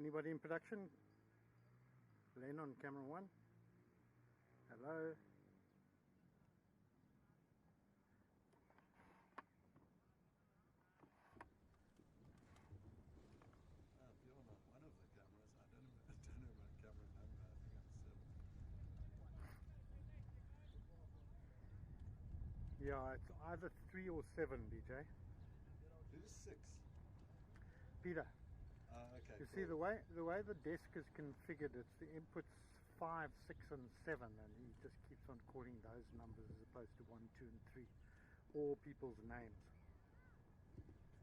Anybody in production? Len on camera 1. Hello. You're on one of the cameras. I don't know my camera number. I think I'm 7. Yeah, it's either 3 or 7, BJ. Who's 6? Peter. Okay. You cool. see the way the desk is configured, it's the inputs 5, 6 and 7, and he just keeps on calling those numbers as opposed to 1, 2 and 3, all people's names.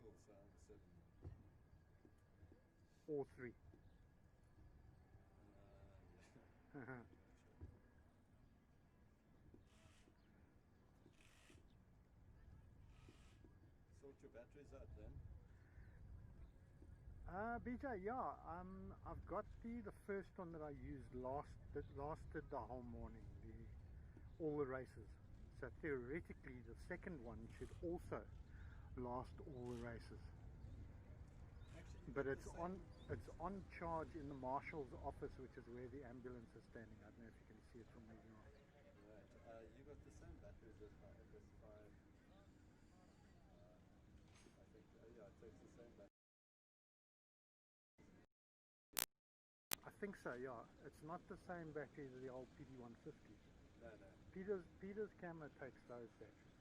Cool, so I'm 7. Or 3. Yeah. Sort your batteries out then. BJ, yeah, I've got the first one that I used lasted the whole morning, all the races. So theoretically, the second one should also last all the races. Actually, But it's on charge in the marshal's office, which is where the ambulance is standing. I don't know if you can see it from where you are. Right. You got the same batteries as my FS5. I think, yeah, it takes the same battery. I think so, yeah. It's not the same battery as the old PD150. No. Peter's camera takes those batteries.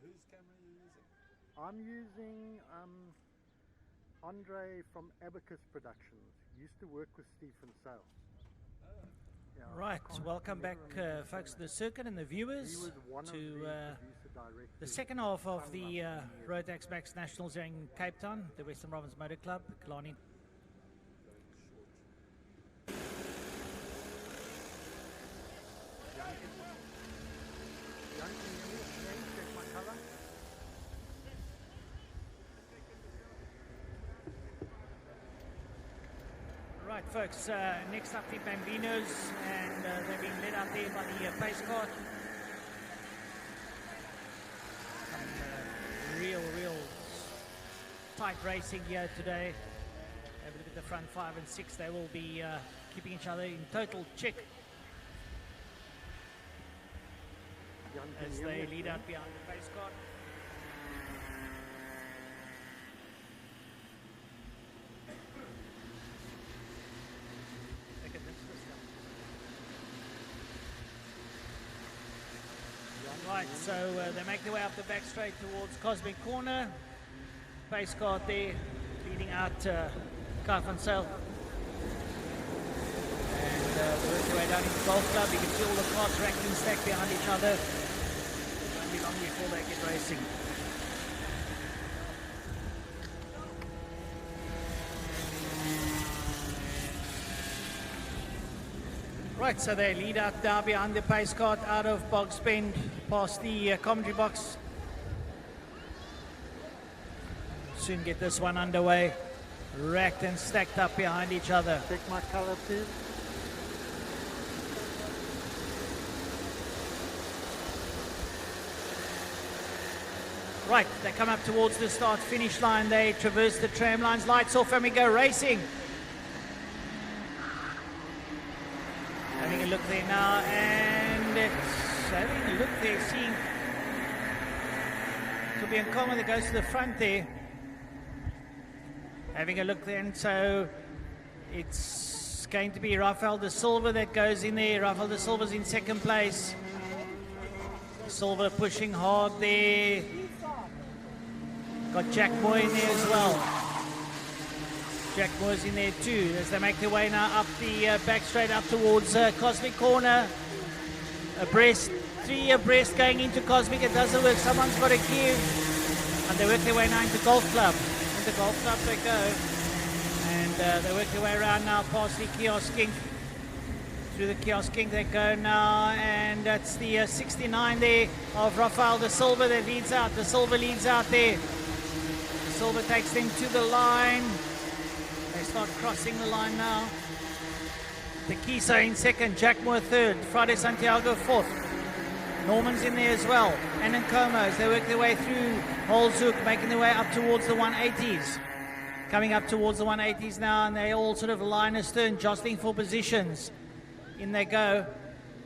Whose camera are you using? I'm using Andre from Abacus Productions. Used to work with Stephen Sale. Yeah, Right, welcome back folks to the circuit and the viewers to the second half of the Rotax Max Nationals here in Cape Town, the Western Province Motor Club. Kalani. Right, folks, next up the Bambinos, and they've been led out there by the pace car. Some real tight racing here today. Have a look at the front 5 and 6. They will be keeping each other in total check as they lead out behind the pace car. Right, so they make their way up the back straight towards Cosmic Corner. Pace car there, leading out Kai van Zyl. And they work their way down into the Golf Club. You can see all the cars ranked and stacked behind each other. It won't be long before they get racing. Right, so they lead out now behind the pace cart out of Box Bend past the commentary box. Soon get this one underway. Racked and stacked up behind each other. Check my color, please. Right, they come up towards the start-finish line. They traverse the tram lines. Lights off and we go racing. Having a look there now, and it's having a look there, seeing could be Nkoma that goes to the front there. Having a look there, and so it's going to be Rafael de Silva that goes in there. Rafael de Silva's in second place. Silva pushing hard there. Got Jack Moore in there as well. Jack Moore's in there too as they make their way now up the back straight up towards Cosmic Corner. Abreast, 3 abreast going into Cosmic. It doesn't work. Someone's got to give. And they work their way now into Golf Club. Into Golf Club they go. And they work their way around now past the Kiosk King. Through the Kiosk King they go now. And that's the 69 there of Rafael de Silva that leads out. De Silva leads out there. De Silva takes them to the line. They start crossing the line now. The Kisa in second, Jack Moore third, Friday Santiago fourth. Norman's in there as well. And Nkoma as they work their way through Holzoek, making their way up towards the 180s. coming up towards the 180s now, and they all sort of line astern, jostling for positions. In they go.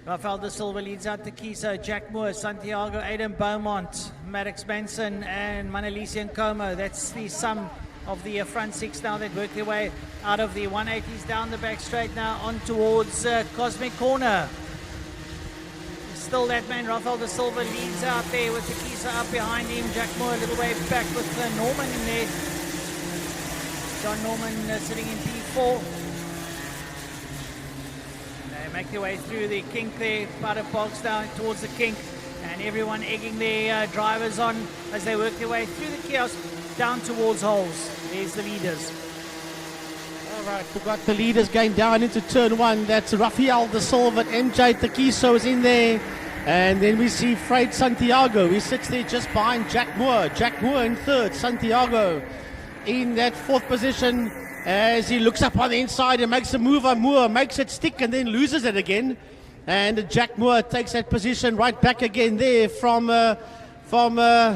Rafael de Silva leads out to Kiso, Jack Moore, Santiago, Aidan Beaumont, Maddox Benson, and Manalisi Nkomo. That's the sum of the front six now. They work their way out of the 180s down the back straight now on towards Cosmic Corner. Still that man, Rafael de Silva, leads out there with Takisa up behind him. Jack Moore a little way back with Norman in there. John Norman sitting in P4. They make their way through the kink there, part of bogs down towards the kink, and everyone egging their drivers on as they work their way through the kiosk down towards holes. There's the leaders. All right, we've got the leaders going down into turn one. That's Rafael de Silva, MJ Takiso is in there. And then we see Freight Santiago. He sits there just behind Jack Moore. Jack Moore in third, Santiago in that fourth position as he looks up on the inside and makes a move on Moore, makes it stick and then loses it again. And Jack Moore takes that position right back again there from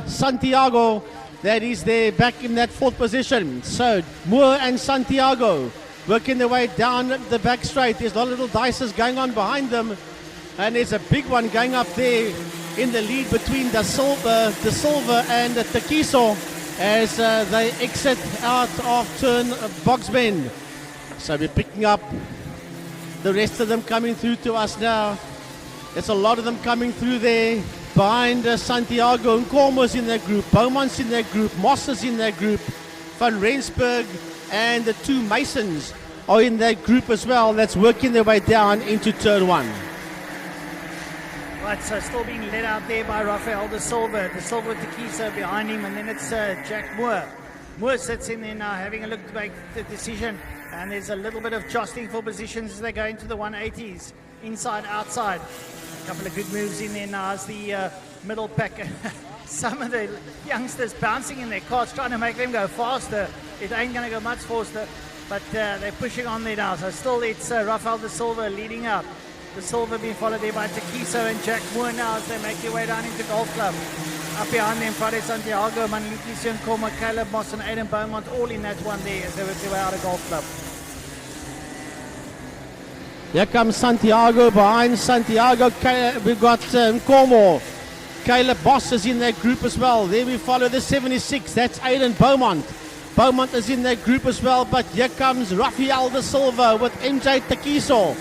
Santiago. That is there back in that fourth position. So Moore and Santiago working their way down the back straight. There's a lot of little dices going on behind them. And there's a big one going up there in the lead between De Silva and Takiso as they exit out of turn box bend. So we're picking up the rest of them coming through to us now. There's a lot of them coming through there behind Santiago. Nkomo's in that group, Beaumont's in that group, Moss is in that group, Van Rensburg and the two Masons are in that group as well. That's working their way down into turn one. Right, so still being led out there by Rafael de Silva. De Silva with Takiso behind him, and then it's Jack Moore. Moore sits in there now, having a look to make the decision, and there's a little bit of jostling for positions as they go into the 180s, inside, outside. A couple of good moves in there now as the middle pack. Some of the youngsters bouncing in their carts, trying to make them go faster. It ain't going to go much faster, but they're pushing on there now. So still it's Rafael de Silva leading out. De Silva being followed there by Takiso and Jack Moore now as they make their way down into Golf Club. Up behind them, Friday Santiago, Manalisi Nkomo, Caleb Moss and Aidan Beaumont all in that one there as they work their way out of Golf Club. Here comes Santiago. Behind Santiago, we've got Nkomo. Caleb Moss is in that group as well. There we follow the 76. That's Aidan Beaumont. Beaumont is in that group as well. But here comes Rafael de Silva with MJ Takiso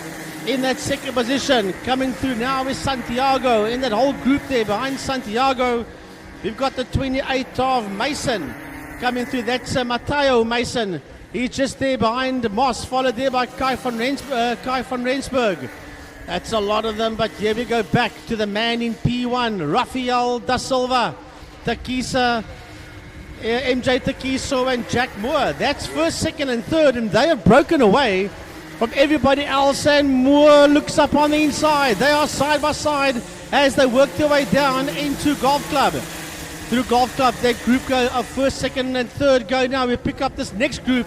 in that second position. Coming through now is Santiago in that whole group there. Behind Santiago, we've got the 28 of Mason coming through. That's Matteo Mason. He's just there behind Moss, followed there by Kai van Rensburg. That's a lot of them, but here we go back to the man in P1, Rafael da Silva, Takisa, MJ Takiso and Jack Moore. That's first, second and third, and they have broken away from everybody else, and Moore looks up on the inside. They are side by side as they work their way down into Golf Club. Through Golf Club, that group go of first, second and third go now. We pick up this next group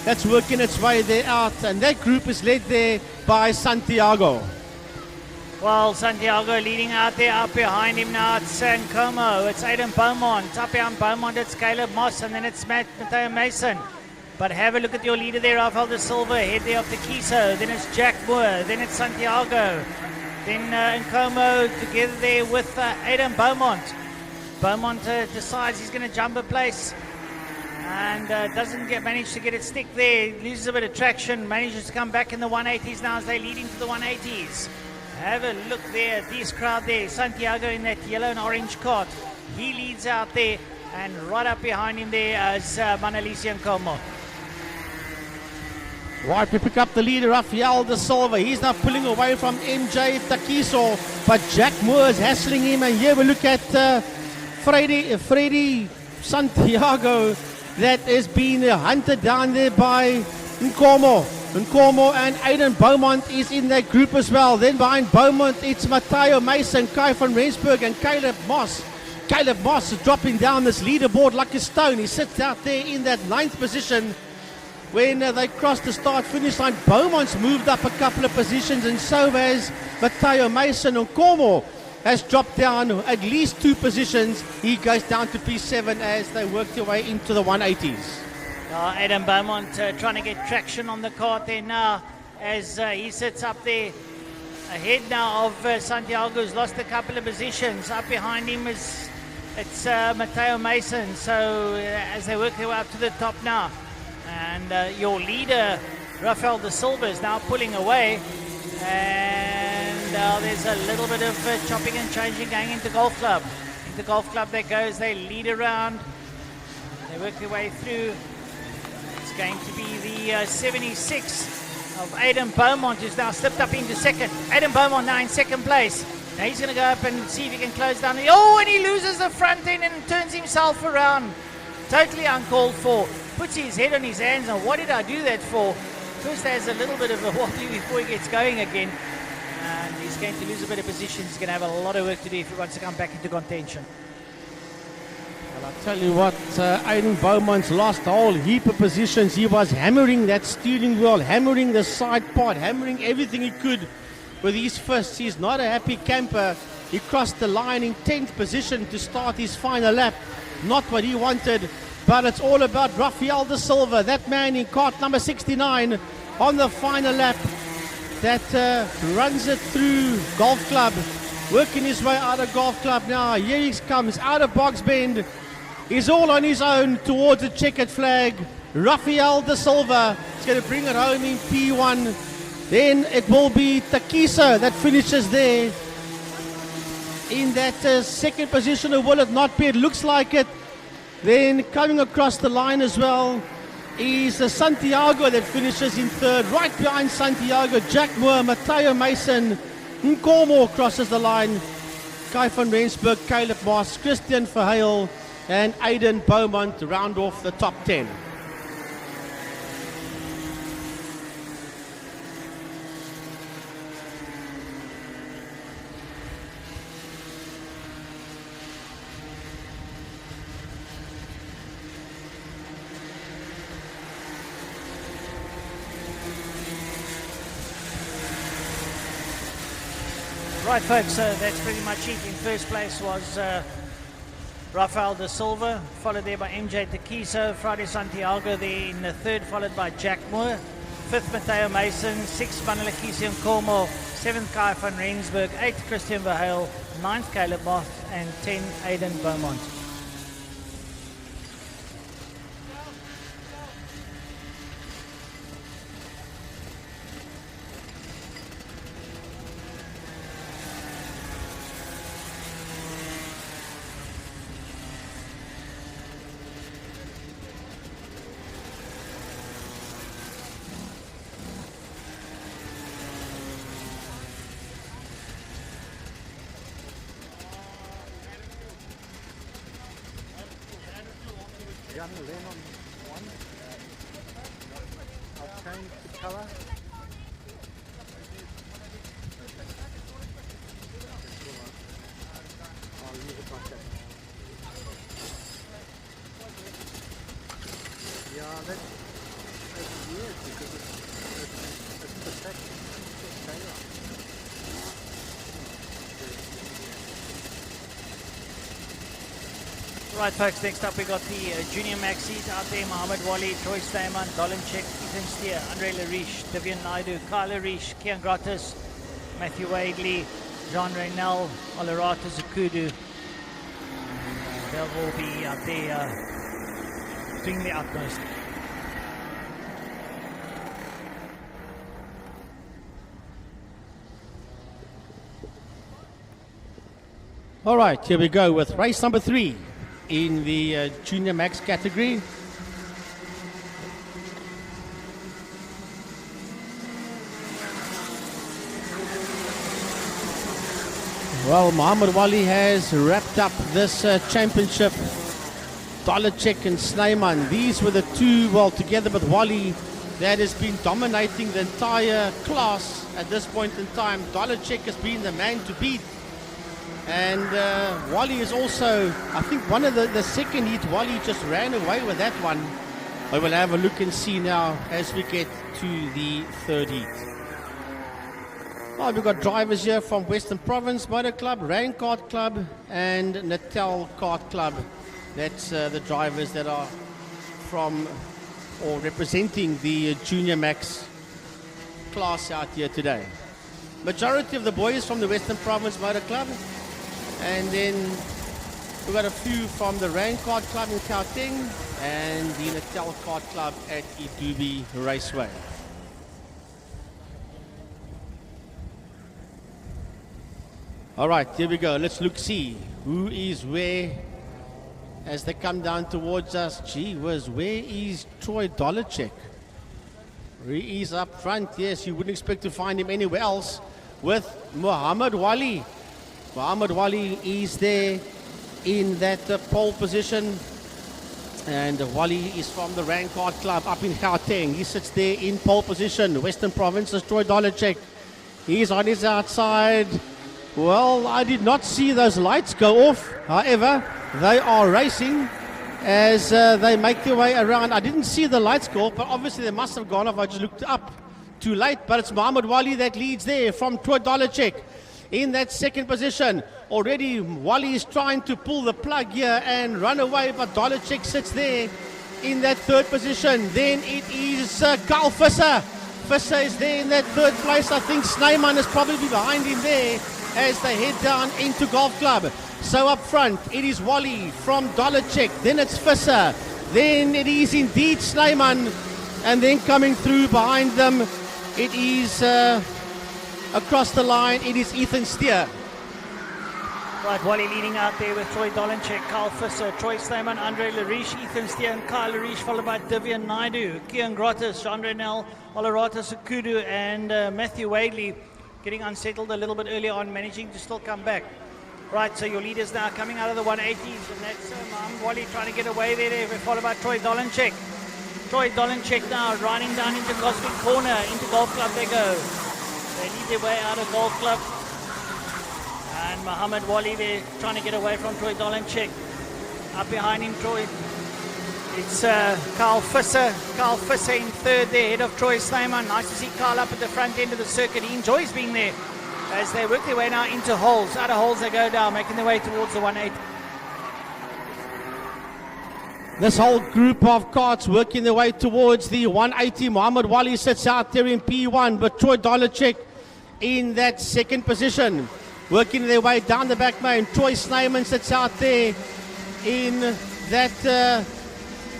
that's working its way there out, and that group is led there by Santiago. Well, Santiago leading out there. Up behind him now it's Nkomo, it's Aidan Beaumont. Up behind Beaumont it's Caleb Moss, and then it's Matteo Mason. But have a look at your leader there, Rafael de Silva, head there of Takiso. Then it's Jack Moore, then it's Santiago. Then Nkomo together there with Aidan Beaumont. Beaumont decides he's going to jump a place and doesn't manage to get it stick there. Loses a bit of traction, manages to come back in the 180s now as they lead into the 180s. Have a look there at this crowd there. Santiago in that yellow and orange cart. He leads out there, and right up behind him there is Manalisi Nkomo. Right, we pick up the leader, Rafael de Silva. He's now pulling away from MJ Takiso, but Jack Moore is hassling him. And here we look at Freddy Santiago that is being hunted down there by Nkomo. Nkomo and Aidan Beaumont is in that group as well. Then behind Beaumont, it's Matteo Mason, Kai van Rensburg and Caleb Moss. Caleb Moss is dropping down this leaderboard like a stone. He sits out there in that 9th position. When they cross the start-finish line, Beaumont's moved up a couple of positions, and so has Matteo Mason. Nkomo has dropped down at least 2 positions. He goes down to P7 as they work their way into the 180s. Adam Beaumont trying to get traction on the kart there now as he sits up there ahead now of Santiago, who's lost a couple of positions. Up behind him it's Matteo Mason. So as they work their way up to the top now, and your leader Rafael de Silva is now pulling away, and there's a little bit of chopping and changing going into Golf Club. Into Golf Club they go as they lead around. They work their way through. It's going to be the 76 of Adam Beaumont, who's now slipped up into second. Adam Beaumont now in second place. Now he's going to go up and see if he can close down. Oh, and he loses the front end and turns himself around. Totally uncalled for. Puts his head on his hands. And what did I do that for? First there's a little bit of a wobbly before he gets going again. And he's going to lose a bit of position. He's going to have a lot of work to do if he wants to come back into contention. Well, I'll tell you what, Adam Beaumont's lost a whole heap of positions. He was hammering that steering wheel, hammering the side part, hammering everything he could with his fists. He's not a happy camper. He crossed the line in 10th position to start his final lap. Not what he wanted, but it's all about Rafael de Silva, that man in kart number 69 on the final lap that runs it through Golf Club, working his way out of Golf Club now. Here he comes out of Box Bend. He's all on his own towards the checkered flag. Rafael de Silva is going to bring it home in P1. Then it will be Takiso that finishes there in that second position, or will it not be? It looks like it. Then coming across the line as well is Santiago that finishes in third. Right behind Santiago, Jack Moore, Matteo Mason, Nkomo crosses the line. Kai van Rensburg, Caleb Moss, Christian Verheil, and Aiden Beaumont round off the top 10. Right, folks, so that's pretty much it. In first place was Rafael de Silva, followed there by MJ Takiso, Friday Santiago there in the third, followed by Jack Moore, fifth Matteo Mason, sixth Manalakisi Nkomo, seventh Kai van Rensburg, eighth Christian Verheil, ninth Caleb Moth, and 10 Aiden Beaumont. Jan Lennon one. I'll change the color. I'll leave it like that. Yeah, that's weird because it's protected. It's daylight. Right, folks, next up we got the junior maxis out there. Mohammed Wali, Troy Steyman, Dolan Chek, Ethan Steer, Andre Lariche, Devian Naidu, Kyle Lariche, Kian Gratis, Matthew Wadley, Jean Reynel, Olerata Zakudu. They'll all be out there doing the utmost. All right, here we go with race number 3 in the Junior Max category. Well, Mohammed Wali has wrapped up this championship. Dolacek and Snyman, these were the two, well, together with Wali, that has been dominating the entire class at this point in time. Dolacek has been the man to beat. And Wally is also, I think one of the second heat, Wally just ran away with that one. I will have a look and see now as we get to the third heat. Well, we've got drivers here from Western Province Motor Club, Rand Kart Club, and Natal Kart Club. That's the drivers that are from or representing the Junior Max class out here today. Majority of the boys from the Western Province Motor Club, and then we've got a few from the Rand Kart Club in Gauteng and the Natal Kart Club at Idubi Raceway. All right, here we go. Let's see who is where as they come down towards us. Gee whiz, where is Troy Dollarcheck? He is up front. Yes, you wouldn't expect to find him anywhere else with Muhammad Wali. Muhammad Wali is there in that pole position. And Wali is from the Rand Kart Club up in Gauteng. He sits there in pole position. Western Province's Troy Dollarcheck. He's on his outside. Well, I did not see those lights go off. However, they are racing as they make their way around. I didn't see the lights go off, but obviously they must have gone off. I just looked up too late. But it's Muhammad Wali that leads there from Troy Dollarcheck in that second position. Already Wali is trying to pull the plug here and run away, but Dollarcheck sits there in that third position. Then it is Carl Visser. Visser is there in that third place. I think Snyman is probably behind him there as they head down into Golf Club. So up front, it is Wally from Dollarcheck. Then it's Visser. Then it is indeed Snyman. And then coming through behind them, it is across the line, it is Ethan Steer. Right, Wally leading out there with Troy Dollarcheck, Carl Visser, Troy Snyman, Andre Lariche, Ethan Steer and Kyle Lariche, followed by Divian Naidu, Kian Grottis, Jean Renel, Olarata Sukudu and Matthew Wadley. Getting unsettled a little bit earlier on, managing to still come back. Right, so your leaders now coming out of the 180s, and that's Muhammad Wali trying to get away there, followed by Troy Dollarcheck. Troy Dollarcheck now riding down into Cosmic Corner, into Golf Club they go. They lead their way out of Golf Club. And Muhammad Wali there trying to get away from Troy Dollarcheck. Up behind him, Troy. It's Carl Visser. Carl Visser in third there, head of Troy Snyman. Nice to see Carl up at the front end of the circuit. He enjoys being there as they work their way now into holes. Out of holes they go down, making their way towards the 180. This whole group of karts working their way towards the 180. Muhammad Wali sits out there in P1, but Troy Dollarcheck in that second position. Working their way down the back main. Troy Snyman sits out there in that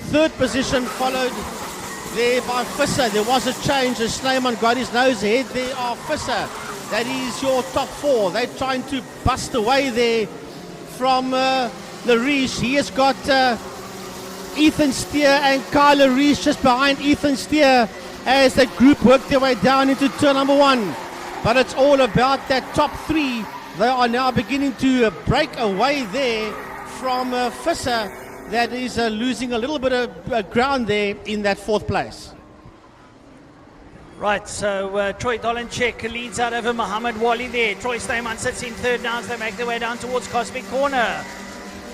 third position, followed there by Visser. There was a change as Snyman got his nose ahead there of Visser. That is your top four. They're trying to bust away there from Lariche. He has got Ethan Steer and Kyle Lariche just behind Ethan Steer as that group work their way down into turn number one. But it's all about that top three. They are now beginning to break away there from Visser. That is losing a little bit of ground there in that fourth place. Right, so Troy Dollarcheck leads out over Muhammad Wali there. Troy Snyman sits in third now as they make their way down towards Cosmic Corner.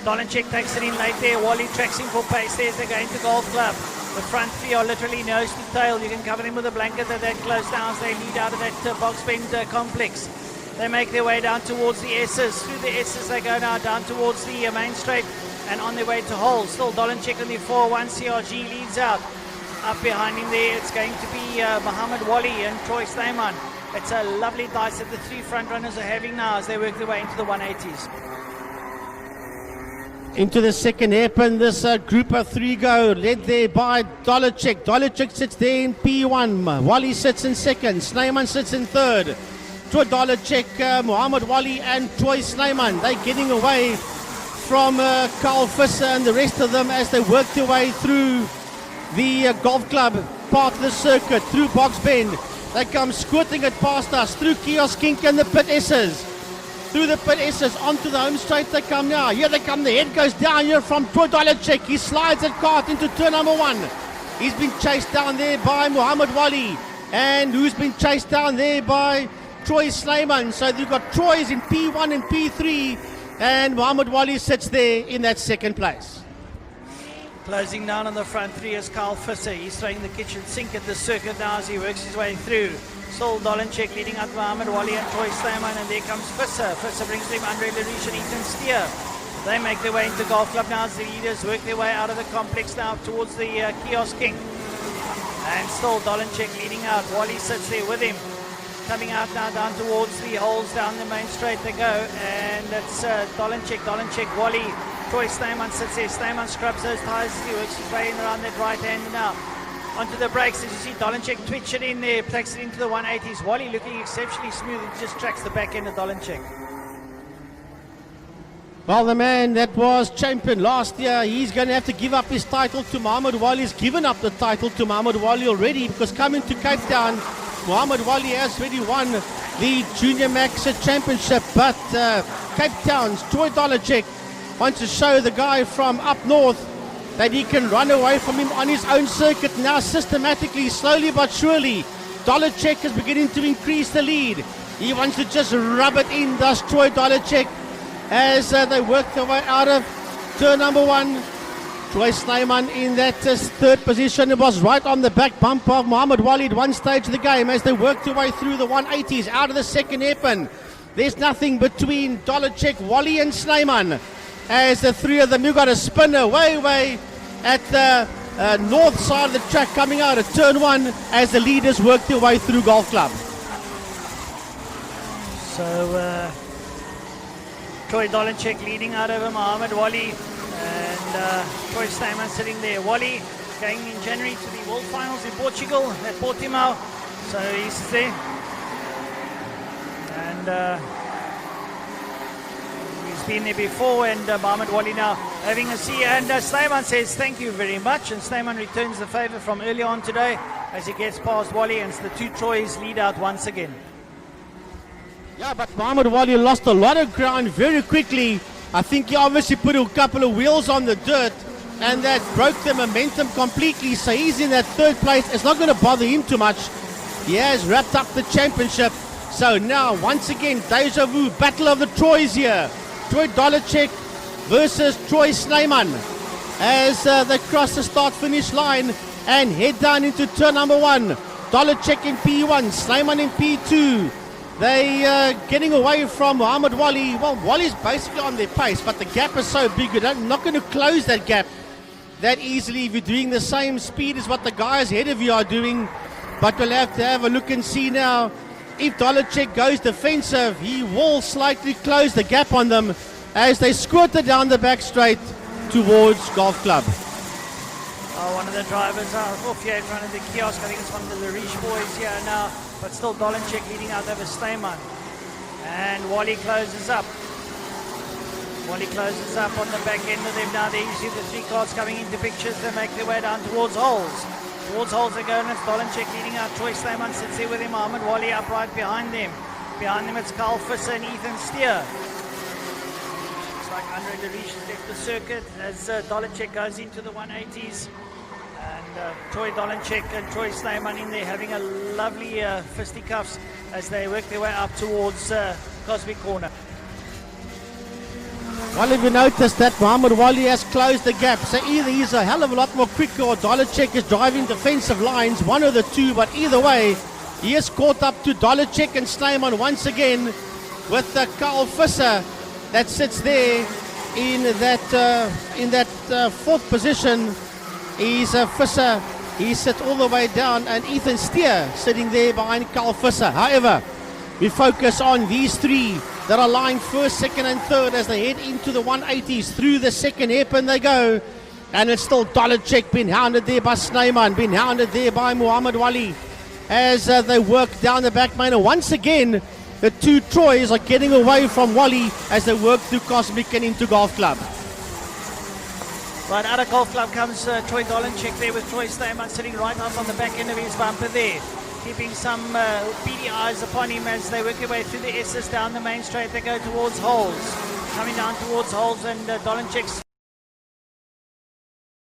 Dollarcheck takes it in late there. Wali tracks in for pace there as they go into Golf Club. The front three are literally nose to tail. You can cover them with a blanket. They're that close now as they lead out of that box bend complex. They make their way down towards the S's. Through the S's they go now down towards the main straight and on their way to holes. Still Dollarcheck on the 4-1. CRG leads out. Up behind him there, it's going to be Muhammad Wali and Troy Snyman. It's a lovely dice that the three front runners are having now as they work their way into the 180s. Into the second hairpin, this group of three go, led there by Dollarcheck. Dollarcheck sits there in P1. Wali sits in second. Snyman sits in third. Troy Dollarcheck, Muhammad Wali and Troy Snyman. They're getting away from Carl Visser and the rest of them as they work their way through the Golf Club part of the circuit, through Box Bend. They come squirting it past us, through Kiosk Kink and the Pit S's. Through the Pit S's, onto the home straight they come now. Here they come, the head goes down here from Troy Dollarcheck. He slides that kart into turn number one. He's been chased down there by Muhammad Wali, and who's been chased down there by Troy Snyman. So you've got Troy's in P1 and P3, and Muhammad Wali sits there in that second place. Closing down on the front three is Carl Visser. He's throwing the kitchen sink at the circuit now as he works his way through. Saul Dollarcheck leading out Muhammad Wali and Troy Snyman, and there comes Visser. Visser brings them Andre Lariche and Ethan Steer. They make their way into Golf Club now as the leaders work their way out of the complex now towards the Kiosk King. And still Dolenchek leading out. Wally sits there with him. Coming out now down towards the holes down the main straight they go. And it's Dolenchek, Wally. Troy Snyman sits there. Snyman scrubs those tyres as he works his way in around that right hand now. Onto the brakes as you see Dolenchek twitch it in there. Takes it into the 180s. Wally looking exceptionally smooth. He just tracks the back end of Dolenchek. Well, the man that was champion last year, he's going to have to give up his title to Muhammad Wali. He's given up the title to Muhammad Wali already, because coming to Cape Town, Muhammad Wali has already won the Junior Max Championship. But Cape Town's Troy Dolenchek wants to show the guy from up north that he can run away from him on his own circuit. Now systematically, slowly but surely, Dolenchek is beginning to increase the lead. He wants to just rub it in, does Troy Dolenchek, as they work their way out of turn number 1. Troy Snyman in that third position. It was right on the back bump of Muhammad Wali at one stage of the game as they worked their way through the 180s out of the second hairpin. There's nothing between Dolenchek, Wali and Snyman as the three of them. You've got a spinner way at the north side of the track coming out of turn 1 as the leaders work their way through Golf Club. So Troy Dolenchek leading out over Muhammad Wali, and Troy Snyman sitting there. Wali going in January to the World Finals in Portugal at Portimao, so he's there. And he's been there before, and Muhammad Wali now having a see. And Snyman says thank you very much, and Snyman returns the favour from earlier on today as he gets past Wali, and the two Troys lead out once again. Yeah, but Muhammad Wali lost a lot of ground very quickly. I think he obviously put a couple of wheels on the dirt, and that broke the momentum completely. So he's in that third place. It's not going to bother him too much. He has wrapped up the championship. So now, once again, deja vu, battle of the Troys here. Troy Dolenchek versus Troy Snyman as they cross the start-finish line and head down into turn number 1. Dolenchek in P1, Snyman in P2. They getting away from Muhammad Wali. Well, Wali's basically on their pace, but the gap is so big, you're not going to close that gap that easily if you're doing the same speed as what the guys ahead of you are doing. But we'll have to have a look and see now. If Dolenchek goes defensive, he will slightly close the gap on them as they squirt it down the back straight towards Golf Club. One of the drivers off here in front of the kiosk. I think it's one of the Lariche boys here now. But still Dolenchek leading out over Snyman. And Wally closes up. Wally closes up on the back end of them now. There you see the three cars coming into pictures. They make their way down towards holes. Towards holes they go, and it's Dolenchek leading out. Troy Snyman sits there with him. Muhammad Wali up right behind them. Behind them it's Carl Visser and Ethan Steer. Looks like Andre Lariche has left the circuit as Dolenchek goes into the 180s. And Troy Dolenchek and Troy Snyman in there having a lovely fisticuffs as they work their way up towards Cosmic Corner. Well, if you notice that Muhammad Wali has closed the gap, so either he's a hell of a lot more quicker or Dolenchek is driving defensive lines, one of the two, but either way, he has caught up to Dolenchek and Snyman once again with Carl Visser that sits there in that fourth position. He's Visser, he sits all the way down, and Ethan Steer sitting there behind Carl Visser. However, we focus on these three that are lying first, second and third as they head into the 180s. Through the second hairpin they go, and it's still Dolenchek being hounded there by Snyman, being hounded there by Muhammad Wali as they work down the back main. And once again, the two Troys are getting away from Wali as they work through Cosmic and into Golf Club. Right out of Golf Club comes Troy Dolenchek there with Troy Snyman sitting right up on the back end of his bumper there, keeping some beady eyes upon him as they work their way through the S's down the main straight. They go towards holes, coming down towards holes, and Dolenchek's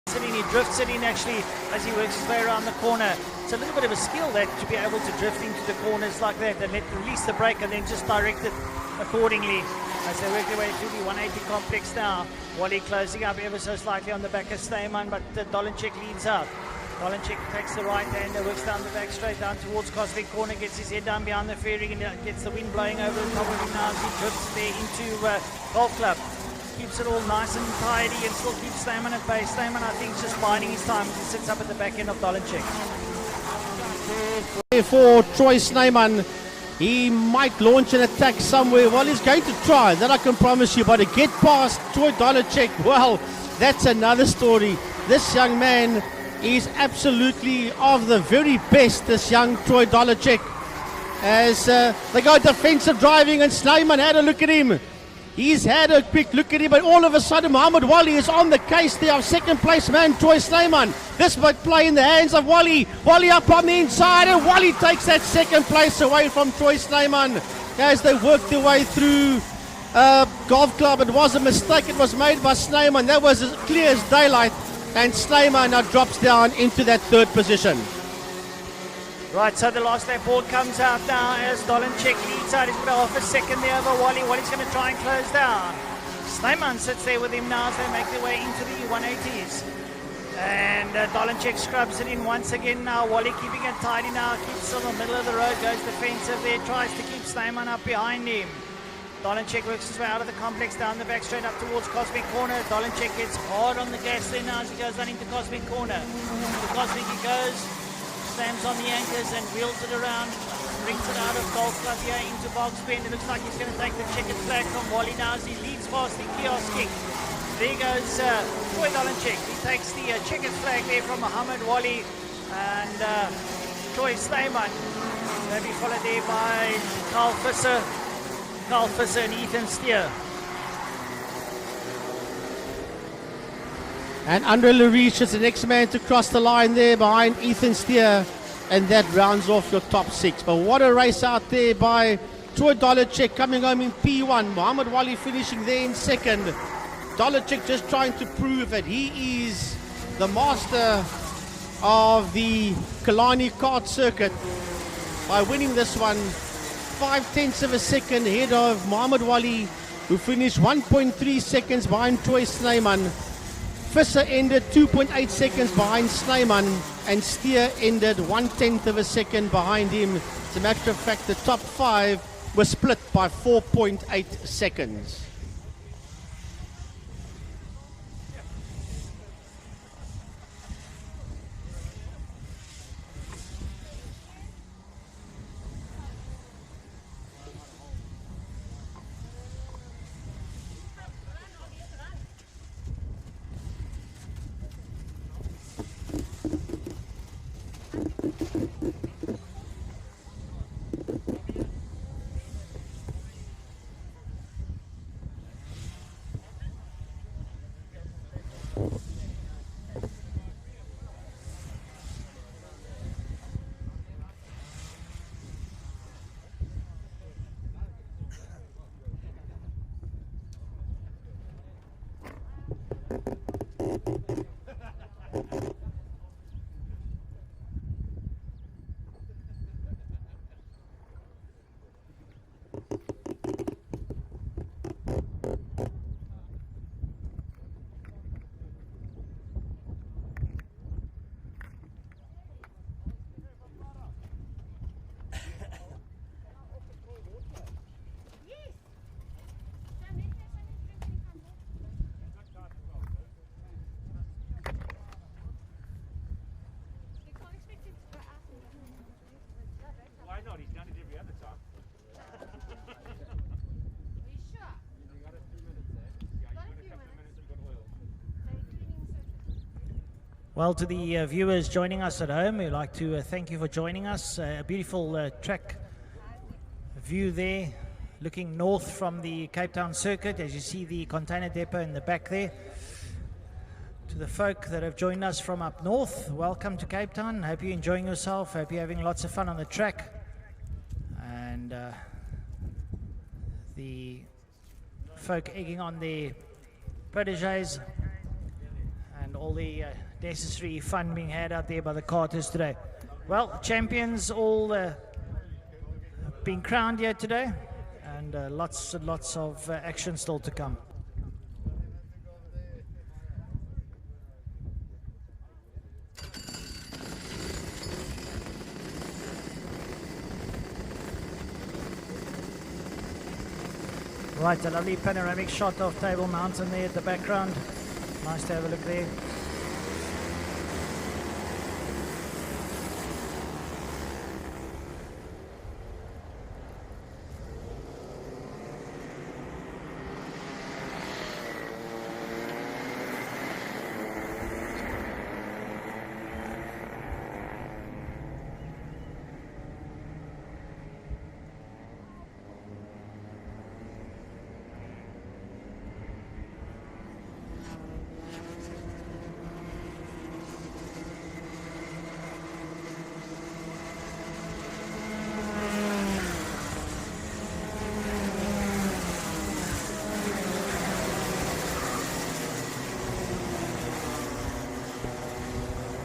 sitting, he drifts it in actually as he works his way around the corner. It's a little bit of a skill that to be able to drift into the corners like that and release the brake and then just direct it accordingly as they work their way through the 180 complex now. Wally closing up ever so slightly on the back of Snyman, but Dolenchek leads out. Dolenchek takes the right hand, works down the back straight down towards Cosmic Corner, gets his head down behind the fairing and gets the wind blowing over the top of him now as he drifts there into Golf Club. Keeps it all nice and tidy and still keeps Snyman at base. Snyman, I think, is just biding his time as he sits up at the back end of Dolenchek. For Troy Snyman, he might launch an attack somewhere. Well, he's going to try, that I can promise you. But to get past Troy Dolacek, well, that's another story. This young man is absolutely of the very best, this young Troy Dolacek. As they go defensive driving, and Snyman had a look at him. He's had a quick look at him, but all of a sudden Muhammad Wali is on the case there of second place man Troy Snyman. This might play in the hands of Wali. Wali up on the inside, and Wali takes that second place away from Troy Snyman as they work their way through golf club. It was a mistake, it was made by Snyman. That was as clear as daylight, and Snyman now drops down into that third position. Right, so the last lap board comes out now as Dolacek leads out. He's got half a second there over Wally. Wally's going to try and close down. Snyman sits there with him now as they make their way into the 180s. And Dolacek scrubs it in once again now. Wally keeping it tidy now. Keeps on the middle of the road. Goes defensive there. Tries to keep Snyman up behind him. Dolacek works his way out of the complex, down the back straight up towards Cosmic Corner. Dolacek gets hard on the gas there now as he goes down into Cosmic Corner. To Cosmic he goes. Slams on the anchors and wheels it around, brings it out of Golf Club here into Box Bend. It looks like he's going to take the checkered flag from Wally now as he leads past the kiosk kick. There goes Troy Dolacek. He takes the checkered flag there from Muhammad Wally and Troy Snyman. Going to be followed there by Carl Visser and Ethan Steer. And Andre Lariche is the next man to cross the line there behind Ethan Steer, and that rounds off your top six. But what a race out there by Troy Dolacek coming home in P1. Muhammad Wali finishing there in second. Dolacek just trying to prove that he is the master of the Kalani kart circuit by winning this one 5/10 of a second ahead of Muhammad Wali, who finished 1.3 seconds behind Troy Snyman. Visser ended 2.8 seconds behind Snyman, and Steer ended 1/10 of a second behind him. As a matter of fact, the top five were split by 4.8 seconds. Well, to the viewers joining us at home, we'd like to thank you for joining us. A beautiful track view there, looking north from the Cape Town circuit, as you see the container depot in the back there. To the folk that have joined us from up north, welcome to Cape Town. Hope you're enjoying yourself. Hope you're having lots of fun on the track. And the folk egging on their proteges and all the necessary fun being had out there by the karters today. Well, champions all being crowned here today, and lots and lots of action still to come. Right, a lovely panoramic shot of Table Mountain there at the background. Nice to have a look there.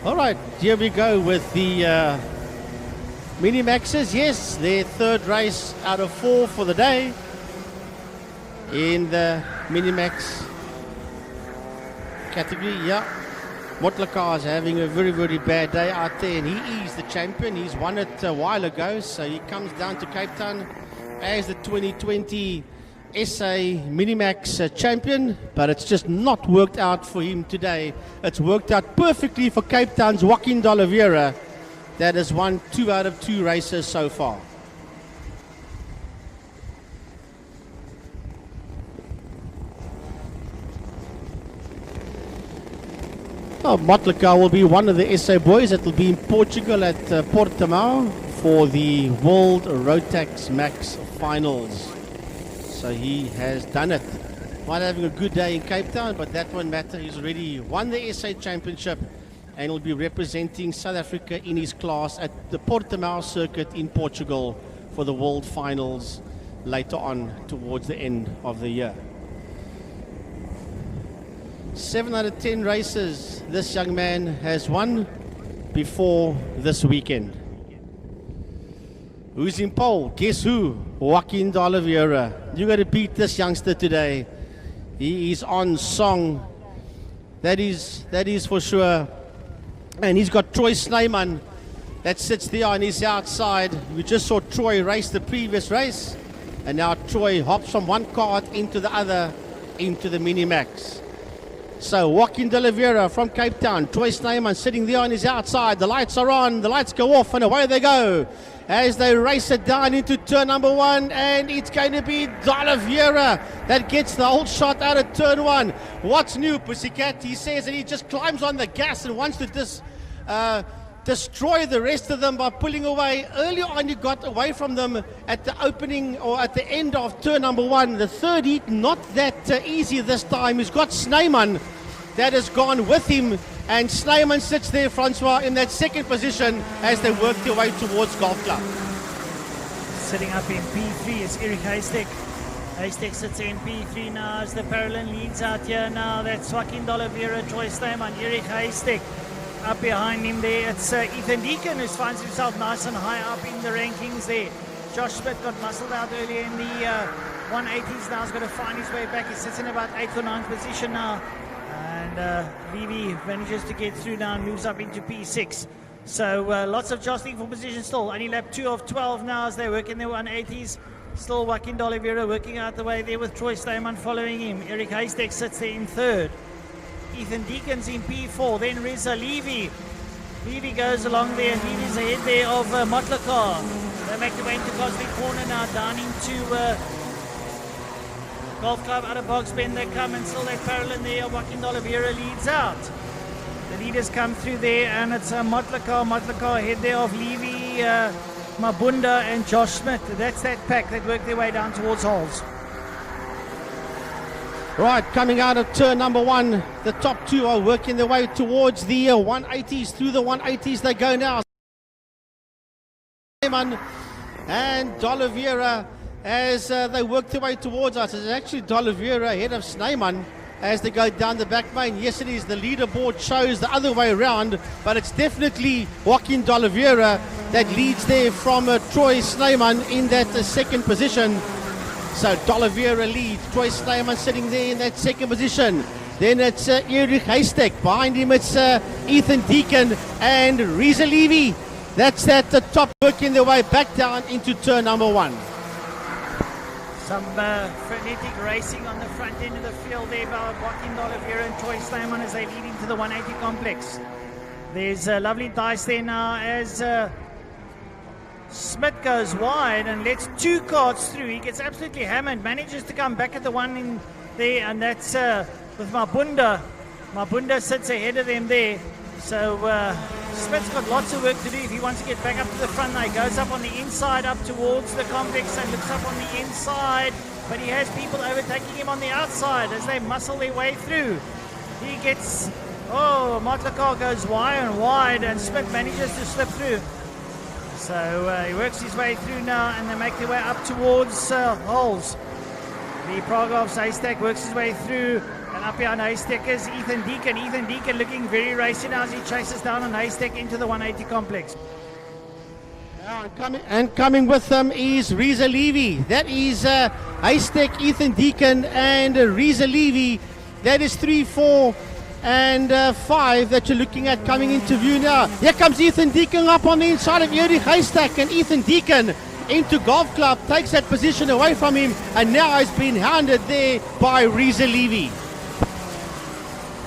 All right, here we go with the Mini Maxes. Yes, their third race out of 4 for the day in the Mini Max category. Yeah, Motlaka is having a very, very bad day out there, and he is the champion. He's won it a while ago, so he comes down to Cape Town as the 2020 SA Minimax champion, but it's just not worked out for him today. It's worked out perfectly for Cape Town's Joaquin de Oliveira, that has won 2 out of 2 races so far. Oh, Motlaka will be one of the SA boys that will be in Portugal at Portimao for the World Rotax Max Finals. So he has done it. Not having a good day in Cape Town, but that won't matter. He's already won the SA Championship and will be representing South Africa in his class at the Portimao circuit in Portugal for the World Finals later on towards the end of the year. 7 out of 10 races this young man has won before this weekend. Who's in pole? Guess who? Joaquin de Oliveira. You got to beat this youngster today. He is on song. That is for sure. And he's got Troy Snyman that sits there on his outside. We just saw Troy race the previous race, and now Troy hops from one cart into the other, into the Mini Max. So Joaquin de Oliveira from Cape Town, Troy Snyman sitting there on his outside. The lights are on, the lights go off, and away they go as they race it down into turn number 1, and it's going to be de Oliveira that gets the whole shot out of turn 1. What's new, Pussycat? He says that he just climbs on the gas and wants to destroy the rest of them by pulling away. Earlier on, you got away from them at the opening or at the end of turn number 1. The third heat, not that easy this time. He's got Snyman that has gone with him, and Snyman sits there, Francois, in that second position as they work their way towards Golf Club. Sitting up in P3 is Eric Heistek. Heistek sits in P3 now as the parallel leads out here now. That's Joaquin de Oliveira, Troy Snyman, Eric Heistek. Up behind him there, it's Ethan Deacon, who finds himself nice and high up in the rankings there. Josh Smith got muscled out earlier in the 180s. Now he's got to find his way back. He sits in about 8th or 9th position now. And Levy manages to get through now and moves up into P6. So lots of jostling for position still. Only lap 2 of 12 now as they work in their 180s. Still Joaquin de Oliveira working out the way there with Troy Snyman following him. Eric Heistek sits there in 3rd. Ethan Deacons in P4, then Reza Levy. Levy goes along there, Levy's ahead there of Motlaka. They make their way into Cosmic Corner now, down into Golf Club, out of Box Bend they come, and still that parallel there, Joaquin de Oliveira leads out. The leaders come through there, and it's Motlaka ahead there of Levy, Mabunda and Josh Smith. That's that pack that work their way down towards holes. Right, coming out of turn number 1, the top 2 are working their way towards the 180s. Through the 180s they go now. And de Oliveira as they work their way towards us. It's actually de Oliveira ahead of Snyman as they go down the back main. Yes, it is. The leaderboard shows the other way around, but it's definitely Joaquin de Oliveira that leads there from Troy Snyman in that second position. So de Oliveira leads, Troy Snyman sitting there in that second position. Then it's Eric Heistek. Behind him it's Ethan Deacon and Reza Levy. That's at the top, working their way back down into turn number 1. Some frenetic racing on the front end of the field there by Joaquin de Oliveira and Troy Snyman as they lead into the 180 complex. There's a lovely dice there now as Smith goes wide and lets 2 carts through. He gets absolutely hammered, manages to come back at the one in there, and that's with Mabunda. Mabunda sits ahead of them there. So Smith's got lots of work to do if he wants to get back up to the front now. He goes up on the inside up towards the complex and looks up on the inside, but he has people overtaking him on the outside as they muscle their way through. He gets, Motlaka goes wide and Smith manages to slip through. So he works his way through now and they make their way up towards holes. The Pragov's Haystack works his way through, and up behind Haystack is Ethan Deacon. Ethan Deacon looking very racy now as he chases down on Haystack into the 180 complex. And coming with them is Reza Levy. That is Haystack, Ethan Deacon, and Reza Levy. That is 3, 4, and 5 that you're looking at coming into view now. Here comes Ethan Deacon up on the inside of Erich Haystack, and Ethan Deacon into Golf Club takes that position away from him, and now has been hounded there by Reza Levy.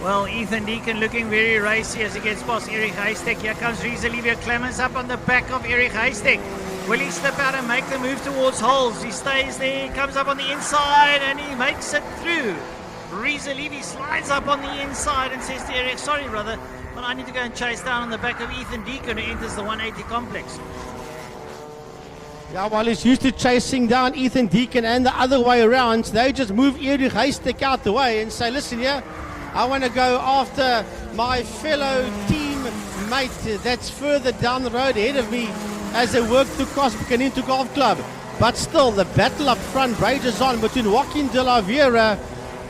Well, Ethan Deacon looking very racy as he gets past Erich Haystack. Here comes Reza Levy, clambers up on the back of Erich Haystack. Will he slip out and make the move towards holes? He stays there, he comes up on the inside, and he makes it through. Reza Levy slides up on the inside and says to Erich, sorry brother, but I need to go and chase down on the back of Ethan Deacon, who enters the 180 complex. Yeah, well, he's used to chasing down Ethan Deacon and the other way around. They just move Erich Haystack out the way and say, listen here, I want to go after my fellow teammate that's further down the road ahead of me as they work through Cosmic and into Golf Club. But still, the battle up front rages on between Joaquin de la Vera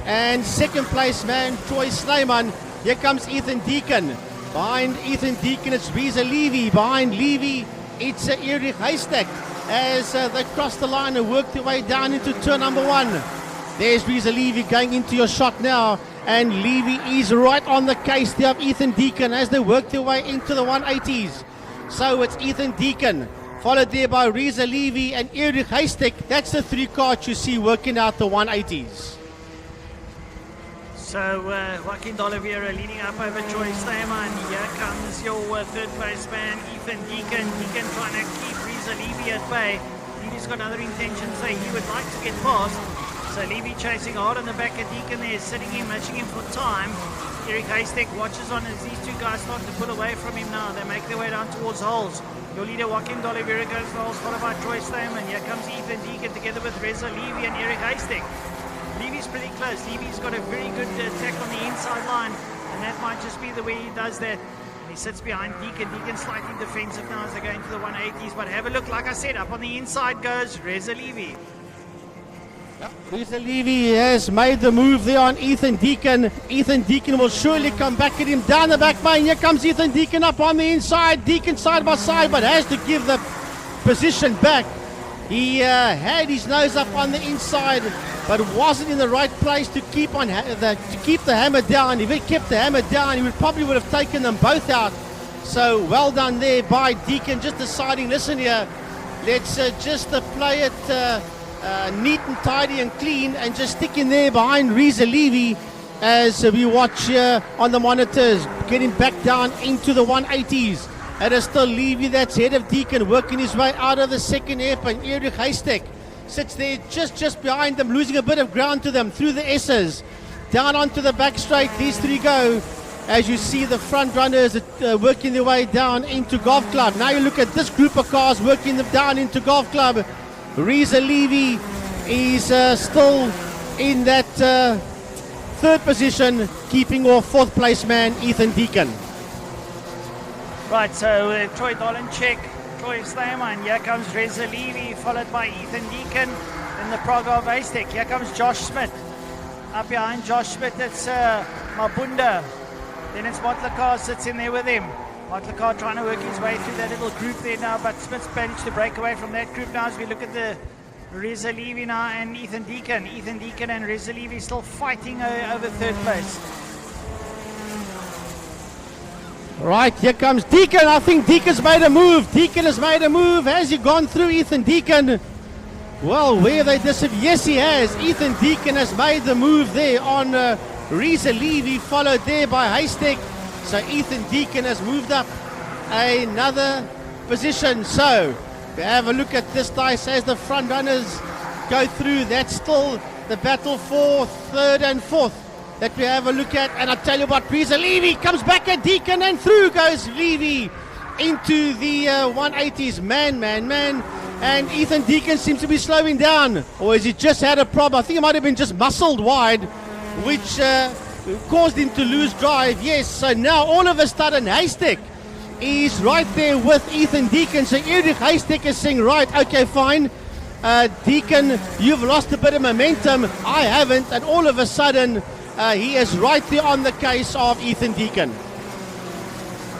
and second place man Troy Snyman. Here comes Ethan Deacon. Behind Ethan Deacon, it's Reza Levy. Behind Levy, it's Erich Haystack as they cross the line and work their way down into turn number 1. There's Reza Levy going into your shot now. And Levy is right on the case there of Ethan Deacon as they work their way into the 180s. So it's Ethan Deacon, followed there by Reza Levy and Erich Haystack. That's the 3 cards you see working out the 180s. So Joaquin de Oliveira leading up over Troy Snyman. Here comes your third baseman, Ethan Deacon. Deacon trying to keep Reza Levy at bay. Levy's got other intentions there. He would like to get past. So Levy chasing hard on the back of Deacon there, sitting him, matching him for time. Erich Haystack watches on as these two guys start to pull away from him now. They make their way down towards holes. Your leader, Joaquin de Oliveira, goes for holes, followed by Troy Snyman. Here comes Ethan Deacon together with Reza Levy and Erich Haystack. Levy's pretty close. Levy's got a very good attack on the inside line, and that might just be the way he does that. And he sits behind Deacon. Deacon slightly defensive now as they go into the 180s. But have a look, like I said, up on the inside goes Reza Levy. Reza Levy has made the move there on Ethan Deacon. Ethan Deacon will surely come back at him down the back line. Here comes Ethan Deacon up on the inside. Deacon side by side, but has to give the position back. He had his nose up on the inside, but wasn't in the right place to keep the hammer down. If he kept the hammer down, he probably would have taken them both out. So well done there by Deacon, just deciding, listen here, let's just play it neat and tidy and clean, and just stick in there behind Reza Levy as we watch here on the monitors, getting back down into the 180s. It is still Levy that's head of Deacon, working his way out of the second airplane. Erich Haystack sits there just behind them, losing a bit of ground to them through the S's. Down onto the back straight, these 3 go. As you see the front runners working their way down into Golf Club. Now you look at this group of cars working them down into Golf Club. Reza Levy is still in that 3rd position, keeping off 4th place man Ethan Deacon. Right, so Troy Dolenchek, Troy Snyman. Here comes Reza Levy, followed by Ethan Deacon. Then the Praga Haystack. Here comes Josh Smith. Up behind Josh Smith, it's Mabunda. Then it's Motlakar sits in there with him. Motlakar trying to work his way through that little group there now, but Smith's managed to break away from that group now as we look at the Reza Levy now and Ethan Deacon. Ethan Deacon and Reza Levy still fighting over 3rd place. Right, here comes Deacon. I think Deacon's made a move. Deacon has made a move. Has he gone through Ethan Deacon? Well, where have they disappeared? Yes, he has. Ethan Deacon has made the move there on Reza Levy, followed there by Haystack. So Ethan Deacon has moved up another position. So we have a look at this dice as the front runners go through. That's still the battle for 3rd and 4th that we have a look at. And I tell you what, Reza Levy comes back at Deacon, and through goes Levy into the 180s. Man. And Ethan Deacon seems to be slowing down. Or has he just had a problem? I think it might have been just muscled wide, which caused him to lose drive. Yes, so now all of a sudden Haystack is right there with Ethan Deacon. So Erich Haystack is saying, right, okay, fine. Deacon, you've lost a bit of momentum. I haven't, and all of a sudden, he is right there on the case of Ethan Deacon.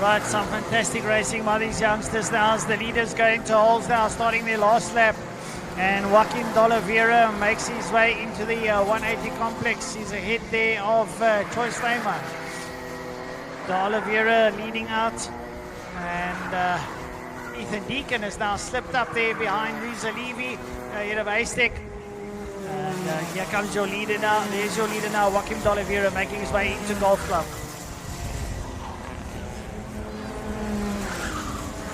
Right, some fantastic racing by these youngsters now as the leaders going to holes now, starting their last lap. And Joaquin D'Oliveira makes his way into the 180 complex. He's ahead there of Troy Slayman. D'Oliveira leading out. And Ethan Deacon has now slipped up there behind Reza Levy, ahead of Aztec. And here comes your leader now. There's your leader now, Joaquin D'Oliveira, making his way into Golf Club.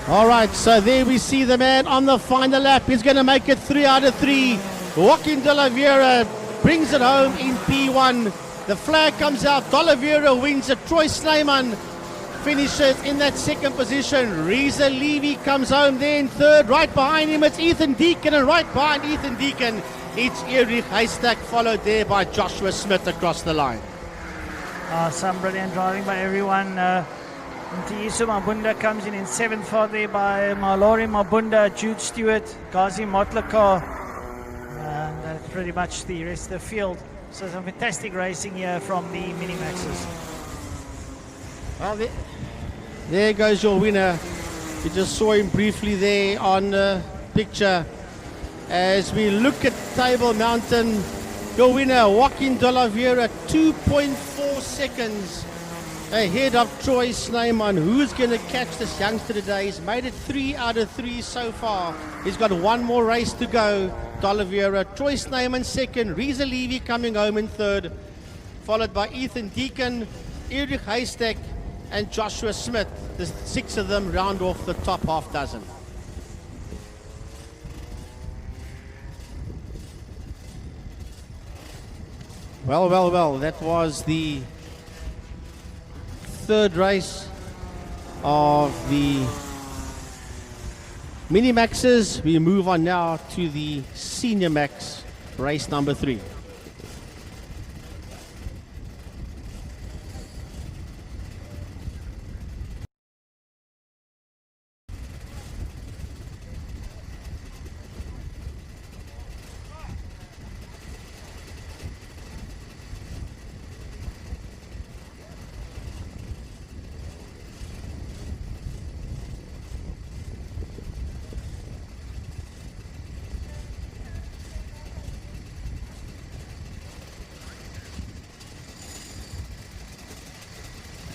All right, so there we see the man on the final lap. He's going to make it 3 out of 3. Joaquin D'Oliveira brings it home in P1. The flag comes out. D'Oliveira wins it. Troy Slayman finishes in that second position. Reza Levy comes home there in third. Right behind him, it's Ethan Deacon. And right behind Ethan Deacon, it's Erich Haystack, followed there by Joshua Smith across the line. Some brilliant driving by everyone. Ntiyiso Mabunda comes in 7th, followed there by Malori Mabunda, Jude Stewart, Ghazi Motlakar, and that's pretty much the rest of the field. So some fantastic racing here from the Minimaxes. Well, there goes your winner. You just saw him briefly there on the picture. As we look at Table Mountain, your winner, Joaquin D'Oliveira, 2.4 seconds ahead of Troy Slayman. Who's going to catch this youngster today? He's made it 3 out of 3 so far. He's got one more race to go. D'Oliveira, Troy Slayman second, Reza Levy coming home in third, followed by Ethan Deacon, Erich Haystack, and Joshua Smith. The 6 of them round off the top half dozen. Well, that was the third race of the Mini Maxes. We move on now to the Senior Max, race number 3.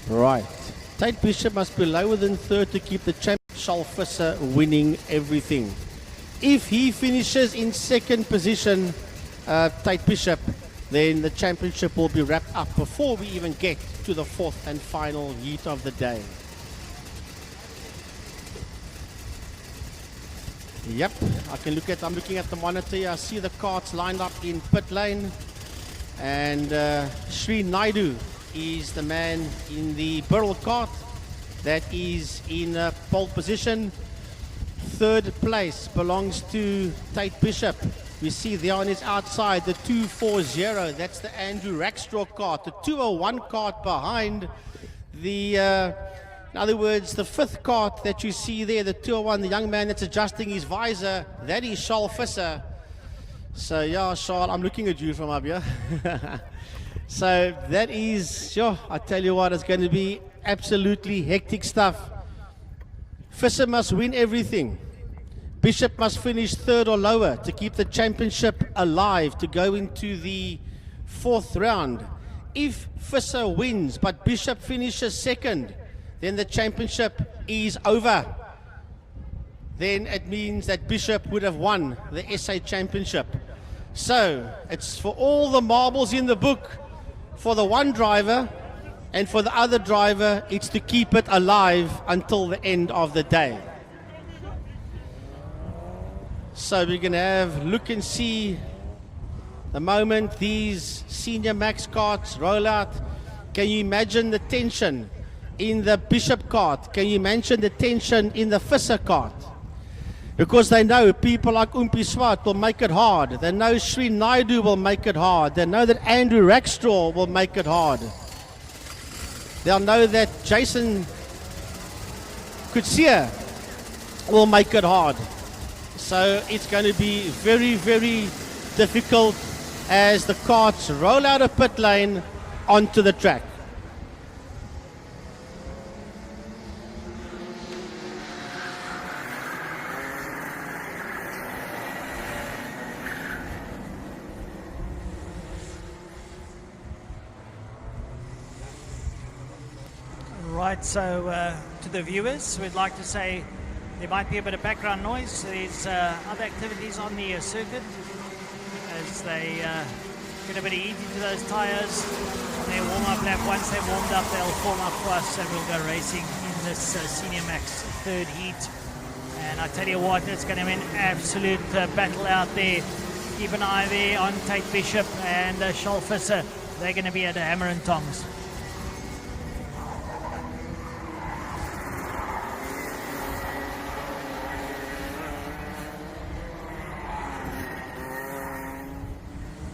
Right. Tate Bishop must be lower than third to keep the champion. Shalfissa winning everything. If he finishes in second position, Tate Bishop, then the championship will be wrapped up before we even get to the fourth and final heat of the day. Yep, I'm looking at the monitor here. I see the carts lined up in pit lane, and Sri Naidu is the man in the barrel cart that is in pole position. Third place belongs to Tate Bishop. We see there on his outside the 240, that's the Andrew Rackstraw cart. The 201 cart behind the in other words, the fifth cart that you see there, the 201, the young man that's adjusting his visor, that is Shalfissa. So yeah, Charles, I'm looking at you from up here. So that is, sure, I tell you what, it's going to be absolutely hectic stuff. Fisher must win everything. Bishop must finish third or lower to keep the championship alive to go into the fourth round. If Fisher wins but Bishop finishes second, then the championship is over. Then it means that Bishop would have won the SA Championship. So it's for all the marbles in the book. For the one driver and for the other driver, it's to keep it alive until the end of the day. So we're going to have look and see the moment these Senior Max carts roll out. Can you imagine the tension in the Bishop cart? Can you imagine the tension in the Fisher cart? Because they know people like Umpi Swart will make it hard. They know Sri Naidu will make it hard. They know that Andrew Rackstraw will make it hard. They'll know that Jason Kutsia will make it hard. So it's going to be very, very difficult as the carts roll out of pit lane onto the track. Right, so to the viewers, we'd like to say there might be a bit of background noise. There's other activities on the circuit as they get a bit of heat into those tyres. Their warm-up lap, once they're warmed up, they'll form up for us and we'll go racing in this Senior Max third heat. And I tell you what, it's going to be an absolute battle out there. Keep an eye there on Tate Bishop and Charles Visser. They're going to be at the hammer and tongs.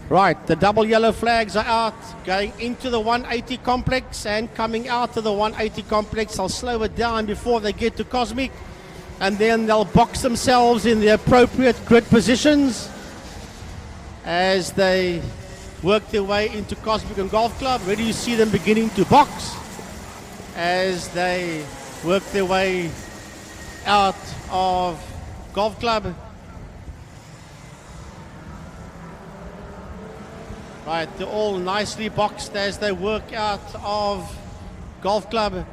Right, the double yellow flags are out, going into the 180 complex and coming out of the 180 complex. I'll slow it down before they get to Cosmic, and then they'll box themselves in the appropriate grid positions as they work their way into Cosmic and Golf Club. Already you see them beginning to box as they work their way out of Golf Club. Right, they're all nicely boxed as they work out of Golf Club.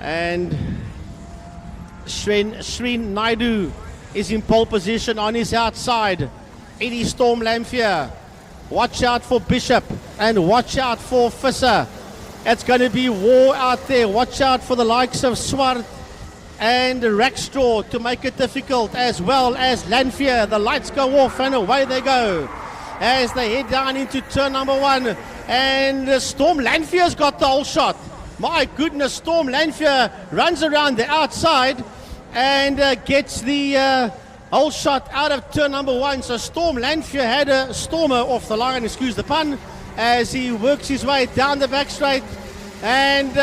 And Shreen Naidu is in pole position on his outside. Eddie Storm Lamphere. Watch out for Bishop and watch out for Visser. It's going to be war out there. Watch out for the likes of Swart and Rackstraw to make it difficult, as well as Lamphere. The lights go off and away they go as they head down into turn number 1. And Storm Lanfear's got the whole shot. My goodness, Storm Lamphere runs around the outside and gets the whole shot out of turn number 1. So Storm Lamphere had a stormer off the line, excuse the pun, as he works his way down the back straight. And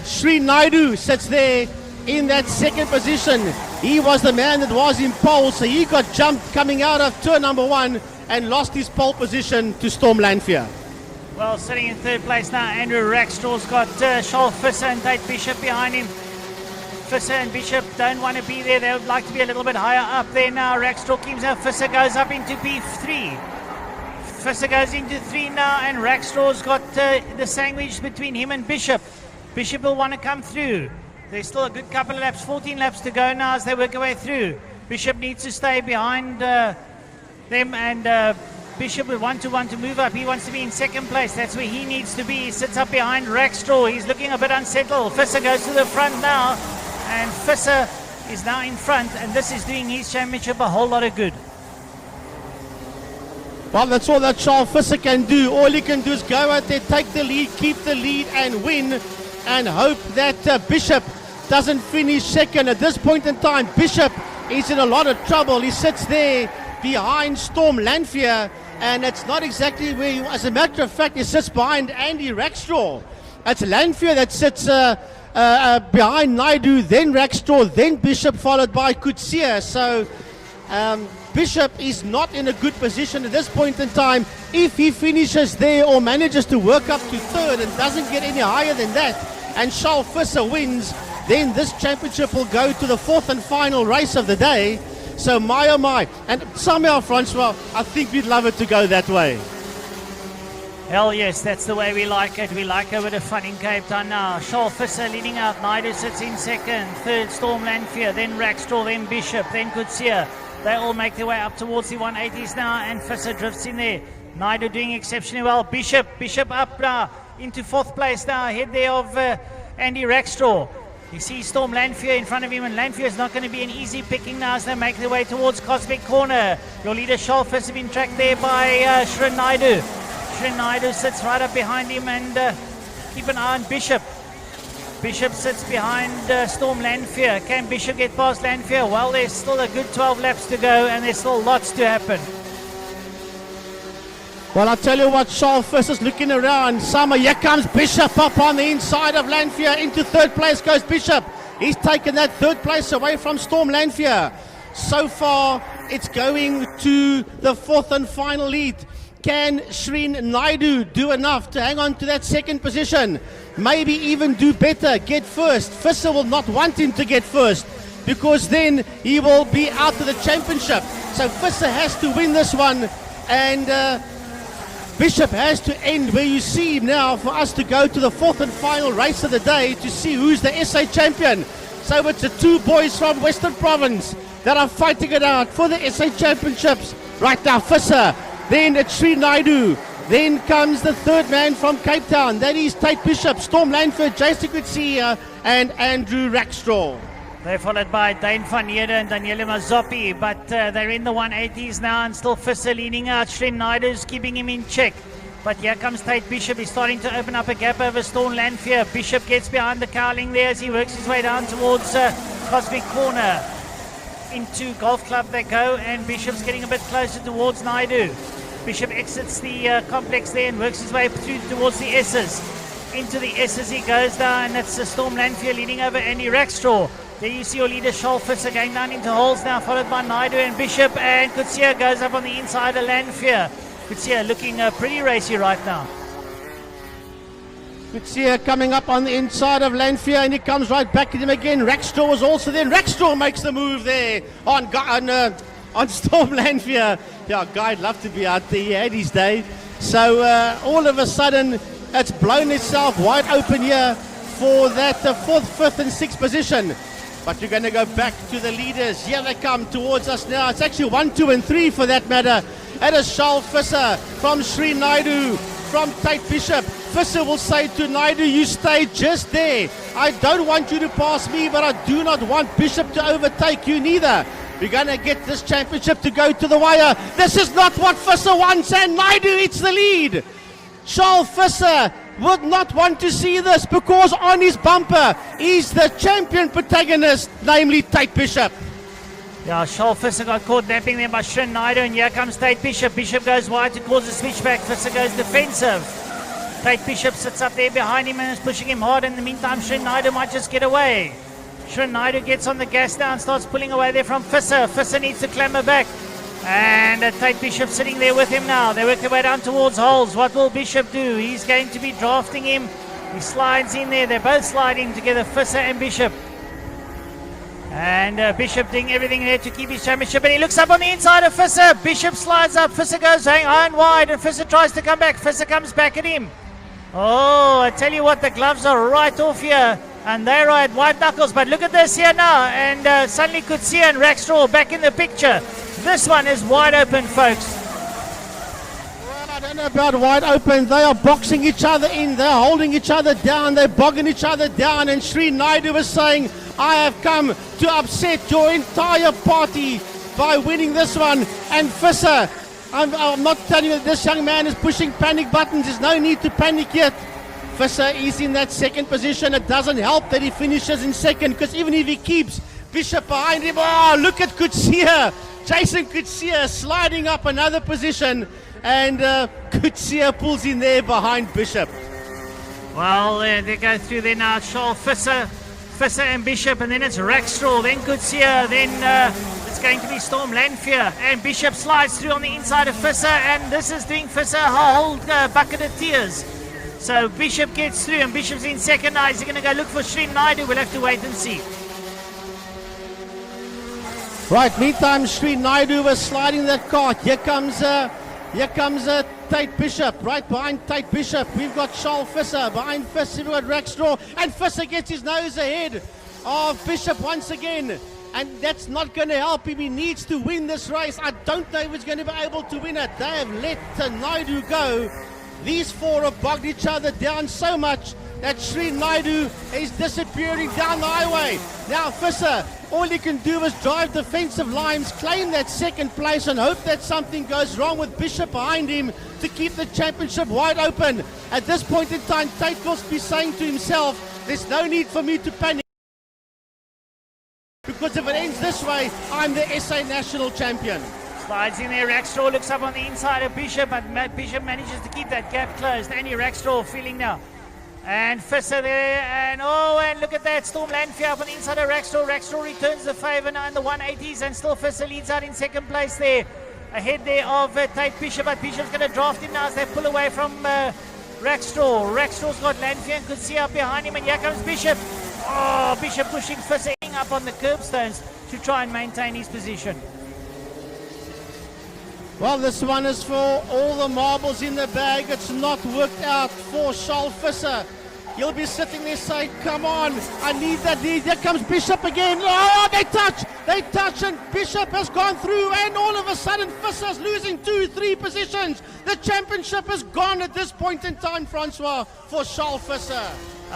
Sri Naidu sits there in that second position. He was the man that was in pole, so he got jumped coming out of turn number 1 and lost his pole position to Storm Lamphere. Well, sitting in third place now, Andrew Rackstraw's got Charles Visser and Tate Bishop behind him. Visser and Bishop don't want to be there. They would like to be a little bit higher up there now. Rackstraw keeps out. Visser goes up into P3. Visser goes into 3 now, and Rackstraw's got the sandwich between him and Bishop. Bishop will want to come through. There's still a good couple of laps, 14 laps to go now as they work their way through. Bishop needs to stay behind them, and Bishop would want to move up. He wants to be in second place. That's where he needs to be. He sits up behind Rackstraw. He's looking a bit unsettled. Visser goes to the front now, and Visser is now in front, and this is doing his championship a whole lot of good. Well, that's all that Charles Visser can do. All he can do is go out there, take the lead, keep the lead, and win, and hope that Bishop doesn't finish second. At this point in time, Bishop is in a lot of trouble. He sits there behind Storm Lamphere, and it's not exactly where he, as a matter of fact, he sits behind Andy Rackstraw. It's Lamphere that sits behind Naidu, then Rackstraw, then Bishop, followed by Kutsia. So Bishop is not in a good position at this point in time. If he finishes there or manages to work up to third and doesn't get any higher than that, and Charles Visser wins, then this championship will go to the fourth and final race of the day. So my oh my, and somehow, Francois, I think we'd love it to go that way. Hell yes, that's the way we like it. We like a bit of fun in Cape Town now. Charles Visser leading out. Naidu sits in second. Third, Storm Lamphere. Then Rackstraw. Then Bishop. Then Kutsia. They all make their way up towards the 180s now, and Visser drifts in there. Naidu doing exceptionally well. Bishop up now into fourth place now, ahead there of Andy Rackstraw. You see Storm Lamphere in front of him, and Lamphere is not going to be an easy picking now as they make their way towards Cosmic Corner. Your leader, Charles Visser, been tracked there by Shreen Naidu. Shreen Naidu sits right up behind him, and keep an eye on Bishop. Bishop sits behind Storm Lamphere. Can Bishop get past Lamphere? Well, there's still a good 12 laps to go, and there's still lots to happen. Well, I'll tell you what, Charles Visser's looking around. Here comes Bishop up on the inside of Lamphere. Into third place goes Bishop. He's taken that third place away from Storm Lamphere. So far, it's going to the fourth and final lead. Can Srin Naidu do enough to hang on to that second position? Maybe even do better, get first. Visser will not want him to get first, because then he will be out of the championship. So Visser has to win this one, and Bishop has to end where you see him now for us to go to the fourth and final race of the day to see who's the SA champion. So it's the two boys from Western Province that are fighting it out for the SA championships. Right now, Visser, then it's Sri Naidu, then comes the third man from Cape Town, that is Tate Bishop, Storm Lanford, Jason Kutsia, and Andrew Rackstraw. They're followed by Dane van Heerde and Daniele Mazzopi, but they're in the 180s now, and still Visser leading out. Srin Naidu's keeping him in check. But here comes Tate Bishop. He's starting to open up a gap over Storm Lanfear. Bishop gets behind the cowling there as he works his way down towards Cosmic Corner. Into Golf Club they go, and Bishop's getting a bit closer towards Naidu. Bishop exits the complex there and works his way through towards the S's. Into the S's he goes down, and that's Storm Lanfear leading over Andy Rackstraw. There you see your leader, Charl Visser, going down into holes now, followed by Naidu and Bishop, and Kutsia goes up on the inside of Lanfear. Kutsia looking pretty racy right now. Kutsia coming up on the inside of Lanfear, and he comes right back at him again. Rackstraw was also there. Rackstraw makes the move there on Storm Lanfear. Yeah, Guy'd love to be out there. He had his day. So all of a sudden, it's blown itself wide open here for that fourth, fifth, and sixth position. But you're going to go back to the leaders. Here they come towards us now. It's actually 1, 2, and 3 for that matter. That is Charl Visser from Sri Naidu, from Tate Bishop. Visser will say to Naidu, you stay just there. I don't want you to pass me, but I do not want Bishop to overtake you neither. We're going to get this championship to go to the wire. This is not what Visser wants, and Naidu hits the lead. Charl Visser would not want to see this, because on his bumper is the champion protagonist, namely Tate Bishop. Yeah, Charl Visser got caught napping there by Srin Naidu, and here comes Tate Bishop. Bishop goes wide to cause a switchback. Visser goes defensive. Tate Bishop sits up there behind him and is pushing him hard. In the meantime, Srin Naidu might just get away. Srin Naidu gets on the gas now and starts pulling away there from Visser. Visser needs to clamber back. And Tate Bishop sitting there with him now. They work their way down towards holes. What will Bishop do? He's going to be drafting him. He slides in there. They're both sliding together, Visser and Bishop. And Bishop doing everything there to keep his championship. And he looks up on the inside of Visser. Bishop slides up. Visser goes iron wide, and Visser tries to come back. Visser comes back at him. Oh, I tell you what, the gloves are right off here. And they're at white knuckles. But look at this here now. And suddenly Kutsia and Rackstraw back in the picture. This one is wide open, folks. Well, I don't know about wide open. They are boxing each other in. They're holding each other down. They're bogging each other down. And Sri Naidu is saying, I have come to upset your entire party by winning this one. And Visser, I'm not telling you that this young man is pushing panic buttons. There's no need to panic yet. Visser is in that second position. It doesn't help that he finishes in second, because even if he keeps Bishop behind him, oh, look at Kutsia. Jason Kutsia sliding up another position, and Kutsia pulls in there behind Bishop. Well, they go through there now. Charl Visser and Bishop, and then it's Rackstraw, then Kutsia, then it's going to be Storm Lanfear, and Bishop slides through on the inside of Visser, and this is doing Visser a whole bucket of tears. So Bishop gets through, and Bishop's in second now. Is he going to go look for Sri Naidu? We'll have to wait and see. Right, meantime, Sri Naidu was sliding that cart. Here comes Tate Bishop. Right behind Tate Bishop, we've got Charl Visser. Behind Visser, we've got Rackstraw. And Visser gets his nose ahead of Bishop once again. And that's not going to help him. He needs to win this race. I don't know if he's going to be able to win it. They have let Naidu go. These four have bogged each other down so much that Sri Naidu is disappearing down the highway. Now Visser, all he can do is drive defensive lines, claim that second place, and hope that something goes wrong with Bishop behind him to keep the championship wide open. At this point in time, Tate must be saying to himself, there's no need for me to panic, because if it ends this way, I'm the SA National Champion. Slides in there. Rackstraw looks up on the inside of Bishop, but Bishop manages to keep that gap closed. Andy Rackstraw feeling now And Visser there, and look at that, Storm Lanfear up on the inside of Rackstraw. Rackstraw returns the favour now in the 180s, and still Visser leads out in second place there. Ahead there of Tate Bishop, but Bishop's going to draft him now as they pull away from Rackstraw. Rackstraw's got Lanfear and Kutsia up behind him, and here comes Bishop. Oh, Bishop pushing Visser up on the curbstones to try and maintain his position. Well, this one is for all the marbles in the bag. It's not worked out for Charles Visser. He'll be sitting there saying, come on, I need that lead. Here comes Bishop again. Oh, they touch, and Bishop has gone through, and all of a sudden Visser's losing 2-3 positions. The championship is gone at this point in time, Francois, for Charles Visser.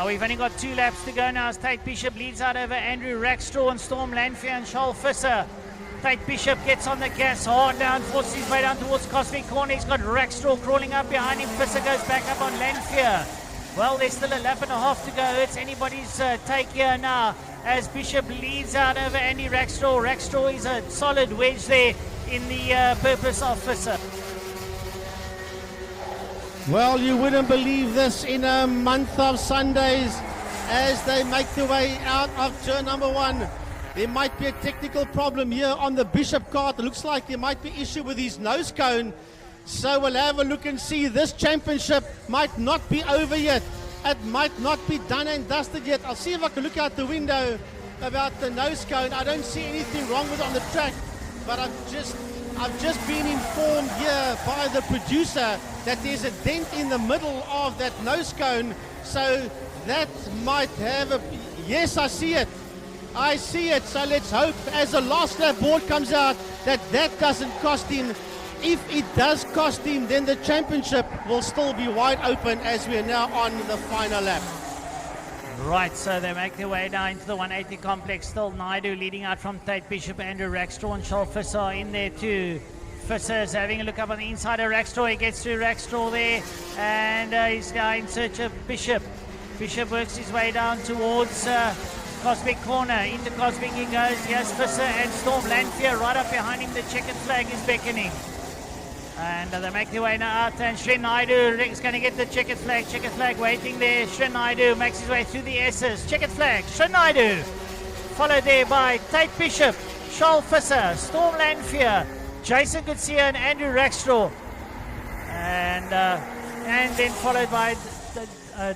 We've only got 2 laps to go now as Tate Bishop leads out over Andrew Rackstraw and Storm Lanfear and Charles Visser. Tate Bishop gets on the gas hard down, forces his way down towards Cosmic Corner. He's got Rackstraw crawling up behind him. Visser goes back up on Lanfear. Well, there's still a lap and a half to go. It's anybody's take here now as Bishop leads out over Andy Rackstraw. Rackstraw is a solid wedge there in the purpose of Visser. Well, you wouldn't believe this in a month of Sundays as they make their way out of turn number 1. There might be a technical problem here on the Bishop cart. It looks like there might be issue with his nose cone. So we'll have a look and see. This championship might not be over yet. It might not be done and dusted yet. I'll see if I can look out the window about the nose cone. I don't see anything wrong with it on the track, but I've just been informed here by the producer that there's a dent in the middle of that nose cone. So that might have a... Yes, I see it. I see it, so let's hope as the last lap board comes out that doesn't cost him. If it does cost him, then the championship will still be wide open as we are now on the final lap. Right, so they make their way down into the 180 complex. Still Naidu leading out from Tate Bishop, Andrew Rackstraw and Charles Visser in there too. Visser's having a look up on the inside of Rackstraw. He gets through Rackstraw there, and he's going in search of Bishop. Bishop works his way down towards Cosmic Corner. Into Cosmic he goes. Here's Visser and Storm Lanfear right up behind him. The checkered flag is beckoning. And they make their way now out, and Sri Naidu is going to get the checkered flag. Checkered flag waiting there. Sri Naidu makes his way through the S's. Checkered flag, Sri Naidu. Followed there by Tate Bishop, Charles Visser, Storm Lanfear, Jason Kutsia and Andrew Rackstraw. And then followed by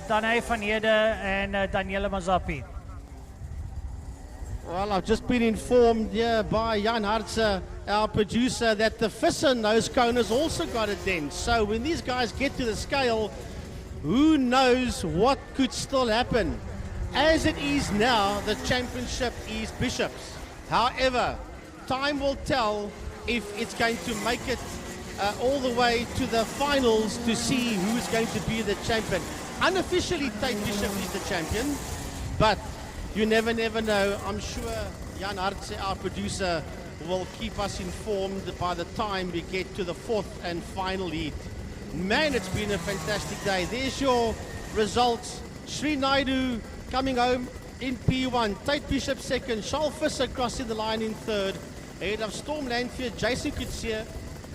Danae van Heerde and Daniela Mazzapi. Well, I've just been informed here by Jan Hartze, our producer, that the Visser nose cone has also got a dent. So when these guys get to the scale, who knows what could still happen. As it is now, the championship is Bishop's. However, time will tell if it's going to make it all the way to the finals to see who's going to be the champion. Unofficially, Tate Bishop is the champion, but you never know. I'm sure Jan Hartze, our producer, will keep us informed by the time we get to the 4th and final heat. Man, it's been a fantastic day. There's your results. Sri Naidu coming home in P1. Tate Bishop second. Charles Visser crossing the line in third. Ahead of Storm Lanfear, Jason Kutsia,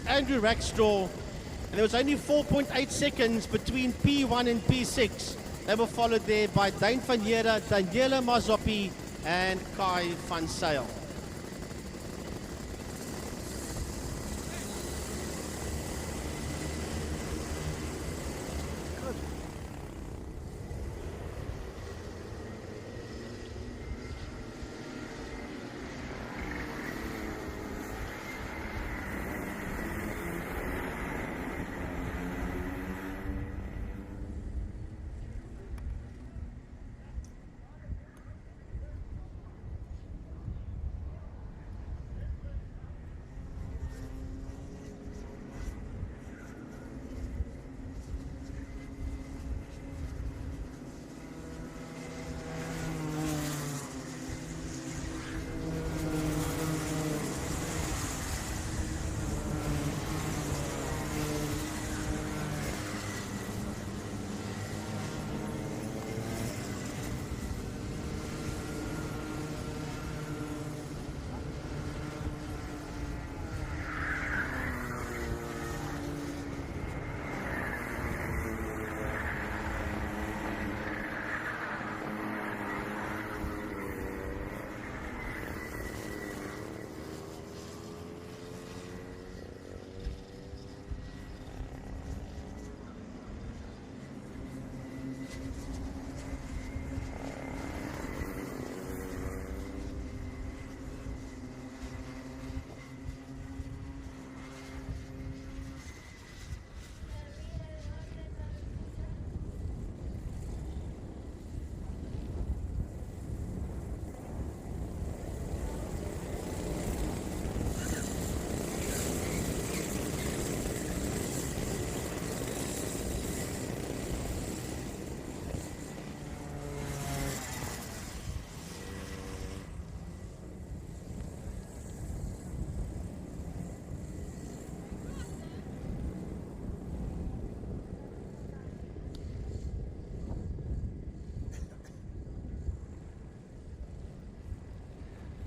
Andrew Rackstraw. And there was only 4.8 seconds between P1 and P6. They were followed there by Dane van Heerde, Daniela Mazzapi, and Kai van Zyl.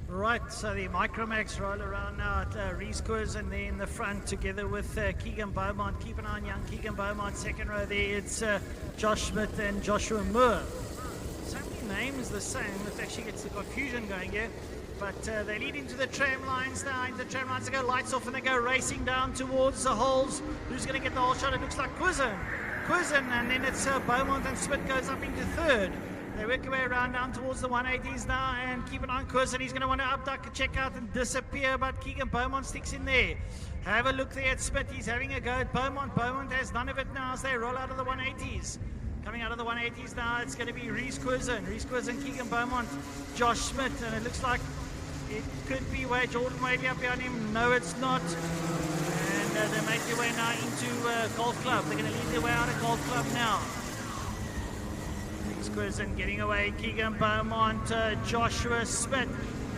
Right, so the Micromax roll around now at Reese Curzon there in the front together with Keegan Beaumont. Keep an eye on young Keegan Beaumont. Second row there, it's Josh Smith and Joshua Moore. So many names the same, it actually gets the confusion going here. But they lead into the tram lines now. Into the tram lines, they go lights off and they go racing down towards the holes. Who's going to get the hole shot? It looks like Curzon, and then it's Beaumont and Smith goes up into third. They work their way around down towards the 180s now, and keep an eye on Curzon. He's going to want to upduck, check out and disappear, but Keegan Beaumont sticks in there. Have a look there at Smith. He's having a go at Beaumont. Beaumont has none of it now as they roll out of the 180s. Coming out of the 180s now, it's going to be Reese Curzon, Keegan Beaumont, Josh Smith, and it looks like it could be where Jordan Wadley up behind him. No, it's not. And they make their way now into Golf Club. They're going to lead their way out of Golf Club now. Curzon getting away, Keegan Beaumont, Joshua Smith,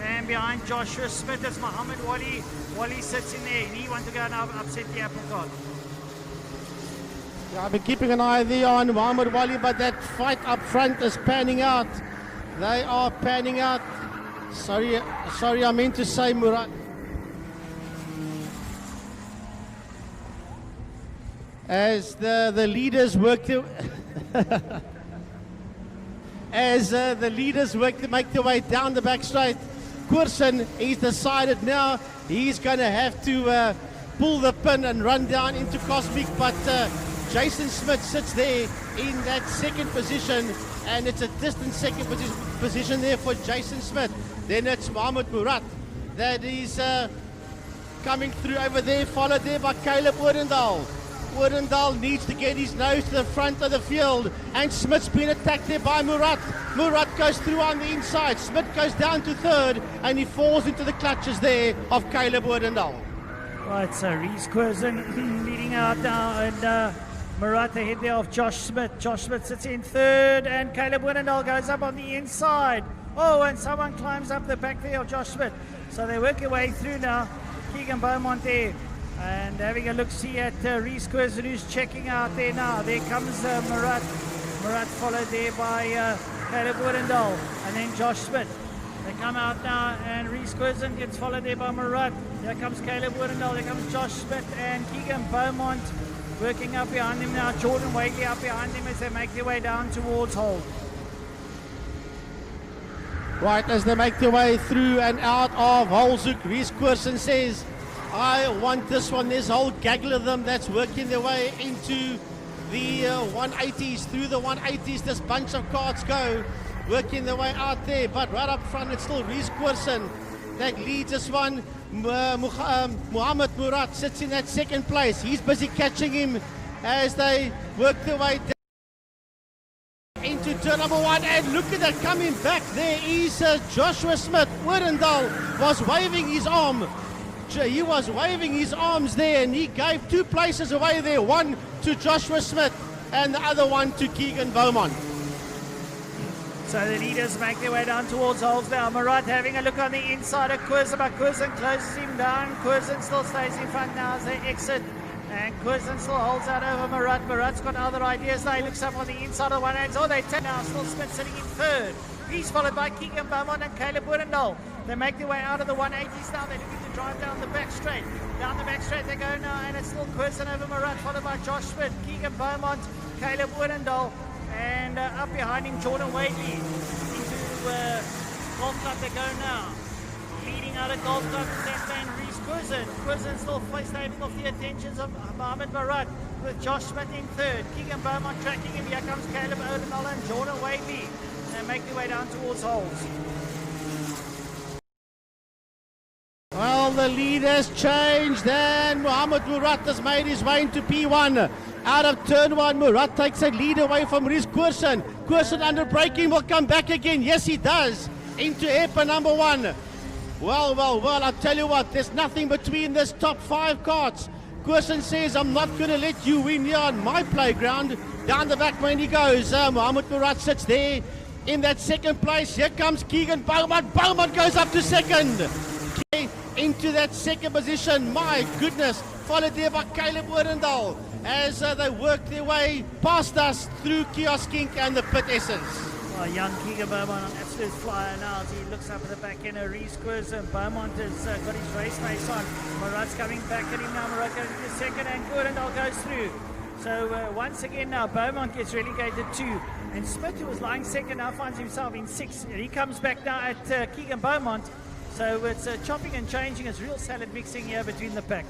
and behind Joshua Smith it's Muhammad Wali. Wali sits in there, he wants to go and upset the apple cart. Yeah, I've been keeping an eye there on Muhammad Wali, but that fight up front is panning out. They are panning out. Sorry, I meant to say Murat. As the leaders work to as the leaders make their way down the back straight, Curzon, he's decided now he's going to have to pull the pin and run down into Cosmic, but Jason Smith sits there in that second position, and it's a distant second position there for Jason Smith. Then it's Mohamed Murat that is coming through over there, followed there by Caleb Oudendal. Oudendal needs to get his nose to the front of the field, and Smith's been attacked there by Murat. Murat goes through on the inside. Smith goes down to third, and he falls into the clutches there of Caleb Oudendal. Right, so Reese Curzon leading out now, and Murat ahead there of Josh Smith. Josh Smith sits in third, and Caleb Oudendal goes up on the inside. Oh, and someone climbs up the back there of Josh Smith. So they work their way through now. Keegan Beaumont there. And having a look-see at Reese Curzon, who's checking out there now. There comes Murat. Murat followed there by Caleb Oudendal. And then Josh Smith. They come out now, and Reese Curzon gets followed there by Murat. Here comes Caleb Oudendal. There comes Josh Smith and Keegan Beaumont working up behind him now. Jordan Wadley up behind him as they make their way down towards Hull. Right, as they make their way through and out of Holzoek, Reese Curzon says, I want this one. There's a whole gaggle of them that's working their way into the 180s. Through the 180s, this bunch of cards go, working their way out there. But right up front, it's still Reese Curzon that leads this one. Muhammad Murat sits in that second place. He's busy catching him as they work their way down into turn number one. And look at that, coming back. There is Joshua Smith. Oudendal was waving his arm. He was waving his arms there, and he gave two places away there, one to Joshua Smith and the other one to Keegan Beaumont. So the leaders make their way down towards holes now. Murat having a look on the inside of Curzon, but Curzon closes him down. Curzon still stays in front now as they exit, and Curzon still holds out over Murat. Murat's got other ideas now. He looks up on the inside of the 180s. Oh, they take now. Still Smith sitting in third. He's followed by Keegan Beaumont and Caleb Oudendal. They make their way out of the 180s now. They're looking to drive down the back straight. Down the back straight they go now, and it's still Curzon over Murat, followed by Josh Smith, Keegan Beaumont, Caleb Oudendal, and up behind him Jordan Wadley. Into Golf Club they go now. Leading out of Golf Club is that man Reese Curzon. Curzon still staving off the attentions of Mohamed Murat, with Josh Smith in third. Keegan Beaumont tracking him. Here comes Caleb Oudendal and Jordan Wadley. And make their way down towards holes. Well, the lead has changed, and Muhammad Murat has made his way into P1. Out of turn one, Murat takes a lead away from Reese Curzon. Curzon under braking will come back again. Yes, he does. Into airport number one. Well, I'll tell you what, there's nothing between this top five carts. Curzon says, I'm not going to let you win here on my playground. Down the back when he goes. Muhammad Murat sits there in that second place. Here comes Keegan Beaumont. Beaumont goes up to second. Into that second position. My goodness. Followed there by Caleb Oudendal as they work their way past us through Kiosk Inc. and the Pit Essence. Young Keegan Beaumont on absolute flyer now as he looks up at the back end of Reese Curzon. Beaumont has got his race face on. Murat's coming back at him now. Murat going to second and Gordendal goes through. So once again now Beaumont gets relegated 2. And Smith, who was lying second, now finds himself in 6. And he comes back now at Keegan Beaumont. So it's chopping and changing. It's real salad mixing here between the pack.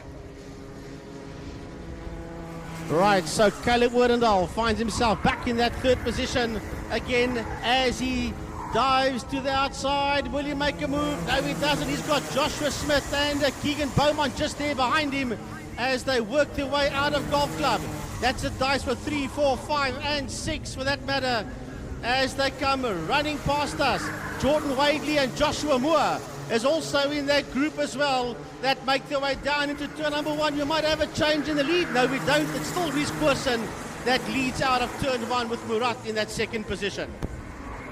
Right, so Caleb Wordendal finds himself back in that third position again as he dives to the outside. Will he make a move? No, he doesn't. He's got Joshua Smith and Keegan Beaumont just there behind him as they work their way out of Golf Club. That's a dice for 3, 4, 5 and 6 for that matter as they come running past us. Jordan Wadley and Joshua Moore is also in that group as well that make their way down into turn number 1. You might have a change in the lead. No, we don't. It's still Reese Curzon that leads out of turn 1 with Murat in that second position.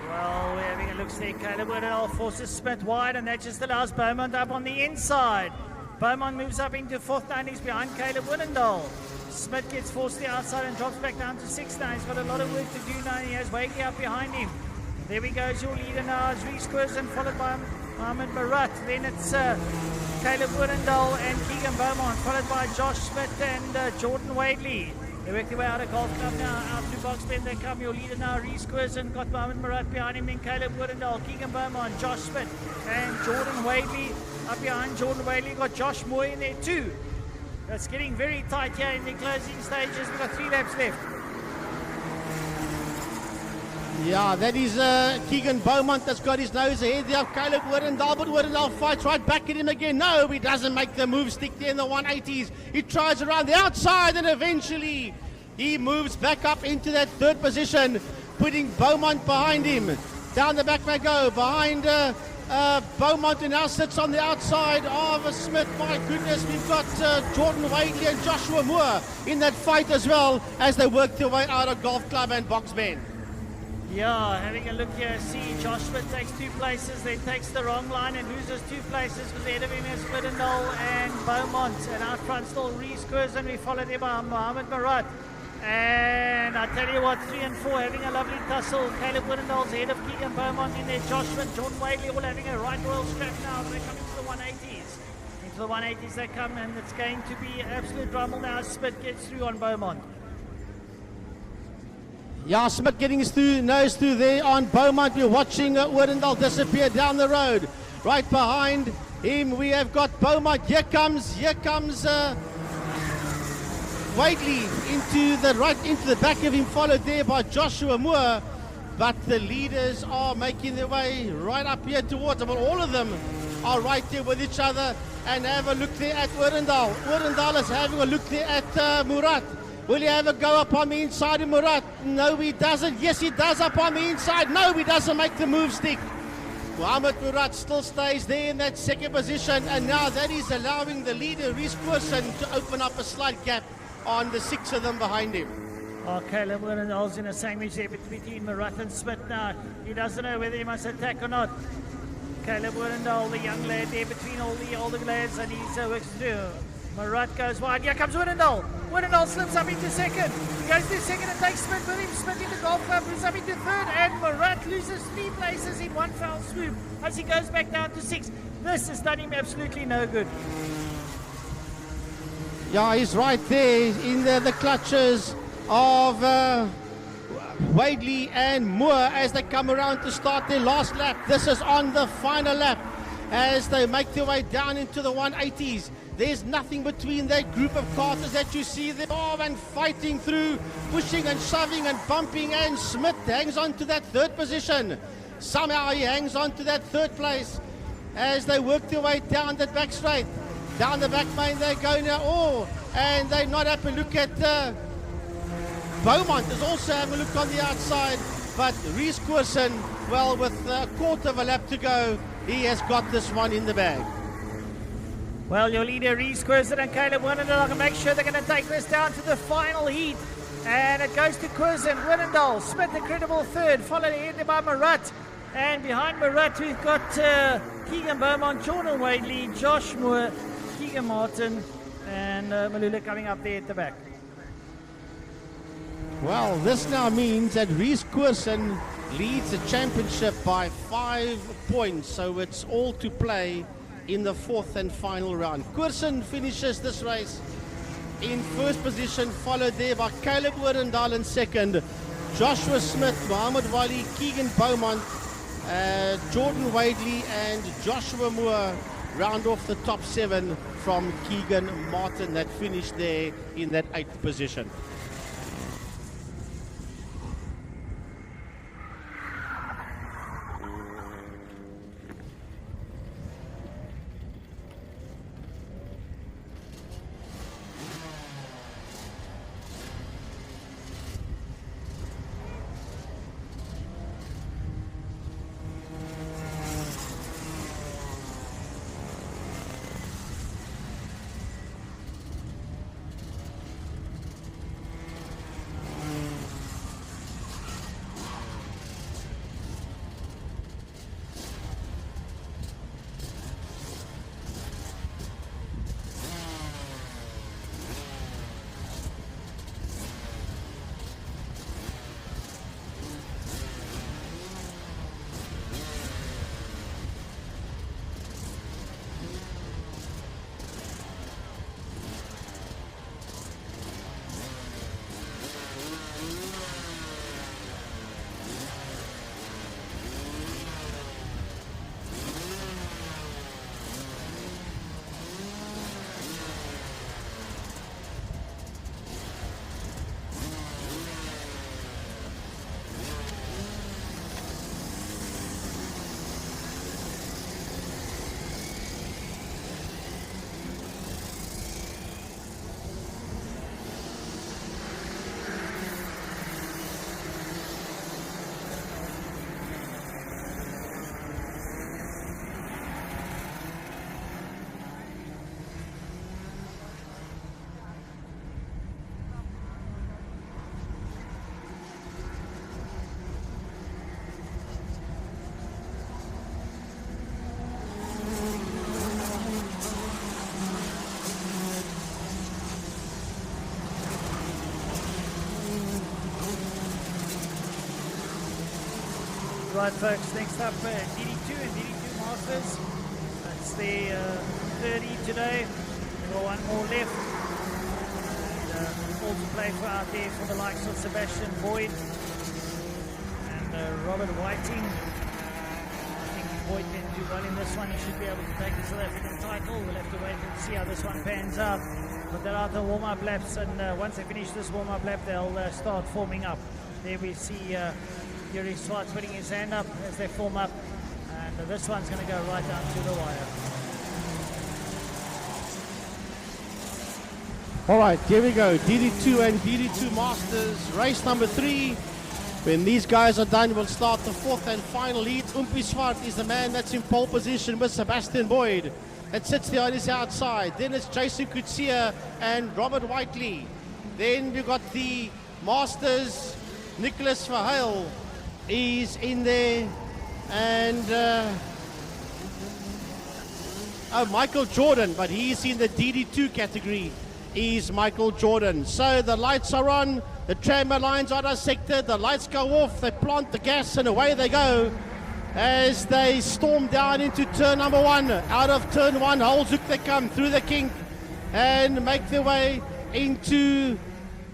Well, we're having a look there. Caleb Wordendal forces Smith wide, and that just allows Beaumont up on the inside. Beaumont moves up into 4th now, and he's behind Caleb Wordendal. Smith gets forced to the outside and drops back down to 6th now. He's got a lot of work to do now. He has Wakey up behind him. There we go, your leader now is Reese Curzon, followed by Mohamed Murat. Then it's Caleb Wordendal and Keegan Beaumont, followed by Josh Smith and Jordan Wadley. They work their way out of Golf Club now, out through Boxbend they come. Your leader now, Reese Curzon, got Mohamed Murat behind him, then Caleb Wordendal, Keegan Beaumont, Josh Smith and Jordan Wadley. Up behind Jordan Wadley, got Josh Moore in there too. It's getting very tight here in the closing stages. We've got 3 laps left. Yeah, that is Keegan Beaumont that's got his nose ahead there of Caleb Wordendal, but Wordendal fights right back at him again. No, he doesn't make the move, stick there in the 180s. He tries around the outside and eventually he moves back up into that third position, putting Beaumont behind him. Down the back they go, behind Beaumont, who now sits on the outside of Smith. My goodness, we've got Jordan Wadley and Joshua Moore in that fight as well as they work their way out of Golf Club and Boxbend. Yeah, having a look here, see Josh Smith takes 2 places, then takes the wrong line and loses 2 places because ahead of him is Wordendal and Beaumont. And out front still Reese Curzon, we follow there by Mohamed Murat. And I tell you what, 3 and 4 having a lovely tussle. Caleb Wordendal's ahead of Keegan Beaumont in there. Josh Smith, Jordan Wadley all having a right royal scrap now. They're coming to the 180s. Into the 180s they come, and it's going to be absolute rumble now. Smith gets through on Beaumont. Yeah, Smith getting his nose through there on Beaumont. We're watching Wordendal disappear down the road. Right behind him we have got Beaumont. Here comes Wadley into the back of him, followed there by Joshua Moore. But the leaders are making their way right up here towards them. All of them are right there with each other. And have a look there at Wordendal. Wordendal is having a look there at Murat. Will he have a go up on the inside of Murat? No, he doesn't. Yes, he does up on the inside. No, he doesn't make the move stick. Mohamed Murat still stays there in that second position. And now that is allowing the leader, Reese Curzon, to open up a slight gap on the 6 of them behind him. Oh, Caleb Wordendal's in a sandwich there between Murat and Smith now. He doesn't know whether he must attack or not. Caleb Wordendal, the young lad there between all the older lads, and he's works through. Murat goes wide. Here comes Wordendal. Wordendal slips up into second. He goes to second and takes Smith with him. Smith into Golf Club, moves up into third, and Murat loses 3 places in one foul swoop as he goes back down to 6. This has done him absolutely no good. Yeah, he's right there in the clutches of Wadley and Moore as they come around to start their last lap. This is on the final lap as they make their way down into the 180s. There's nothing between that group of carters that you see there. Oh, and fighting through, pushing and shoving and bumping, and Smith hangs on to that third position. Somehow he hangs on to that third place as they work their way down that back straight. Down the back main they go now. Oh, and they're not happy. Look at Beaumont is also having a look on the outside. But Reese Curzon, well, with a quarter of a lap to go, he has got this one in the bag. Well, your leader, Reese Curzon and Caleb Wordendal, can make sure they're going to take this down to the final heat. And it goes to Curzon, Wordendal, Smith, incredible third, followed ahead by Murat. And behind Murat, we've got Keegan Beaumont, Jordan Wadley, Josh Moore, Keegan Martin, and Malula coming up there at the back. Well, this now means that Reese Curzon leads the championship by 5 points. So it's all to play in the 4th and final round. Koersen finishes this race in first position, followed there by Caleb Oudendal in second. Joshua Smith, Mohammed Wali, Keegan Beaumont, Jordan Wadley and Joshua Moore round off the top 7 from Keegan Martin that finished there in that 8th position. Right, folks, next up, DD2 and DD2 Masters. That's the 30 today. We've got one more left. And all to play for out there for the likes of Sebastian Boyd and Robert Whiting. I think Boyd didn't do well in this one. He should be able to take the South African title. We'll have to wait and see how this one pans out. But they're out the warm-up laps, and once they finish this warm-up lap, they'll start forming up. There we see Yuri Swartz putting his hand up as they form up, and this one's going to go right down to the wire. All right, here we go. DD2 and DD2 Masters, race number 3. When these guys are done, we'll start the 4th and final lead. Umpi Swart is the man that's in pole position with Sebastian Boyd. That sits there on his outside. Then it's Jason Kutsia and Robert Whiteley. Then we've got the Masters, Nicholas Verheul is in there, and Michael Jordan, but he's in the DD2 category, is Michael Jordan. So the lights are on, the tramway lines are dissected, the lights go off, they plant the gas, and away they go as they storm down into turn number 1. Out of turn 1, holes hook they come through the kink and make their way into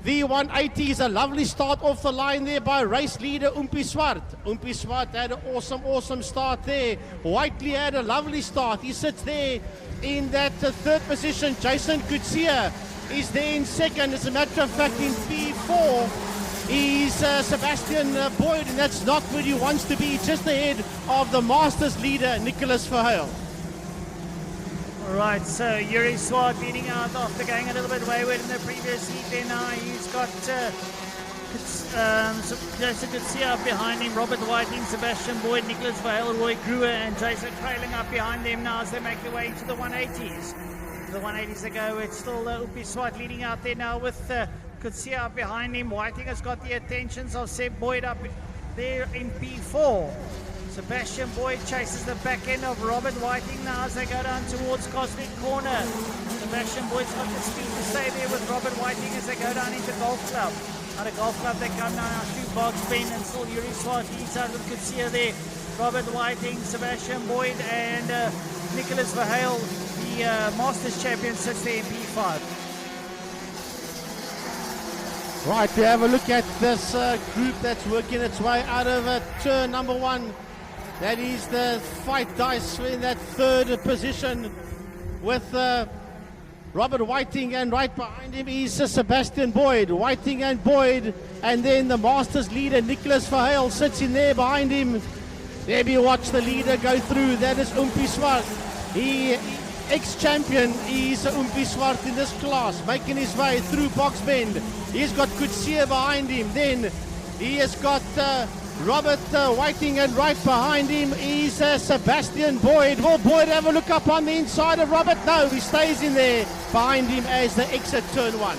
the 180s. A lovely start off the line there by race leader Umpi Swart. Umpi Swart had an awesome start there. Whiteley had a lovely start. He sits there in that 3rd position. Jason Kutsia is there in 2nd. As a matter of fact, in P4 is Sebastian Boyd, and that's not where he wants to be, just ahead of the Masters leader Nicholas Verheul. Right, so Yuri Swart leading out after going a little bit wayward in the previous heat there. Now he's got Jason Kutsia behind him, Robert Whiting, Sebastian Boyd, Nicholas Verheul, Roy Gruer, and Jason trailing up behind them now as they make their way into the 180s. The 180s they go, it's still Umpi Swart leading out there now with Kutsia behind him. Whiting has got the attentions of Seb Boyd up there in P4. Sebastian Boyd chases the back end of Robert Whiting now as they go down towards Cosmic Corner. Sebastian Boyd's got the speed to stay there with Robert Whiting as they go down into Golf Club. Out of Golf Club they come now to box bend, and still Yuri Swart leads out with Kutsia there. Robert Whiting, Sebastian Boyd, and Nicholas Verheul, the Masters champion, sits there in P5. Right, we have a look at this group that's working its way out of turn number 1. That is the Fight Dice in that third position with Robert Whiting, and right behind him is Sebastian Boyd. Whiting and Boyd, and then the Masters leader Nicholas Verheul sits in there behind him. There we watch the leader go through. That is Umpi Swart. He ex-champion is Umpi Swart in this class, making his way through box bend. He's got Kutsia behind him. Then he has got Robert Whiting, and right behind him is Sebastian Boyd. Will Boyd have a look up on the inside of Robert? No, he stays in there behind him as they exit turn 1.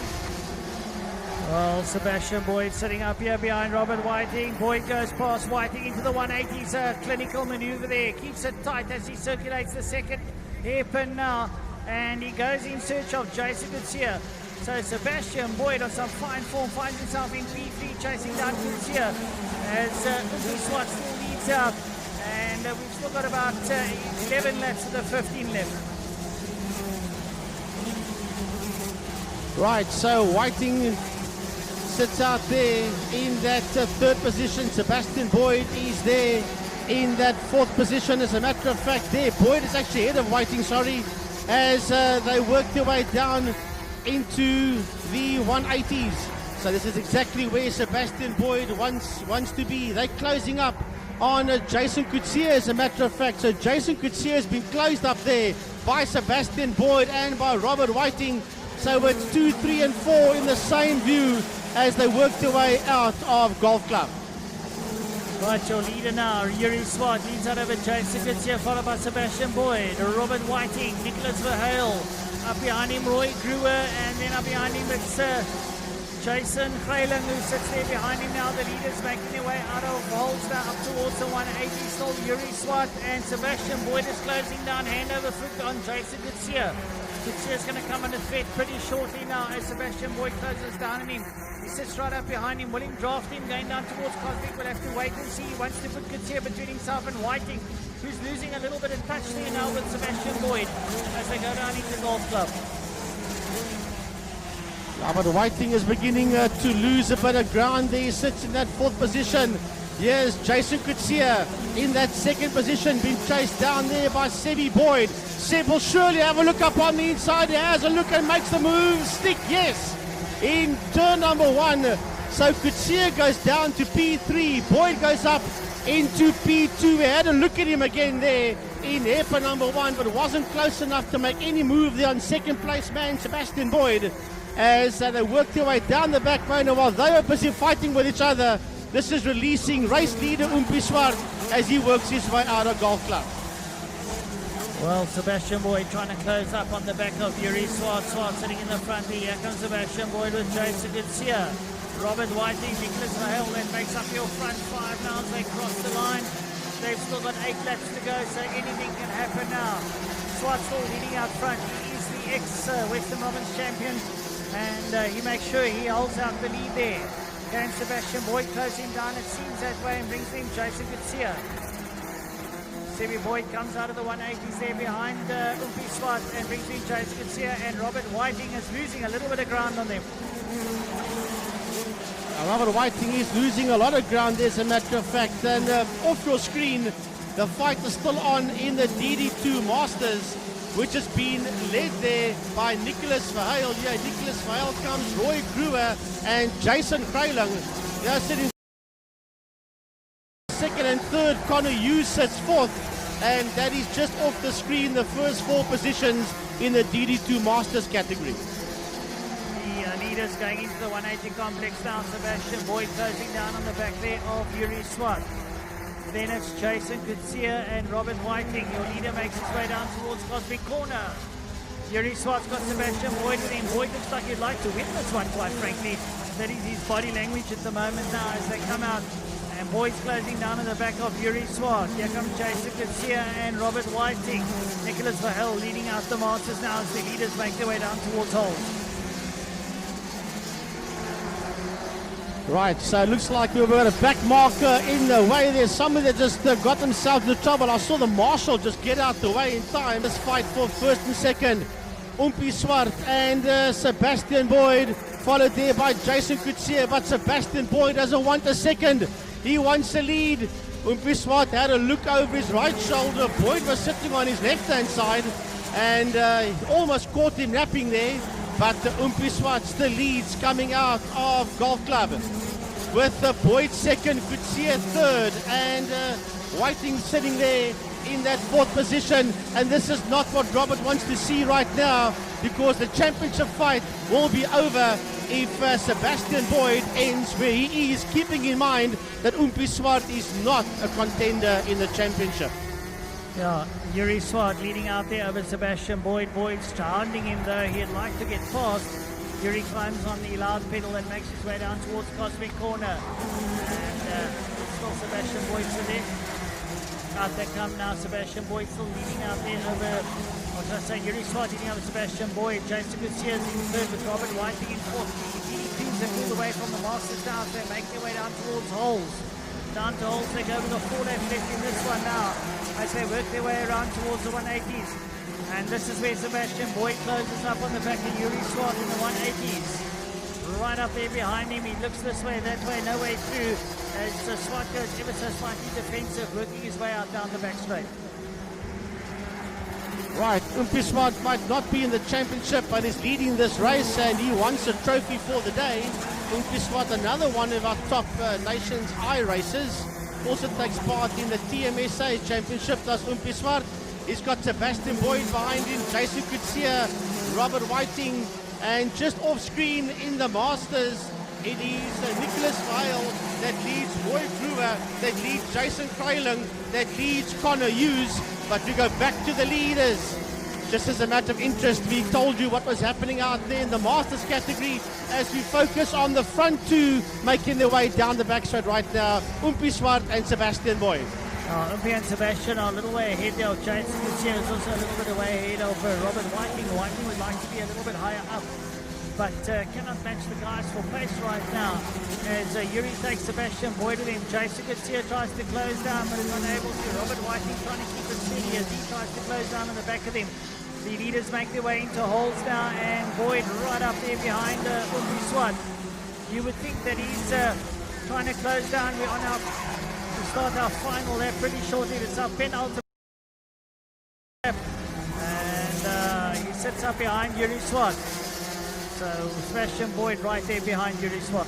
Well, Sebastian Boyd sitting up here behind Robert Whiting. Boyd goes past Whiting into the 180s. A clinical maneuver there. Keeps it tight as he circulates the second hairpin now. And he goes in search of Jason Kutsia. So Sebastian Boyd on some fine form finds himself in P3 chasing down Kutsia as Umpi Swart still leads out. And we've still got about 11 laps of the 15 left. Right, so Whiting sits out there in that third position. Sebastian Boyd is there in that fourth position. As a matter of fact, there Boyd is actually ahead of Whiting, as they work their way down into the 180s. So this is exactly where Sebastian Boyd wants to be. They're closing up on Jason Kutsia, as a matter of fact. So Jason Kutsia has been closed up there by Sebastian Boyd and by Robert Whiting. So it's 2, 3, and 4 in the same view as they work their way out of Golf Club. Right, your leader now, Yuri Swart, leads out over Jason Kutsia, followed by Sebastian Boyd, Robert Whiting, Nicholas Verheul. Up behind him, Roy Gruwer, and then up behind him it's Jason Greyling, who sits there behind him now. The leaders making their way out of holes now up towards the 180. Still Yuri Swart, and Sebastian Boyd is closing down, hand over foot on Jason Kutsia. Kutsia is going to come under threat pretty shortly now as Sebastian Boyd closes down on him. He sits right up behind him. Will he draft him going down towards Cosmic? We'll have to wait and see. He wants to put Kutsia between himself and Whiting, who's losing a little bit of touch there now with Sebastian Boyd as they go down into Golf Club. But Whiting is beginning to lose a bit of ground there. He sits in that fourth position. Here's Jason Kutsia in that second position, being chased down there by Sebi Boyd. Seb will surely have a look up on the inside. He has a look and makes the move. Stick, yes, in turn number 1. So Kutsia goes down to P3. Boyd goes up into P2. We had a look at him again there in hairpin number 1, but wasn't close enough to make any move there on second place man Sebastian Boyd as they work their way down the backbone. And while they were busy fighting with each other, this is releasing race leader Umpi Swart as he works his way out of Golf Club. Well, Sebastian Boyd trying to close up on the back of Yuri Swart. Swart sitting in the front here. Here comes Sebastian Boyd with Jason Kutsia. Robert Whiting, Nicholas Verheul, that makes up your front 5 now as they cross the line. They've still got 8 laps to go, so anything can happen now. Swart still leading out front. He is the ex-Western Province champion, and he makes sure he holds out the lead there. Again, Sebastian Boyd closing down, it seems that way, and brings in Jason Kutsia. Sebi Boyd comes out of the 180s there behind Umpi Swart and brings in Jason Kutsia, and Robert Whiting is losing a little bit of ground on them. Robert Whiting is losing a lot of ground, as a matter of fact. And off your screen, the fight is still on in the DD2 Masters, which has been led there by Nicholas Verheul. Yeah, Nicholas Verheul comes, Roy Gruwer and Jason Greyling. They are sitting second and third. Connor Hughes sits fourth, and that is just off the screen, the first 4 positions in the DD2 Masters category. Leaders going into the 180 complex now. Sebastian Boyd closing down on the back there of Yuri Swart. Then it's Jason Kutsia and Robert Whiting. Your leader makes his way down towards Cosmic Corner. Yuri Swart's got Sebastian Boyd with him. Boyd looks like he'd like to win this one, quite frankly. That is his body language at the moment now as they come out. And Boyd's closing down on the back of Yuri Swart. Here comes Jason Kutsia and Robert Whiting. Nicholas Verheul leading out the Masters now as the leaders make their way down towards holes. Right, so it looks like we've got a back marker in the way. There's somebody that just got themselves into trouble. I saw the marshal just get out the way in time. This fight for first and second. Umpi Swart and Sebastian Boyd, followed there by Jason Coetzee, but Sebastian Boyd doesn't want a second. He wants a lead. Umpi Swart had a look over his right shoulder. Boyd was sitting on his left-hand side and almost caught him napping there. But Umpi Swart still leads coming out of Golf Club. With Boyd second, Coetzee third, and Whiting sitting there in that fourth position. And this is not what Robert wants to see right now, because the championship fight will be over if Sebastian Boyd ends where he is, keeping in mind that Umpi Swart is not a contender in the championship. Yeah, Yuri Swart leading out there over Sebastian Boyd. Boyd's surrounding him though. He'd like to get past. Yuri climbs on the loud pedal and makes his way down towards Cosmic Corner. And still Sebastian Boyd still there. Out they come now. Sebastian Boyd still leading out there over, what should I say, Yuri Swart leading over Sebastian Boyd. Jason Coetzee is in third with Robert Whiting in fourth. The DD2s have pulled away from the Masters down. They make their way down towards holes. Down to holes, they go with a 4 left in this one now, as they work their way around towards the 180s. And this is where Sebastian Boyd closes up on the back of Yuri Swart in the 180s. Right up there behind him, he looks this way, that way, no way through, as Swart goes ever so slightly defensive, working his way out down the back straight. Right, Umpi Swart might not be in the championship, but is leading this race, and he wants a trophy for the day. Umpi Swart, another one of our top nations I races, also takes part in the TMSA championship, does Umpi Swart. He's got Sebastian Boyd behind him, Jason Coetzee, Robert Whiting, and just off screen in the Masters, it is Nicholas Weil that leads Roy Brewer, that leads Jason Kreiling, that leads Connor Hughes. But we go back to the leaders. Just as a matter of interest, we told you what was happening out there in the Masters category as we focus on the front two making their way down the back straight right now. Umpi Swart and Sebastian Boyd. Umpi and Sebastian are a little way ahead there. Jason Coetzee is also a little bit away ahead of Robert Whiting. Whiting would like to be a little bit higher up, but cannot match the guys for pace right now. As Yuri takes Sebastian Boyd with him, Jason Coetzee tries to close down, but is unable to. Robert Whiting trying to keep it steady as he tries to close down on the back of him. The leaders make their way into holes now, and Boyd right up there behind Umpi Swart. You would think that he's trying to close down. We're on our to start our final lap pretty shortly. It's our penultimate lap, and he sits up behind Yuri Swart. So Sebastian Boyd right there behind Yuri Swart.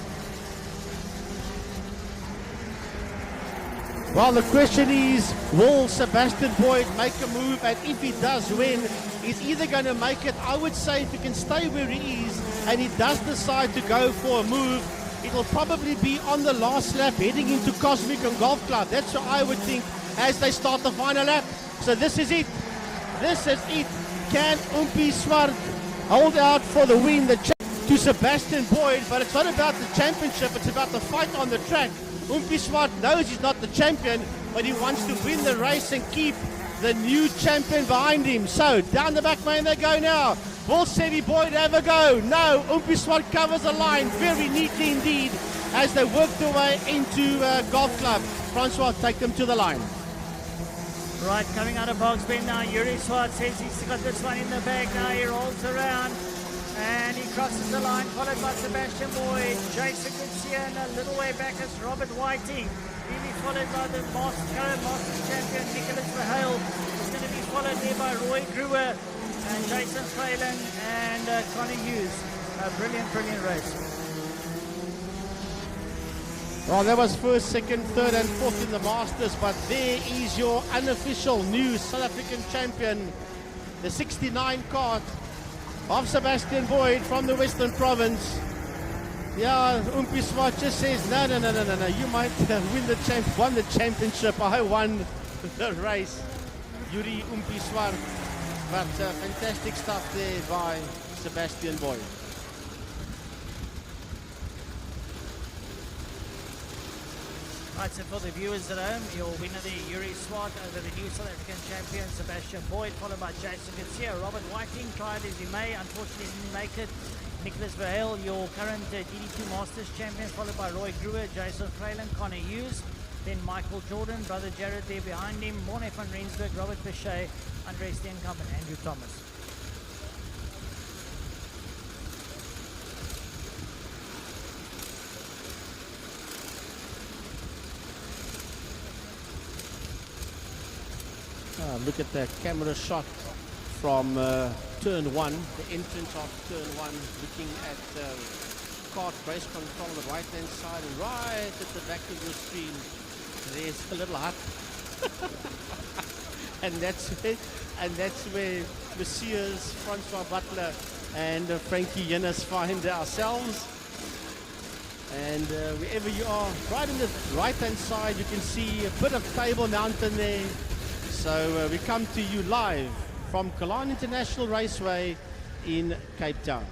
Well, the question is, will Sebastian Boyd make a move? And if he does win, he's either going to make it, I would say, if he can stay where he is and he does decide to go for a move, it'll probably be on the last lap heading into Cosmic and Golf Club. That's what I would think as they start the final lap. So this is it. This is it. Can Umpi Swart hold out for the win to Sebastian Boyd? But it's not about the championship, it's about the fight on the track. Umpi Swart knows he's not the champion, but he wants to win the race and keep the new champion behind him. So down the back lane they go now. Will Sebi Boyd have a go? No, Umpi Swart covers the line very neatly indeed as they work their way into Golf Club. Francois, take them to the line. Right, coming out of Bogs Bend now, Yuri Swart says he's got this one in the bag now. He rolls around and he crosses the line, followed by Sebastian Boyd. Jason Coetzee and a little way back is Robert Whiting. He'll be followed by the current Masters champion Nicholas Verheul. He's going to be followed there by Roy Brewer and Jason Kreiling and Connor Hughes. A brilliant, brilliant race. Well, that was first, second, third and fourth in the Masters, but there is your unofficial new South African champion, the 69 card of Sebastian Boyd from the Western Province. Yeah, Umpi Swart just says, no, you might won the championship. I won the race. Yuri Umpi Swart. But fantastic stuff there by Sebastian Boyd. Right, so for the viewers at home, your winner there, Yuri Swart over the new South African champion, Sebastian Boyd, followed by Jason Coetzee. Robert Whiting tried as he may, unfortunately didn't make it. Nicholas Verheul, your current DD2 Masters champion, followed by Roy Gruwer, Jason Freyland, Connor Hughes, then Michael Jordan, brother Jared there behind him, Morne van Rensburg, Robert Bechet, Andre Steenkamp, and Andrew Thomas. Look at the camera shot from turn 1, the entrance of turn 1, looking at kart race control on the right hand side, and right at the back of your screen there's a little hut. and that's where Messieurs Francois Butler and Frankie Yennis find ourselves. And wherever you are, right on the right hand side, you can see a bit of Table Mountain there. So we come to you live from Killarney International Raceway in Cape Town.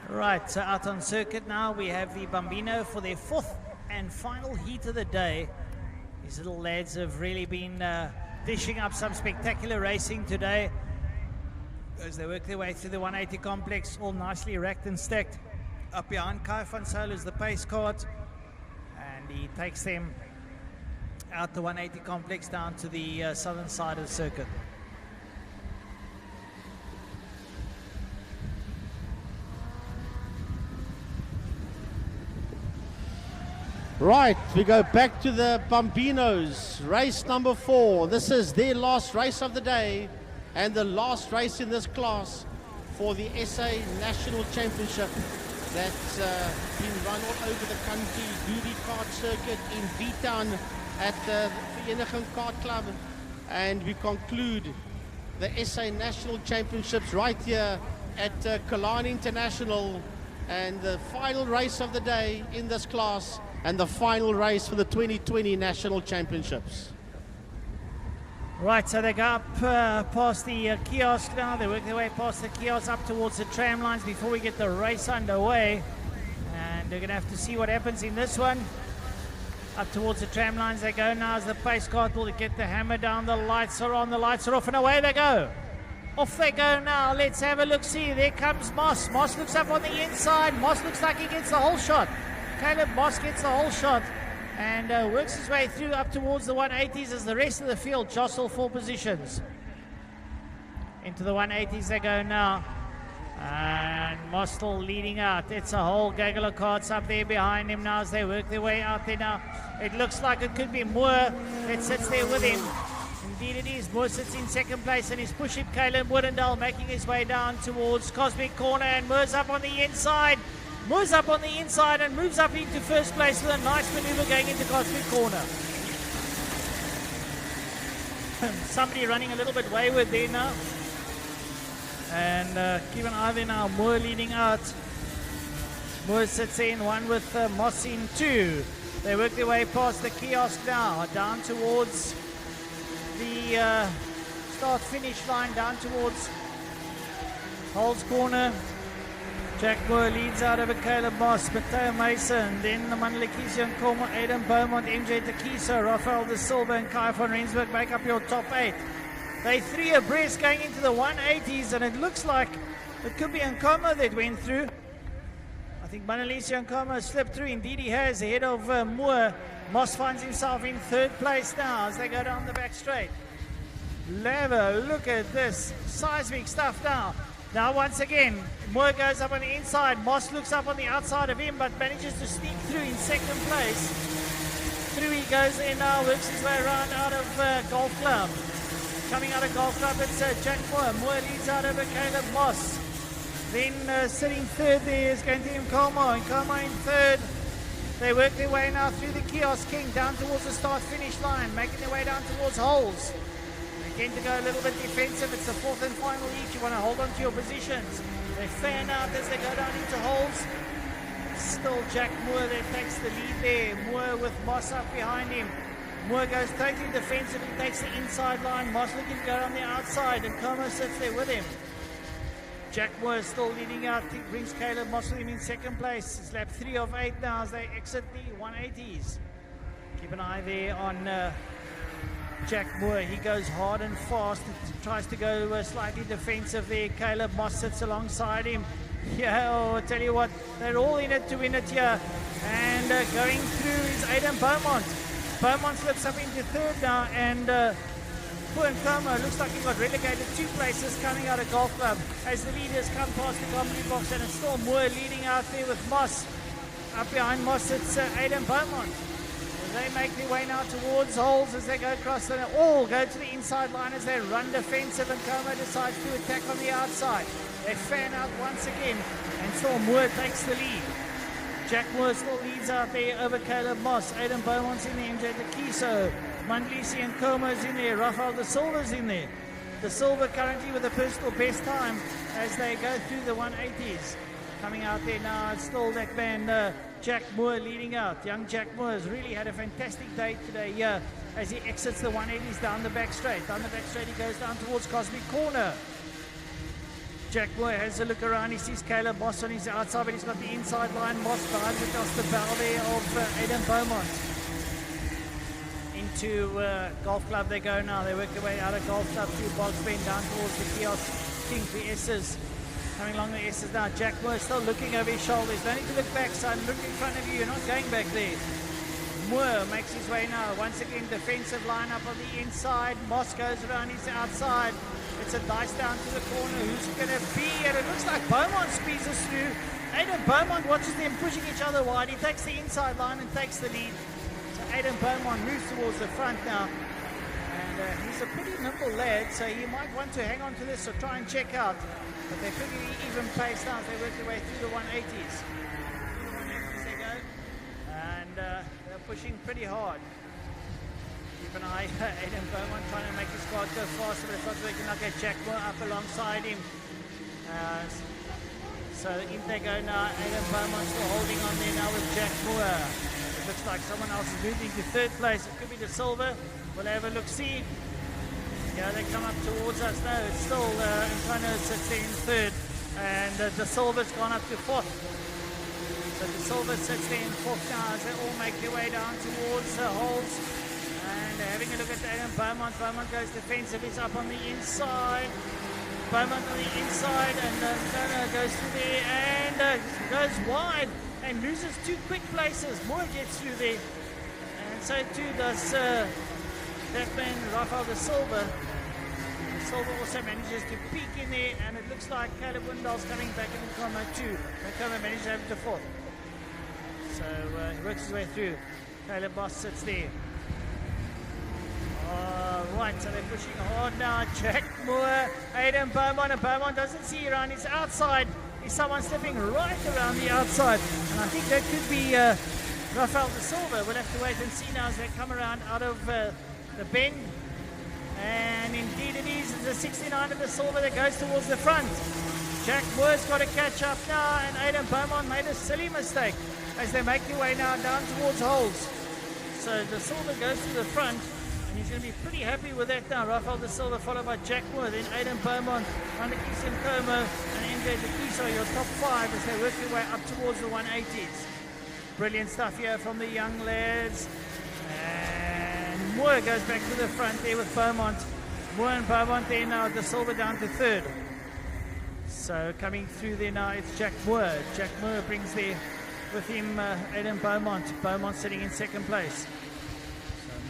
Right, so out on circuit now, we have the Bambino for their 4th and final heat of the day. These little lads have really been dishing up some spectacular racing today as they work their way through the 180 complex, all nicely racked and stacked. Up behind Kai van Zyl is the pace cart, and he takes them out the 180 complex down to the southern side of the circuit. Right, we go back to the Bambinos, race number 4. This is their last race of the day and the last race in this class for the SA National Championship that's been run all over the country, Duty Kart Circuit in V-Town at the Vereniging Kart Club. And we conclude the SA National Championships right here at Killarney International, and the final race of the day in this class and the final race for the 2020 National Championships. Right, so they go up past the kiosk now. They work their way past the kiosk up towards the tram lines before we get the race underway. And they're going to have to see what happens in this one. Up towards the tram lines they go now as the pace cart will get the hammer down. The lights are on, the lights are off, and away they go. Off they go now. Let's have a look-see. There comes Moss. Moss looks up on the inside. Moss looks like he gets the whole shot. Caleb Moss gets the whole shot and works his way through up towards the 180s as the rest of the field jostle for positions. Into the 180s they go now. And Moss still leading out. It's a whole gaggle of carts up there behind him now as they work their way out there now. It looks like it could be Moore that sits there with him. Indeed it is. Moore sits in second place and he's pushing Caleb Woodendal, making his way down towards Cosmic Corner, and Moore's up on the inside. Moves up on the inside and moves up into first place with a nice maneuver going into Cosmic Corner. Somebody running a little bit wayward there now. And keep an eye there now. Moore leading out. Moore sits in one with Moss in 2. They work their way past the kiosk now, down towards the start-finish line, down towards Holds Corner. Jack Moore leads out over Caleb Moss, Mateo Mason, then the Manalekisio Nkomo, Aidan Beaumont, MJ Takiso, Rafael De Silva and Kai van Rensburg make up your top 8. They 3 abreast going into the 180s, and it looks like it could be Nkomo that went through. I think Manalekisio Nkomo slipped through. Indeed he has, ahead of Moore. Moss finds himself in 3rd place now as they go down the back straight. Lever, look at this, seismic stuff now. Now once again, Moore goes up on the inside. Moss looks up on the outside of him, but manages to sneak through in 2nd place. Through he goes in now, works his way around out of Golf Club. Coming out of Golf Club, it's Jack Moore. Moore leads out over Caleb Moss. Then sitting 3rd there is going to Nkomo. Nkomo in 3rd. They work their way now through the Kiosk King down towards the start-finish line, making their way down towards Holes. They tend to go a little bit defensive. It's the 4th and final heat. You want to hold on to your positions. They fan out as they go down into Holes. Still Jack Moore that takes the lead there. Moore with Moss up behind him. Moore goes totally defensive. He takes the inside line. Moss looking to go on the outside, and Como sits there with him. Jack Moore is still leading out. He brings Caleb Moss with him in second place. It's lap 3 of 8 now as they exit the 180s. Keep an eye there on Jack Moore. He goes hard and fast. Tries to go slightly defensive there. Caleb Moss sits alongside him. Yeah, oh, I tell you what, they're all in it to win it here. And going through is Aidan Beaumont. Beaumont slips up into third now, and Poor and Como looks like he got relegated 2 places coming out of Golf Club as the leaders come past the commentary box, and it's still Moore leading out there with Moss. Up behind Moss, it's Aidan Beaumont. They make their way now towards holes as they go across. They all go to the inside line as they run defensive, and Como decides to attack on the outside. They fan out once again, and still Moore takes the lead. Jack Moore still leads out there over Caleb Moss. Aidan Beaumont's in there, MJ Takiso, Mandlisi and Como's in there. Rafael De Silva's in there. De Silva currently with a personal best time as they go through the 180s. Coming out there now, it's still that man Jack Moore leading out. Young Jack Moore has really had a fantastic day today as he exits the 180s down the back straight. Down the back straight he goes down towards Cosmic Corner. Jack Moore has a look around. He sees Caleb Moss on his outside, but he's got the inside line. Moss behind across the bow there of Aidan Beaumont. Into Golf Club they go now. They work their way out of Golf Club through Bogs Bend down towards the kiosk. King the S's. Coming along the S's now. Jack Moore still looking over his shoulders. Don't need to look back, son. Look in front of you. You're not going back there. Moore makes his way now. Once again, defensive lineup on the inside. Moss goes around his outside. It's a dice down to the corner. Who's it going to be? And it looks like Beaumont squeezes through. Aidan Beaumont watches them pushing each other wide. He takes the inside line and takes the lead. So Aidan Beaumont moves towards the front now. And he's a pretty nimble lad, so he might want to hang on to this or try and check out. But they're pretty even paced now as they work their way through the 180s. The 180s they go. And they're pushing pretty hard. Keep an eye, Aidan Beaumont trying to make his squad go faster, but it's not working. Now get Jack Moore up alongside him. So in they go now. Aidan Beaumont still holding on there now with Jack Moore. It looks like someone else is moving to third place. It could be De Silva. We'll have a look-see. Yeah, they come up towards us. No, it's still Nkano sits there in third. And De Silva's gone up to fourth. So De Silva sits there in fourth now as they all make their way down towards the holes. And having a look at Aidan Beaumont. Beaumont goes defensive. He's up on the inside. Beaumont on the inside. And Nkano goes through there and goes wide and loses 2 quick places. Moore gets through there. And so too does that man, Rafael De Silva. De Silva also manages to peek in there, and it looks like Caleb Windall's coming back in Nkano too. Nkano manages to have it to fourth. So he works his way through. Caleb Moss sits there. Right, so they're pushing hard now. Jack Moore, Aidan Beaumont, and Beaumont doesn't see around his outside. Is someone stepping right around the outside? And I think that could be Rafael De Silva. We'll have to wait and see now as they come around out of the bend. And indeed it is. It's a 69 of De Silva that goes towards the front. Jack Moore's got to catch up now, and Aidan Beaumont made a silly mistake as they make their way now down towards holes. So De Silva goes to the front, and he's going to be pretty happy with that now. Rafael De Silva followed by Jack Moore, then Aidan Beaumont, Mandlisi and Como, and MJ Takiso, your top 5 as they work their way up towards the 180s. Brilliant stuff here from the young lads. And Moore goes back to the front there with Beaumont. Moore and Beaumont there now, De Silva down to third. So coming through there now, it's Jack Moore. Jack Moore brings there with him Aidan Beaumont. Beaumont sitting in second place.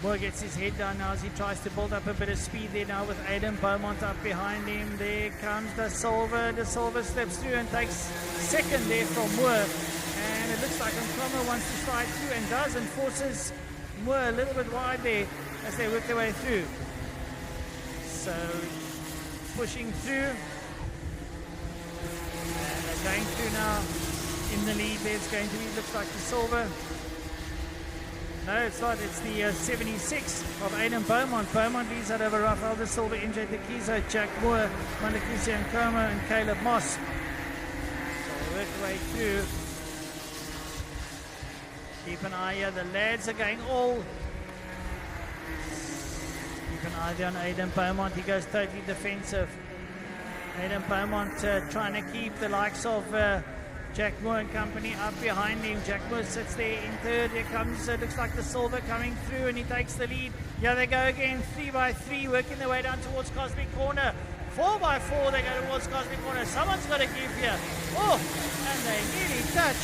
Moore gets his head down now as he tries to build up a bit of speed there now with Aidan Beaumont up behind him. There comes De Silva. De Silva steps through and takes second there from Moore. And it looks like Nkoma wants to slide through and does, and forces Moore a little bit wide there as they work their way through. So pushing through. And they're going through now in the lead there. It's going to be, looks like De Silva. No, it's not. It's the 76 of Aidan Beaumont. Beaumont leads out over Rafael De Silva, MJ Takiso, Jack Moore, Mandlisi and Como, and Caleb Moss. So they work their way through. Keep an eye here. The lads are going all Keep an eye there on Aidan Beaumont. He goes totally defensive. Aidan Beaumont trying to keep the likes of Jack Moore and company up behind him. Jack Moore sits there in third. Here comes, looks like the silver coming through, and he takes the lead. Here they go again, 3x3, working their way down towards Cosmic Corner. 4x4, they go towards Cosmic Corner. Someone's got to give here. Oh, and they nearly touch.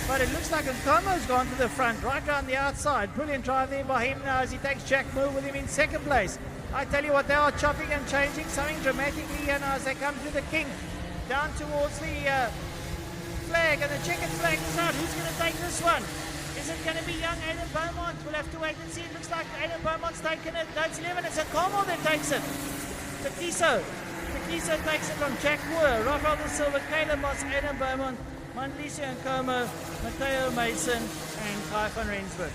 But it looks like Nkomo's gone to the front, right around the outside. Brilliant drive there by him now as he takes Jack Moore with him in second place. I tell you what, they are chopping and changing something dramatically here now as they come through the kink down towards the flag, and the checkered flag is out. Who's going to take this one? Is it going to be young Aidan Beaumont? We'll have to wait and see. It looks like Aidan Beaumont's taken it. No, it's 11. It's Nkomo that takes it. Takiso takes it from Jack Moore, Rafael de Silva, Caleb Moss, Aidan Beaumont, Mandlisio Nkomo, Matteo Mason, and Kai van Rensburg.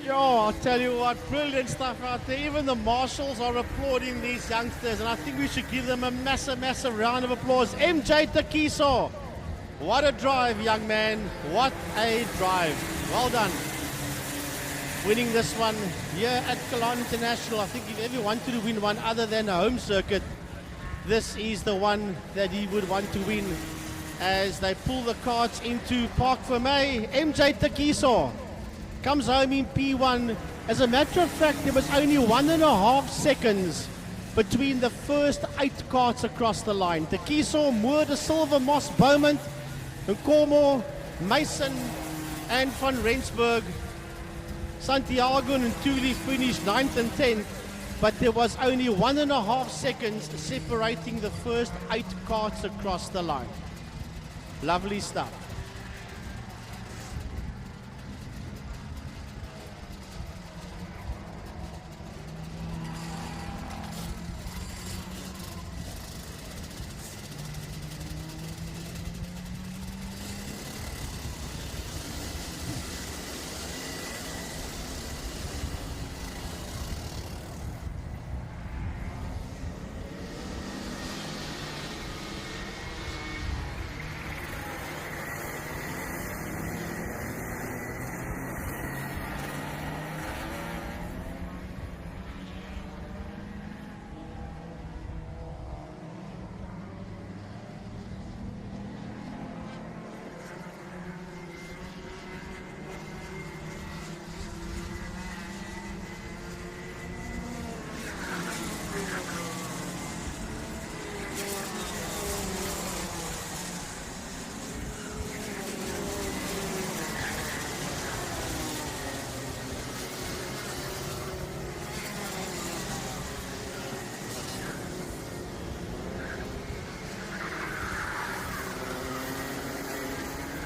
Yo, I'll tell you what, brilliant stuff out there. Even the marshals are applauding these youngsters, and I think we should give them a massive, massive round of applause. MJ Takiso, what a drive, young man. What a drive. Well done. Winning this one here at Cologne International. I think if ever wanted to win one other than a home circuit, this is the one that he would want to win as they pull the carts into Park Vermeer. MJ Takiso comes home in P1. As a matter of fact, there was only 1.5 seconds between the first 8 carts across the line. Takiso, Moore, de Silva, Moss, Beaumont, Nkomo, Mason, and van Rensburg. Santiago and Thule finished 9th and 10th, but there was only 1.5 seconds separating the first 8 carts across the line. Lovely stuff.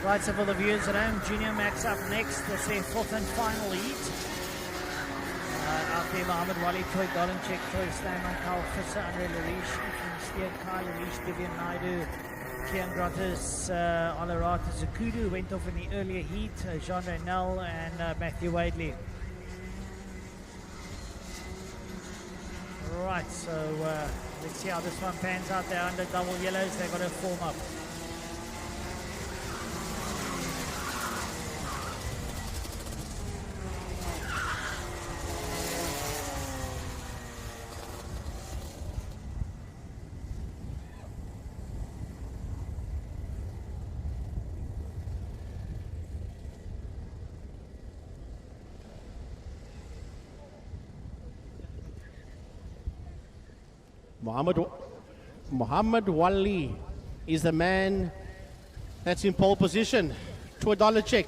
Right, so for the viewers at home, Junior Max up next. That's their 4th and final heat. Out there, Mohammed Wali, Troy Dolenchek, Troy Stanman, Carl Fisser, Andre Larish, Ethan Steer, Kyle Larish, Vivian Naidu, Kian Grottis, Olarata Zakudu went off in the earlier heat, Jean Reynel and Matthew Wadley. Right, so let's see how this one pans out. They're under double yellows. They've got to form up. Muhammad Wali is the man that's in pole position. Troy Dolenchek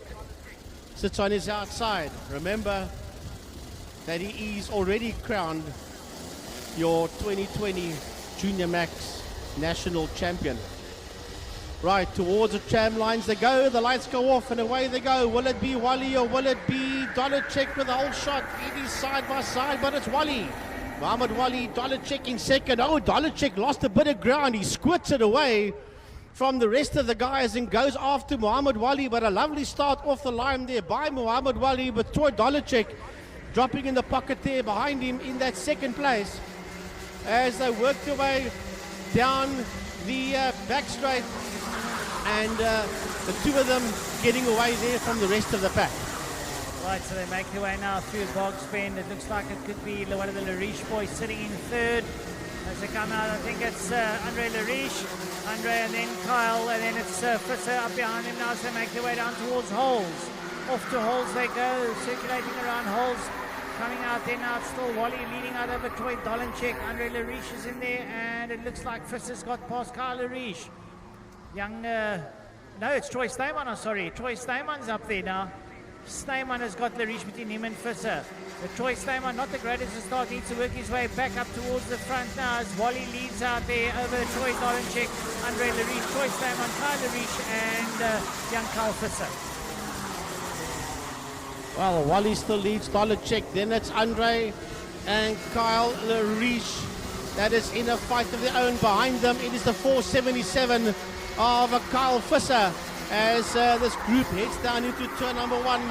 sits on his outside. Remember that he is already crowned your 2020 Junior Max National Champion. Right, towards the tram lines they go. The lights go off and away they go. Will it be Wali or will it be Dolenchek with a whole shot? It is side by side, but it's Wali. Muhammad Wali, Dolenchek in second. Oh, Dolenchek lost a bit of ground. He squirts it away from the rest of the guys and goes after Muhammad Wali. But a lovely start off the line there by Muhammad Wali, with Troy Dolenchek dropping in the pocket there behind him in that second place as they work their way down the back straight, and the two of them getting away there from the rest of the pack. Right, so they make their way now through Bog's Bend. It looks like it could be one of the Lariche boys sitting in third. As they come out, I think it's Andre Lariche, Andre, and then Kyle, and then it's Frisser up behind him now as they make their way down towards Holes. Off to Holes they go, circulating around Holes. Coming out there now, it's still Wally leading out over Troy Dolenchek. Andre Lariche is in there, and it looks like Frisser's got past Kyle Lariche. No, it's Troy Steyman, I'm sorry. Troy Steyman's up there now. Steyman has got Lariche between him and Fisser. But Troy Steyman, not the greatest to start, needs to work his way back up towards the front now as Wally leads out there over Troy Dolenchek, Andre Lariche, Troy Steyman, Kyle Lariche, and young Kyle Fisser. Well, Wally still leads Dolenchek. Then it's Andre and Kyle Lariche that is in a fight of their own. Behind them, it is the 477 of Kyle Fisser as this group heads down into turn number one.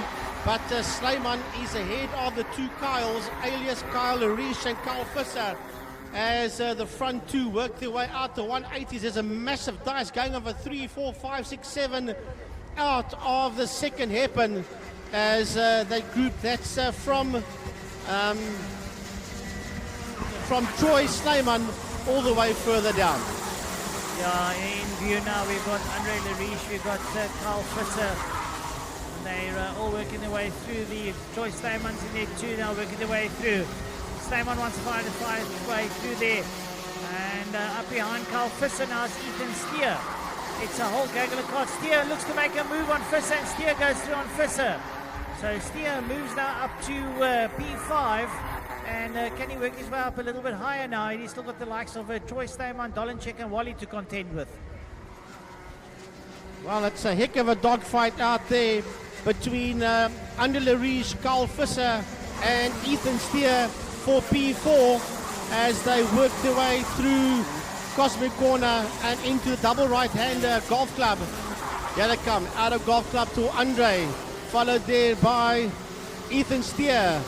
But Slayman is ahead of the two Kyles, alias Kyle Lariche and Kyle Fisser, as the front two work their way out. The 180s, there's a massive dice going over 3, 4, 5, 6, 7 out of the second hairpin as they group. That's from Troy Slayman all the way further down. Yeah, in view now we've got Andre Lariche, we've got Kyle Fisser. They're all working their way through. The Troy Steyman's in there too now, working their way through. Steyman wants to find his way through there. And up behind Kyle Fisser now is Ethan Steer. It's a whole gaggle of cards. Steer looks to make a move on Fisser, and Steer goes through on Fisser. So Steer moves now up to P5. And can he work his way up a little bit higher now? He's still got the likes of Troy Steyman, Dolenchek and Wally to contend with. Well, it's a heck of a dogfight out there between Andre Lariche, Kyle Fisser and Ethan Steer for P4 as they work their way through Cosmic Corner and into the double right-hander Golf Club. Here they come, out of Golf Club to Andre, followed there by Ethan Steer.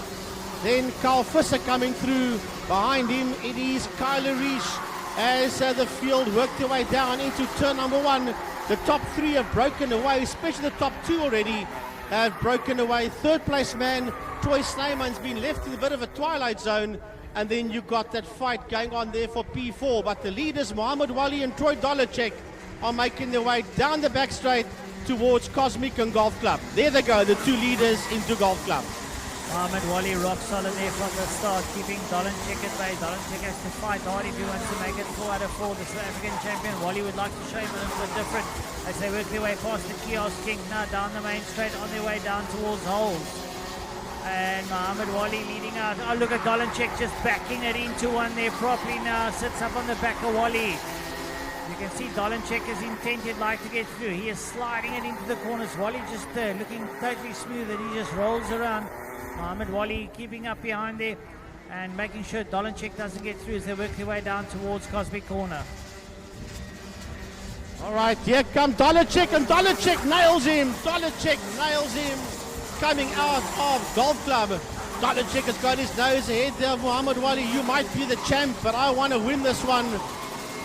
Then Kyle Fisser coming through. Behind him it is Kyle Lariche as the field work their way down into turn number one. The top three have broken away, especially the top two already have broken away. Third place man, Troy Slayman's been left in a bit of a twilight zone. And then you've got that fight going on there for P4. But the leaders, Mohammed Wali and Troy Dolenchek, are making their way down the back straight towards Cosmic and Golf Club. There they go, the two leaders into Golf Club. Mohammed Wali rock solid there from the start, keeping Dolenchek at bay. Dolenchek has to fight hard if he wants to make it 4 out of 4. The South African champion, Wali would like to show him a little bit different as they work their way past the Kiosk King now down the main straight on their way down towards Holes. And Mohammed Wali leading out. Oh, look at Dolenchek just backing it into one there properly now. Sits up on the back of Wali. You can see Dolenchek is intent, he'd like to get through. He is sliding it into the corners. Wali just looking totally smooth and he just rolls around. Mohammed Wali keeping up behind there and making sure Dolenchek doesn't get through as they work their way down towards Cosmic Corner. All right, here comes Dolenchek, and Dolenchek nails him. Dolenchek nails him coming out of Golf Club. Dolenchek has got his nose ahead there. Mohammed Wali, you might be the champ, but I want to win this one.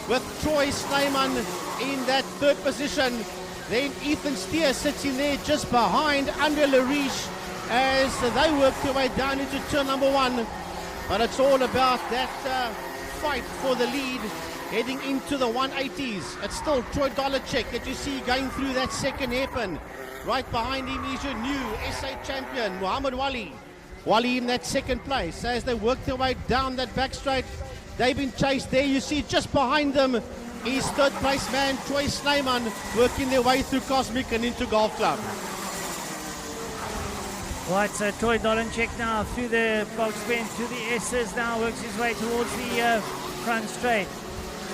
With Troy Slayman in that third position. Then Ethan Steer sits in there just behind Andre Lariche as they work their way down into turn number one. But it's all about that fight for the lead heading into the 180s. It's still Troy Dolenchek that you see going through that second hairpin. Right behind him is your new SA champion, Mohammed Wali. Wali in that second place as they work their way down that back straight. They've been chased there. You see just behind them is third place man, Troy Slayman, working their way through Cosmic and into Golf Club. Right, so Troy Dolenchek now through the box bend to the S's now, works his way towards the front straight.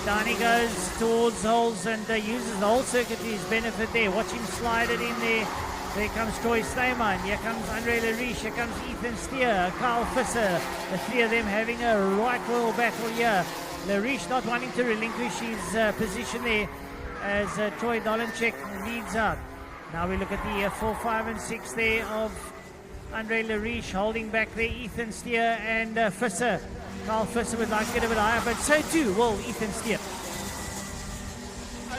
Down he goes towards Holes and uses the whole circuit to his benefit there. Watch him slide it in there. There comes Troy Slayman. Here comes Andre Lariche. Here comes Ethan Steer, Kyle Fisser. The three of them having a right royal battle here. Lariche not wanting to relinquish his position there as Troy Dolenchek leads out. Now we look at the 4, 5 and 6 there of Andre Lariche holding back there, Ethan Steer and Fisser. Kyle Fisser would like to get a bit higher, but so too will Ethan Steer.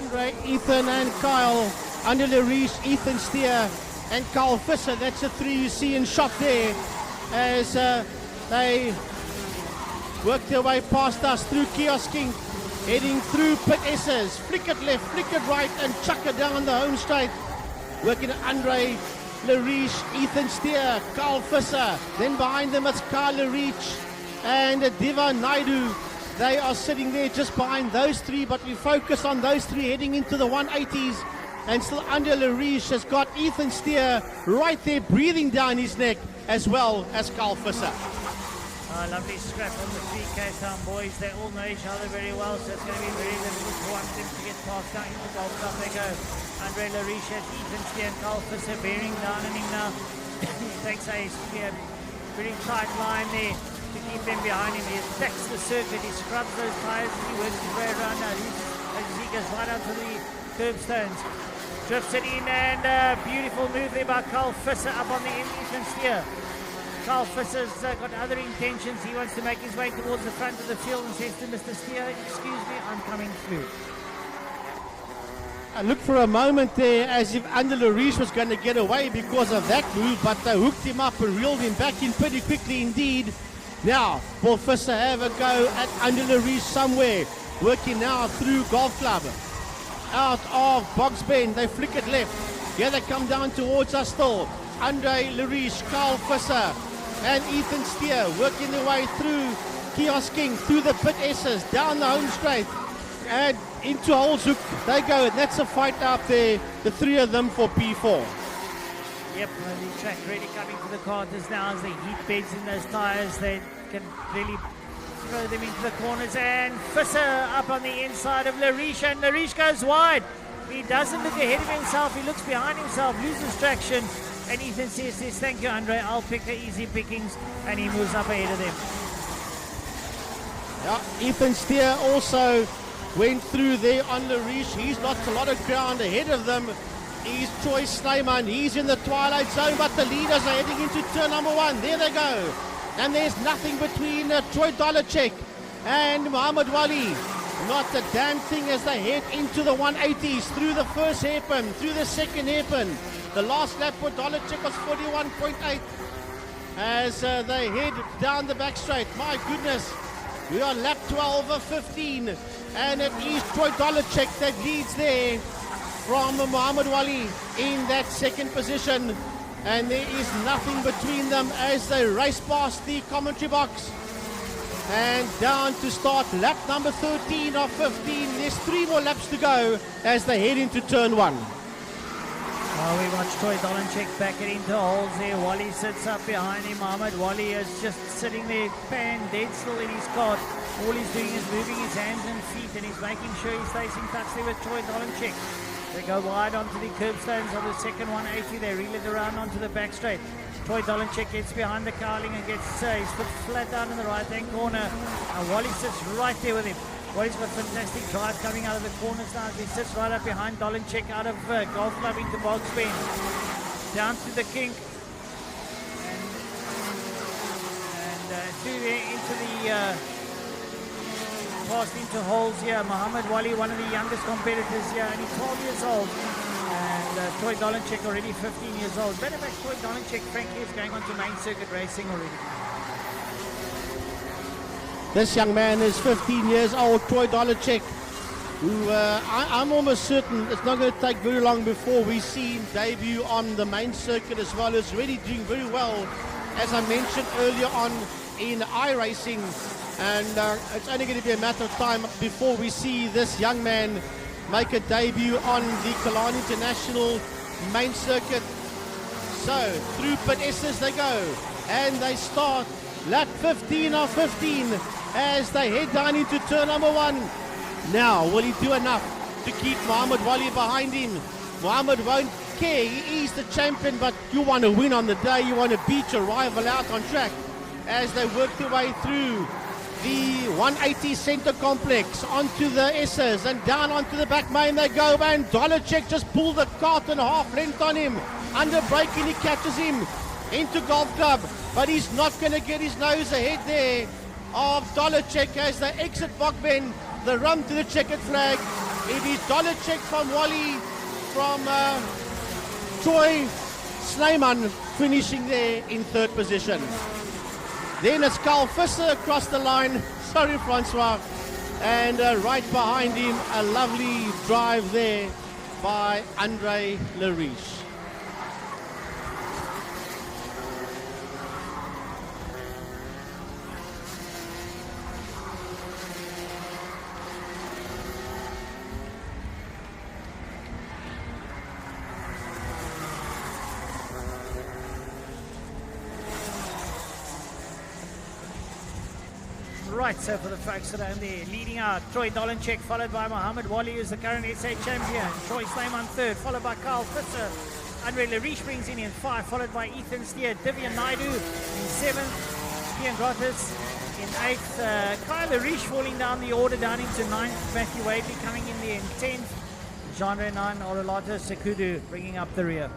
Andre, Ethan and Kyle. Under Lariche, Ethan Steer and Carl Visser. That's the three you see in shot there as they work their way past us through kiosking, heading through pit S's. Flick it left, flick it right and chuck it down the home straight. Working Andre, Lariche, Ethan Steer, Carl Visser. Then behind them it's Carl Lariche and Diva Naidu. They are sitting there just behind those three, but we focus on those three heading into the 180s. And still under Lariche has got Ethan Steer right there breathing down his neck, as well as Carl Visser. Lovely scrap on the three Cape Town boys. They all know each other very well, so it's going to be very difficult for one of them to get past down into the golf club. They go. Andre Lariche has Ethan Steer and Carl Visser bearing down on him now. He takes a pretty tight line there to keep them behind him. He attacks the circuit, he scrubs those tyres as he works his way around now. As he goes right onto the curbstones. Drifts it in and beautiful move there by Carl Visser up on the end, Ethan Steer. Carl Visser's got other intentions. He wants to make his way towards the front of the field and says to Mr. Steer, excuse me, I'm coming through. I looked for a moment there as if Under Lariche was going to get away because of that move, but they hooked him up and reeled him back in pretty quickly indeed. Now, will Visser have a go at Under Lariche somewhere? Working now through Golf Club. Out of Box Bend, they flick it left. Here they come down towards us still. Andre Lariche, Carl Visser and Ethan Steer working their way through kiosking, through the pit S's, down the home straight and into Holzhoek. They go, and that's a fight out there, the three of them for P4. Yep, the track really coming to the quarters now as the heat beds in those tyres. They can really throw them into the corners, and Visser up on the inside of Lariche, and Lariche goes wide. He doesn't look ahead of himself, he looks behind himself, loses traction, and Ethan says, thank you Andre, I'll pick the easy pickings, and he moves up ahead of them. Yeah, Ethan Steer also went through there on Lariche. He's lost a lot of ground ahead of them. He's Troy Snyman, he's in the twilight zone, but the leaders are heading into turn number one. There they go. And there's nothing between Troy Dolacek and Muhammad Wali. Not a damn thing as they head into the 180s, through the first hairpin, through the second hairpin. The last lap for Dolacek was 41.8 as they head down the back straight. My goodness, we are lap 12 of 15, and it is Troy Dolacek that leads there from Muhammad Wali in that second position. And there is nothing between them as they race past the commentary box and down to start lap number 13 of 15. There's 3 more laps to go as they head into turn 1. Well, we watch Troy Dolacek back it into holes there. Wally sits up behind him. Muhammad Wali is just sitting there, pan dead still in his cart. All he's doing is moving his hands and feet, and he's making sure he stays in touch there with Troy Dolacek. They go wide onto the curbstones of the second 180. They reel it around onto the back straight. Troy Dolacek gets behind the cowling and gets his foot flat down in the right-hand corner. And Wally sits right there with him. Wally's got fantastic drive coming out of the corners now. He sits right up behind Dolacek out of Golf Club into Box Bend. Down to the kink. And through there into the... past into holes here. Muhammad Wali, one of the youngest competitors here, only 12 years old. And Troy Dolacek already 15 years old. Matter of fact, Troy Dolacek, frankly, is going on to main circuit racing already. This young man is 15 years old, Troy Dolacek, who I'm almost certain it's not going to take very long before we see him debut on the main circuit as well. He's really doing very well, as I mentioned earlier on in iRacing. And it's only going to be a matter of time before we see this young man make a debut on the Kalani International main circuit. So, through pit S's they go, and they start lap 15 of 15 as they head down into turn number 1. Now, will he do enough to keep Muhammad Wali behind him? Muhammad won't care, he is the champion, but you want to win on the day, you want to beat your rival out on track as they work their way through the 180 center complex onto the S's and down onto the back main they go, and Dolacek just pulled the cart and a half length on him. Under braking, he catches him into Golf Club, but he's not going to get his nose ahead there of Dolacek as they exit Bogbend. The run to the checkered flag. It is dollar check from Wally, from Troy Snyman, finishing there in third position. Then it's Carl Visser across the line. Sorry, Francois. And right behind him, a lovely drive there by Andre Lariche. Right, so for the folks around there, leading out, Troy Dolanchek, followed by Mohammed Wali, who's the current SA champion. Troy Slayman third, followed by Carl Visser. Andre Lariche brings in 5, followed by Ethan Steer. Divian Naidu in 7th. Ian Grottis in 8th. Kyle Lariche falling down the order, down into 9th. Matthew Wadley coming in there in 10th. Jean Renan Orolato Sekudu bringing up the rear.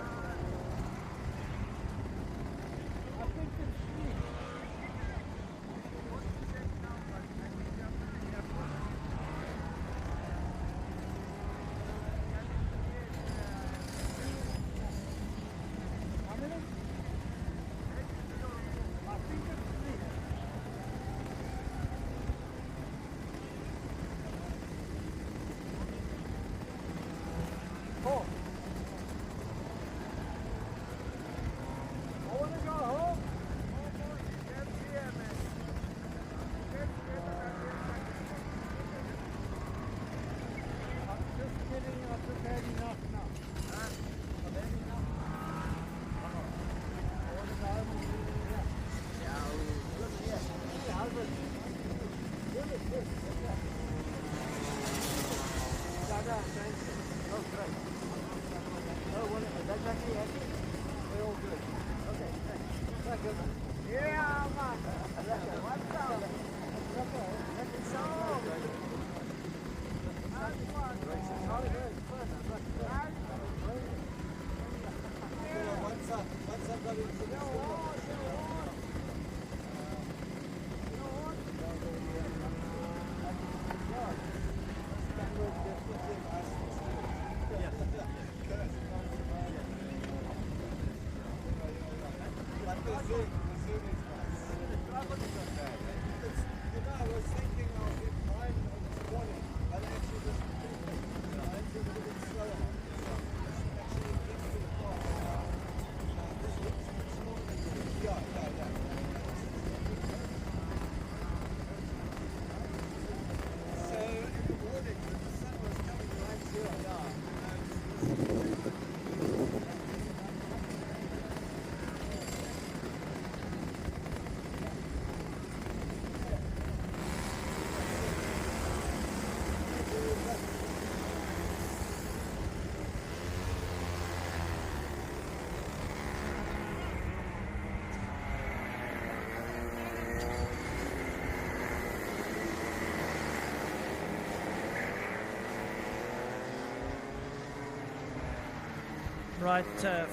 Right,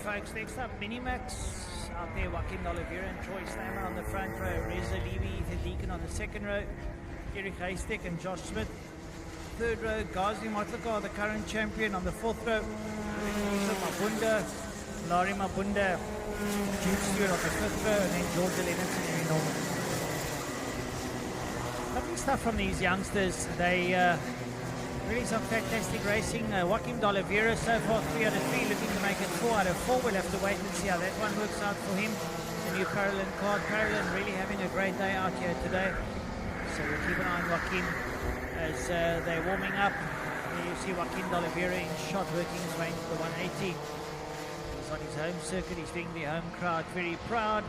folks, next up, Minimax out there, Joaquin Oliveira and Troy Slammer on the front row, Reza Levy, Ethan Deacon on the second row, Eric Haystack and Josh Smith. Third row, Ghazi Motlaka, the current champion on the fourth row, Mabunda, Larry Mabunda, Jude Stewart on the fifth row, and then George Levinson and Norman. Lovely stuff from these youngsters. They really some fantastic racing. Joaquin Oliveira so far 3 out of 3, looking to make it 4 out of 4. We'll have to wait and see how that one works out for him. The new Paralyn card. Paralyn really having a great day out here today. So we'll keep an eye on Joaquin as they're warming up. There you see Joaquin Oliveira in shot, working his way into the 180. He's on his home circuit. He's doing the home crowd very proud.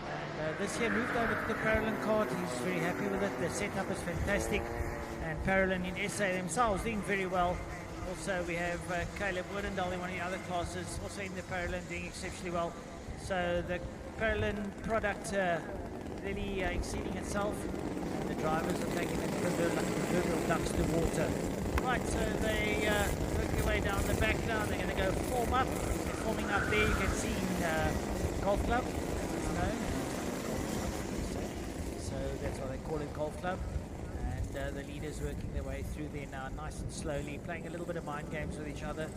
And this year moved over to the Paralyn card. He's very happy with it. The setup is fantastic. And Paralyn in SA themselves doing very well. Also we have Caleb Woodendal in one of the other classes, also in the Paralyn doing exceptionally well. So the Paralyn product really exceeding itself, and the drivers are taking it proverbial ducks to water. Right, so they work their way down the back now. They're going to go form up. They're forming up there. You can see in Golf Club. So that's why they call it Golf Club. the leaders working their way through there now, nice and slowly, playing a little bit of mind games with each other.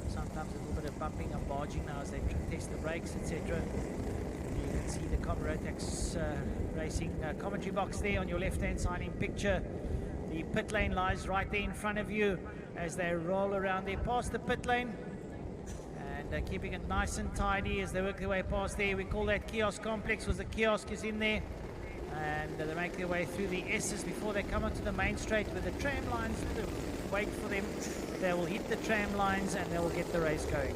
Sometimes a little bit of bumping and barging now as they test the brakes, etc. You can see the Rotax Racing commentary box there on your left-hand side in picture. The pit lane lies right there in front of you as they roll around there past the pit lane. And keeping it nice and tidy as they work their way past there. We call that kiosk complex, because the kiosk is in there. And they make their way through the S's before they come onto the main straight where the tram lines wait for them. They will hit the tram lines and they will get the race going.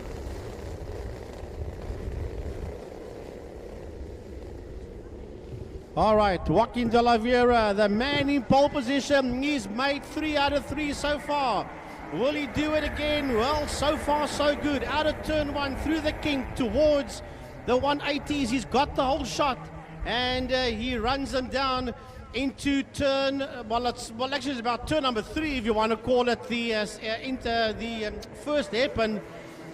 All right, Joaquin de la Vera, the man in pole position. He's made 3 out of 3 so far. Will he do it again? Well, so far so good. Out of turn 1 through the kink towards the 180s. He's got the whole shot, and he runs them down into turn. Actually it's about turn number 3, if you want to call it the first hairpin.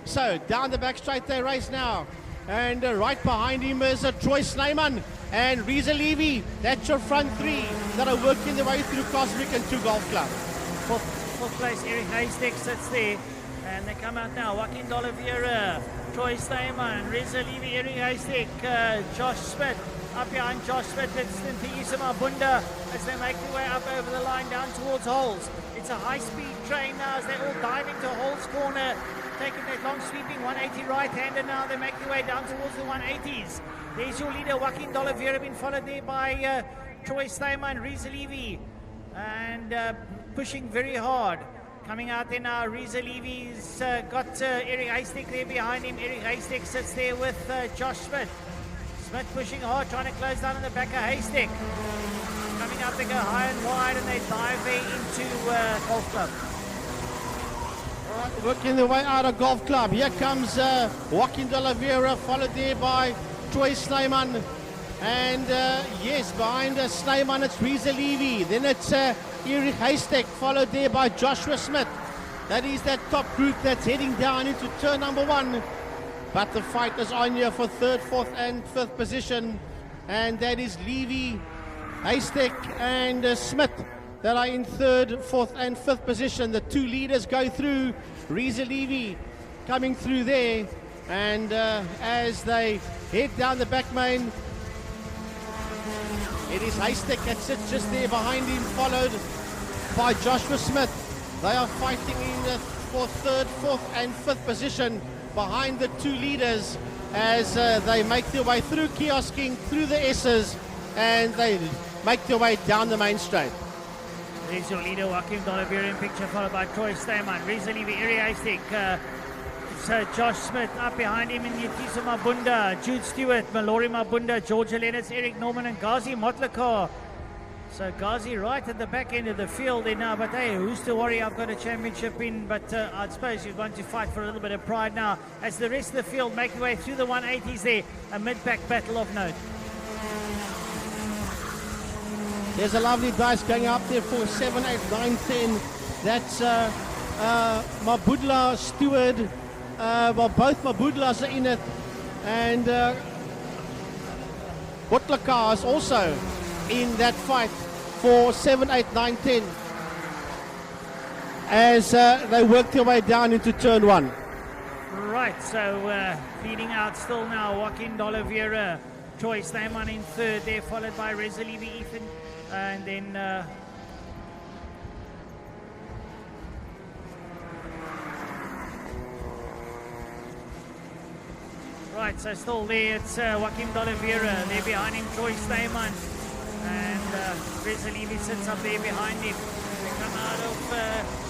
So down the back straight they race now, and right behind him is Troy Snyman and Reza Levy. That's your front 3 that are working their way through Cosmic and 2 Golf Club. Fourth place, Eric Haystack sits there, and they come out now. Joaquin de la Vera, Troy Steyman, Reza Levy, Eric Haystack, Josh Smith. Up behind Josh Smith, it's Ntiyisa Mabunda as they make their way up over the line down towards Holes. It's a high-speed train now as they all dive into Holes corner, taking that long sweeping 180 right-hander now. They make their way down towards the 180s. There's your leader, Joaquin de la Vera, been followed there by Troy Steyman, Reza Levy, and pushing very hard. Coming out there now, Reza Levy's got Eric Haystack there behind him. Eric Haystack sits there with Josh Smith. Smith pushing hard, trying to close down in the back of Haystack. Coming up, they go high and wide, and they dive there into Golf Club. All right, working their way out of Golf Club. Here comes Joaquin de la Vera, followed there by Troy Snyman. And yes, behind Snyman it's Reza Levy. Then it's Eric Haystack, followed there by Joshua Smith. That is that top group that's heading down into turn number 1. But the fight is on here for 3rd, 4th and 5th position. And that is Levy, Haystack and Smith that are in 3rd, 4th and 5th position. The 2 leaders go through. Reza Levy coming through there. And as they head down the back main, it is Haystack that sits just there behind him, followed by Joshua Smith. They are fighting for 3rd, 4th and 5th position behind the 2 leaders as they make their way through kiosking, through the S's, and they make their way down the main straight. There's your leader, Joaquin de la Vera in picture, followed by Troy Steyman, Reza Levy, Eric Haystack, so Josh Smith up behind him in Ntiyisa Mabunda, Jude Stewart, Mallory Mabunda, Georgia Lennox, Eric Norman and Ghazi Motlakar. So Ghazi right at the back end of the field there now, but hey, who's to worry? I've got a championship in, but I suppose you're going to fight for a little bit of pride now as the rest of the field make their way through the 180s there, a mid-pack battle of note. There's a lovely dice going up there for 7, 8, 9, 10. That's Mabudla, Stewart. Well, both Mabudlas are in it, and Botlaka is also in that fight for 7, 8, 9, 10 as they work their way down into turn 1. Right, so leading out still now, Joaquin de la Vera, Troy Steyman in 3rd there, followed by Reza Levy, Ethan, and then right, so still there, it's Joaquin de la Vera. There behind him, Troy Steyman. And Reza Levy sits up there behind him. They come out of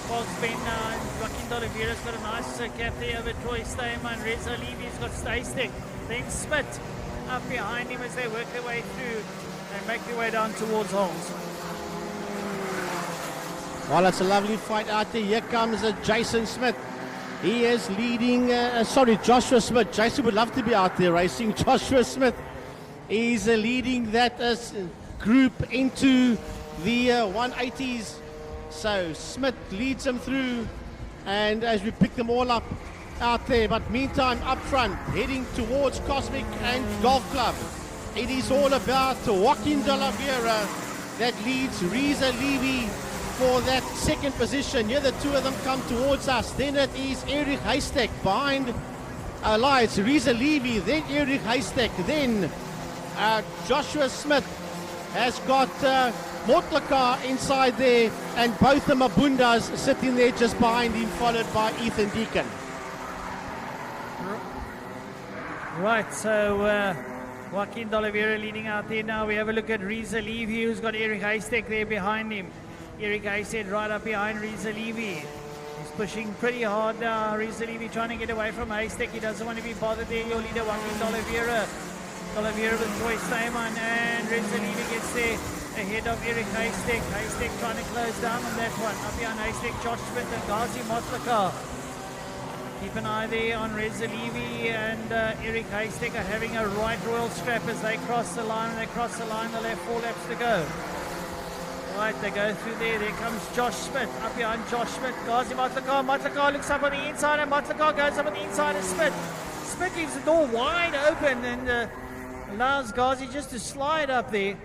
Boggs Bend now. And Joaquin de la Vera's got a nice cap there over Troy Steyman. Reza Levy's got Haystack. Then Smith up behind him as they work their way through and make their way down towards Holes. Well, it's a lovely fight out there. Here comes Jason Smith. He is leading, Joshua Smith. Jason would love to be out there racing. Joshua Smith is leading that group into the 180s. So Smith leads them through, and as we pick them all up out there. But meantime, up front, heading towards Cosmic and Golf Club, it is all about Joaquin de la Vera that leads Reza Levy for that second position. Here the two of them come towards us. Then it is Eric Heistek behind it's Reza Levy, then Eric Heistek, then Joshua Smith has got Motlaka inside there, and both the Mabundas sitting there just behind him, followed by Ethan Deacon. Right, so Joaquin D'Oliveira leading out there now. We have a look at Reza Levy, who's got Eric Heistek there behind him. Eric Heistek right up behind Reza Levy. He's pushing pretty hard now. Reza Levy trying to get away from Heistek. He doesn't want to be bothered there. Your leader, Joaquin D'Oliveira. D'Oliveira with Troy Steyman, and Reza Levy gets there ahead of Eric Heistek. Heistek trying to close down on that one. Up behind Heistek, Josh Smith and Gazi Motlaka. Keep an eye there on Reza Levy and Eric Heistek are having a right royal scrap as they cross the line. They cross the line, they'll have 4 laps to go. Right, they go through there. There comes Josh Smith. Up behind Josh Smith, Gazi Motlaka. Motlaka looks up on the inside, and Motlaka goes up on the inside of Smith. Smith leaves the door wide open and allows Gazi just to slide up there.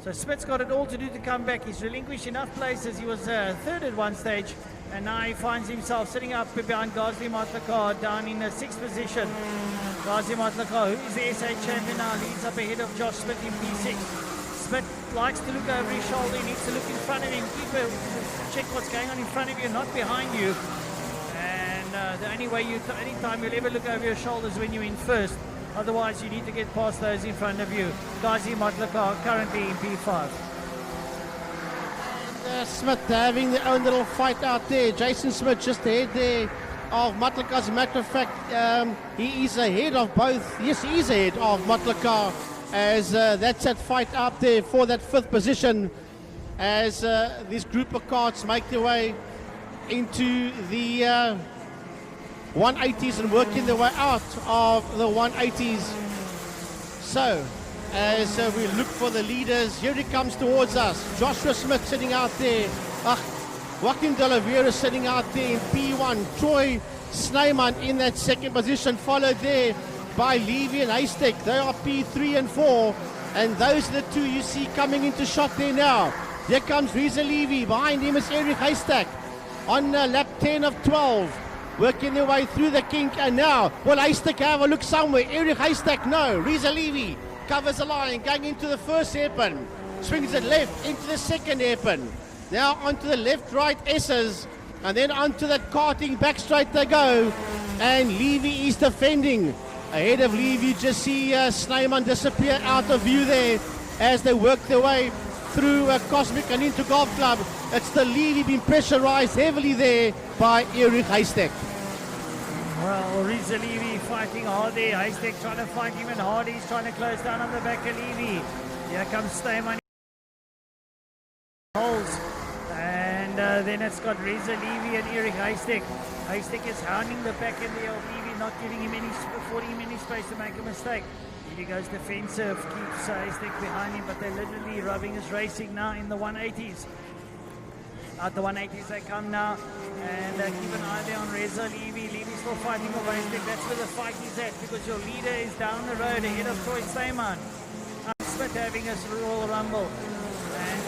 So Smith's got it all to do to come back. He's relinquished enough places. He was third at one stage, and now he finds himself sitting up behind Gazi Motlaka down in the 6th position. Gazi Motlaka, who is the SA champion now, leads up ahead of Josh Smith in P6. Smith likes to look over his shoulder. He needs to look in front of him. Check what's going on in front of you, not behind you. And the only way anytime you'll ever look over your shoulders when you're in first. Otherwise, you need to get past those in front of you. Gazi Motlaka currently in P5. And Smith having their own little fight out there. Jason Smith just ahead there of Motlaka. As a matter of fact, he is ahead of both. Yes, he is ahead of Motlaka, as that's that fight up there for that 5th position, as this group of carts make their way into the 180s and working their way out of the 180s. So as we look for the leaders, here he comes towards us. Joshua Smith sitting out there. Joaquin D'Oliveira sitting out there in P1. Troy Sneyman in that 2nd position, followed there by Levy and Heistek. They are P3 and 4, and those are the two you see coming into shot there now. Here comes Reza Levy. Behind him is Eric Heistek on lap 10 of 12, working their way through the kink. And now will Heistek have a look somewhere? Eric Heistek, no. Reza Levy covers the line, going into the 1st hairpin, swings it left into the 2nd hairpin, now onto the left-right S's, and then onto that karting back straight they go. And Levy is defending. Ahead of Levy, just see Sneyman disappear out of view there as they work their way through Cosmic and into Golf Club. It's the Levy being pressurized heavily there by Eric Heistek. Well, Reza Levy fighting hard there. Heistek trying to fight him, and hard. He's trying to close down on the back of Levy. Here comes Steyman. Holes. And then it's got Reza Levy and Eric Heistek. Heistek is hounding the back end there of Levy, not giving him affording him any space to make a mistake. Levy goes defensive, keeps Heistek behind him, but they're literally rubbing his racing now in the 180s. Out the 180s they come now, and keep an eye there on Reza Levy. Levy's still fighting over Heistek. That's where the fight is at, because your leader is down the road ahead of Troy Steyman. Smith having a Royal Rumble. And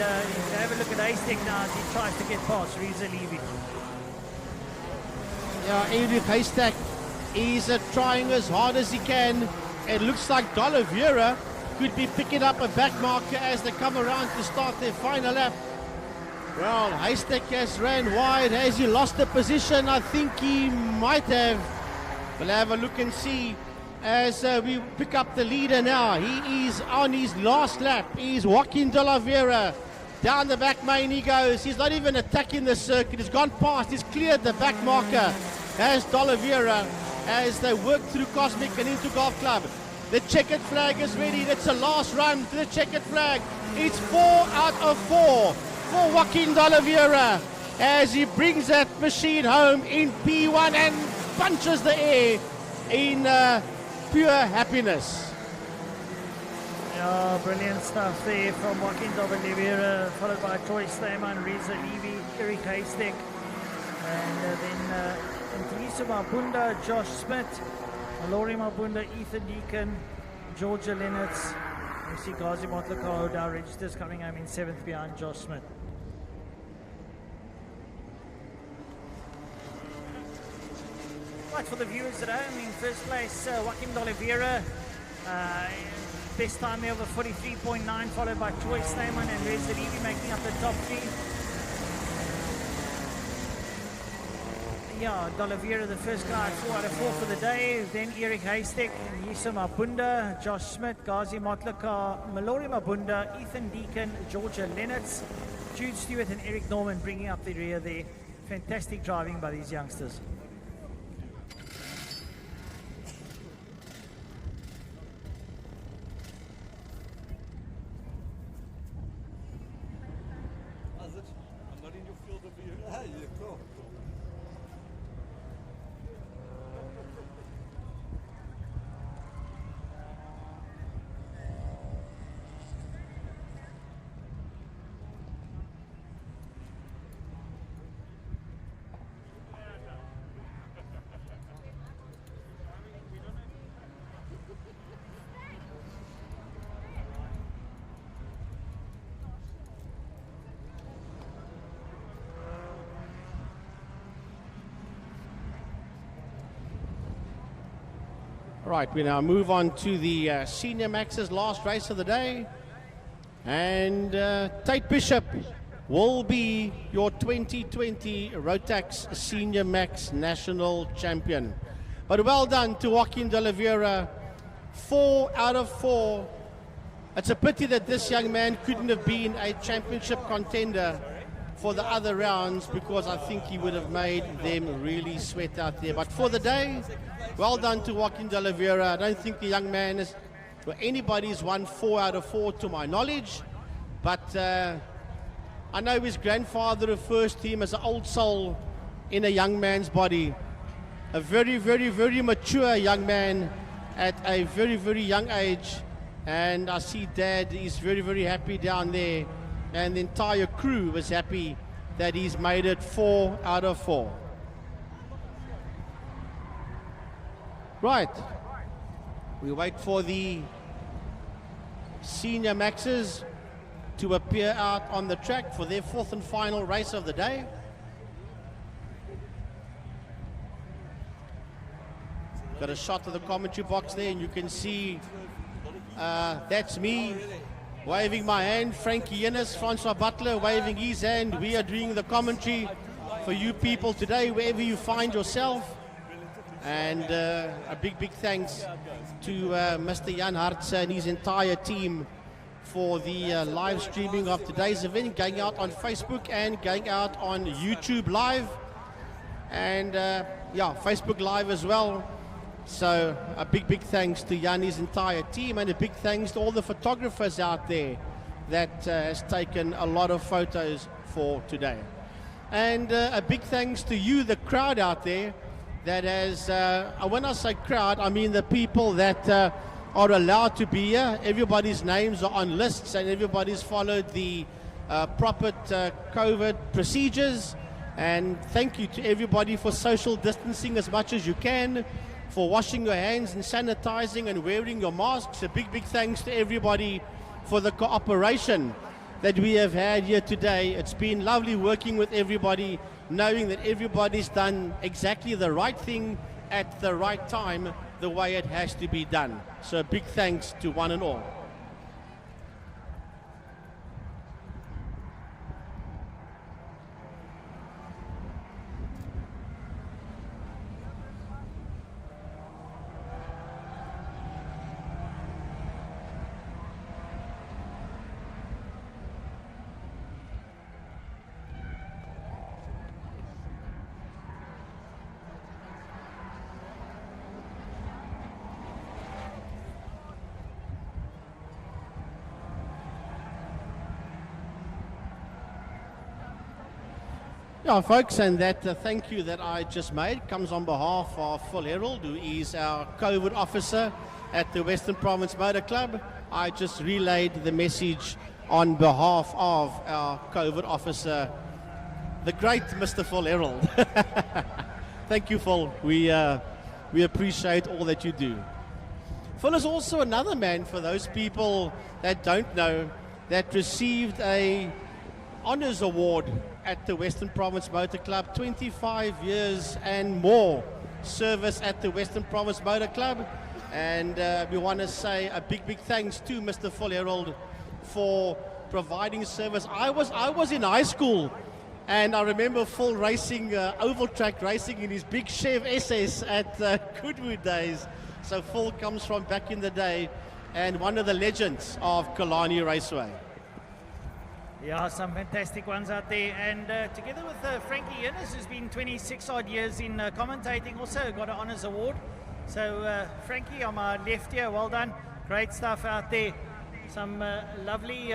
have a look at Heistek now as he tries to get past Reza Levy. Yeah, Eric Heistek is trying as hard as he can. It looks like D'Oliveira could be picking up a back marker as they come around to start their final lap. Well, Heistek has ran wide. Has he lost the position? I think he might have. We'll have a look and see as we pick up the leader now. He is on his last lap. He's Joaquin D'Oliveira. Down the back main he goes. He's not even attacking the circuit. He's gone past. He's cleared the back marker as D'Oliveira as they work through Cosmic and into Golf Club. The checkered flag is ready. That's the last run to the checkered flag. It's 4 out of 4 for Joaquin D'Oliveira as he brings that machine home in P1 and punches the air in pure happiness. Yeah, brilliant stuff there from Joaquin D'Oliveira, followed by Troy Steyman, Reza Levy, Eric Heistek, and then Ntliso Mabunda, Josh Smith, Malori Mabunda, Ethan Deacon, Georgia Lennox. You see Gazi Motlaka, our registers coming home in 7th behind Josh Smith. highlight for the viewers at home. In first place, Joaquim de Oliveira. Best time there over 43.9, followed by Troy Stayman and Rez Zaribi making up the top three. Yeah, de Oliveira, the first guy at 4 out of 4 for the day. Then Eric Haystek, Yisa Mabunda, Josh Smith, Gazi Motlaka, Malori Mabunda, Ethan Deacon, Georgia Lennox, Jude Stewart and Eric Norman bringing up the rear there. Fantastic driving by these youngsters. How's it? I'm not in your field of view. Ah, yeah, cool. Right, we now move on to the Senior Max's last race of the day. And Tate Bishop will be your 2020 Rotax Senior Max National Champion. But well done to Joaquim de Oliveira. 4 out of 4. It's a pity that this young man couldn't have been a championship contender for the other rounds, because I think he would have made them really sweat out there. But for the day, well done to Joaquim de Oliveira. I don't think the young man is, or anybody's won 4 out of 4 to my knowledge. But I know his grandfather refers to him as an old soul in a young man's body. A very, very, very mature young man at a very, very young age. And I see Dad is very, very happy down there. And the entire crew was happy that he's made it 4 out of 4. Right. We wait for the Senior Maxes to appear out on the track for their 4th and final race of the day. Got a shot of the commentary box there, and you can see that's me waving my hand. Frankie Innes, Francois Butler waving his hand. We are doing the commentary for you people today, wherever you find yourself. And a big, big thanks to Mr. Jan Hartz and his entire team for the live streaming of today's event, going out on Facebook and going out on YouTube Live. And yeah, Facebook Live as well. So a big, big thanks to Jan and his entire team, and a big thanks to all the photographers out there that has taken a lot of photos for today. And a big thanks to you, the crowd out there, that has, when I say crowd, I mean the people that are allowed to be here. Everybody's names are on lists, and everybody's followed the proper COVID procedures. And thank you to everybody for social distancing as much as you can, for washing your hands and sanitizing and wearing your masks. A big, big thanks to everybody for the cooperation that we have had here today. It's been lovely working with everybody, knowing that everybody's done exactly the right thing at the right time, the way it has to be done. So a big thanks to one and all. Yeah, folks, and that thank you that I just made comes on behalf of Phil Herald, who is our COVID officer at the Western Province Motor Club. I just relayed the message on behalf of our COVID officer, the great Mr. Phil Herald. Thank you, Phil. We appreciate all that you do. Phil is also another man, for those people that don't know, that received a Honours Award at the Western Province Motor Club, 25 years and more service at the Western Province Motor Club. And we want to say a big thanks to Mr. Vollerold for providing service. I was in high school, and I remember Phil racing oval track racing in his big Chev SS at Goodwood days. So Phil comes from back in the day and one of the legends of Killarney Raceway. Yeah, some fantastic ones out there. And together with Frankie Innes, who's been 26 odd years in commentating, also got an Honours Award. So Frankie, on my left here, well done. Great stuff out there. Some lovely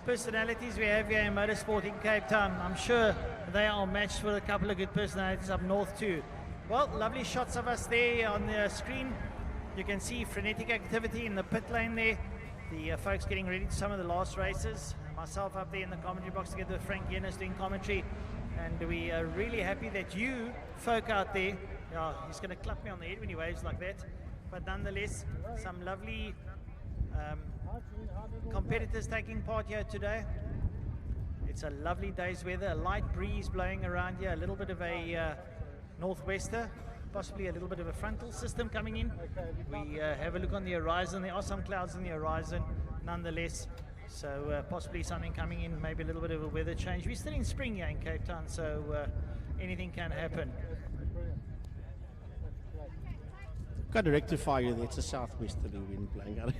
personalities we have here in motorsport in Cape Town. I'm sure they are matched with a couple of good personalities up north too. Well, lovely shots of us there on the screen. You can see frenetic activity in the pit lane there. The folks getting ready to some of the last races. Myself up there in the commentary box together with Frank Yennis doing commentary. And we are really happy that you folk out there, he's going to clap me on the head when he waves like that. But nonetheless, some lovely competitors taking part here today. It's a lovely day's weather, a light breeze blowing around here, a little bit of a northwester, possibly a little bit of a frontal system coming in. We have a look on the horizon. There are some clouds on the horizon nonetheless, so possibly something coming in, maybe a little bit of a weather change. We're still in spring here in Cape Town, so anything can happen. Got to rectify you there, it's a southwesterly wind blowing out.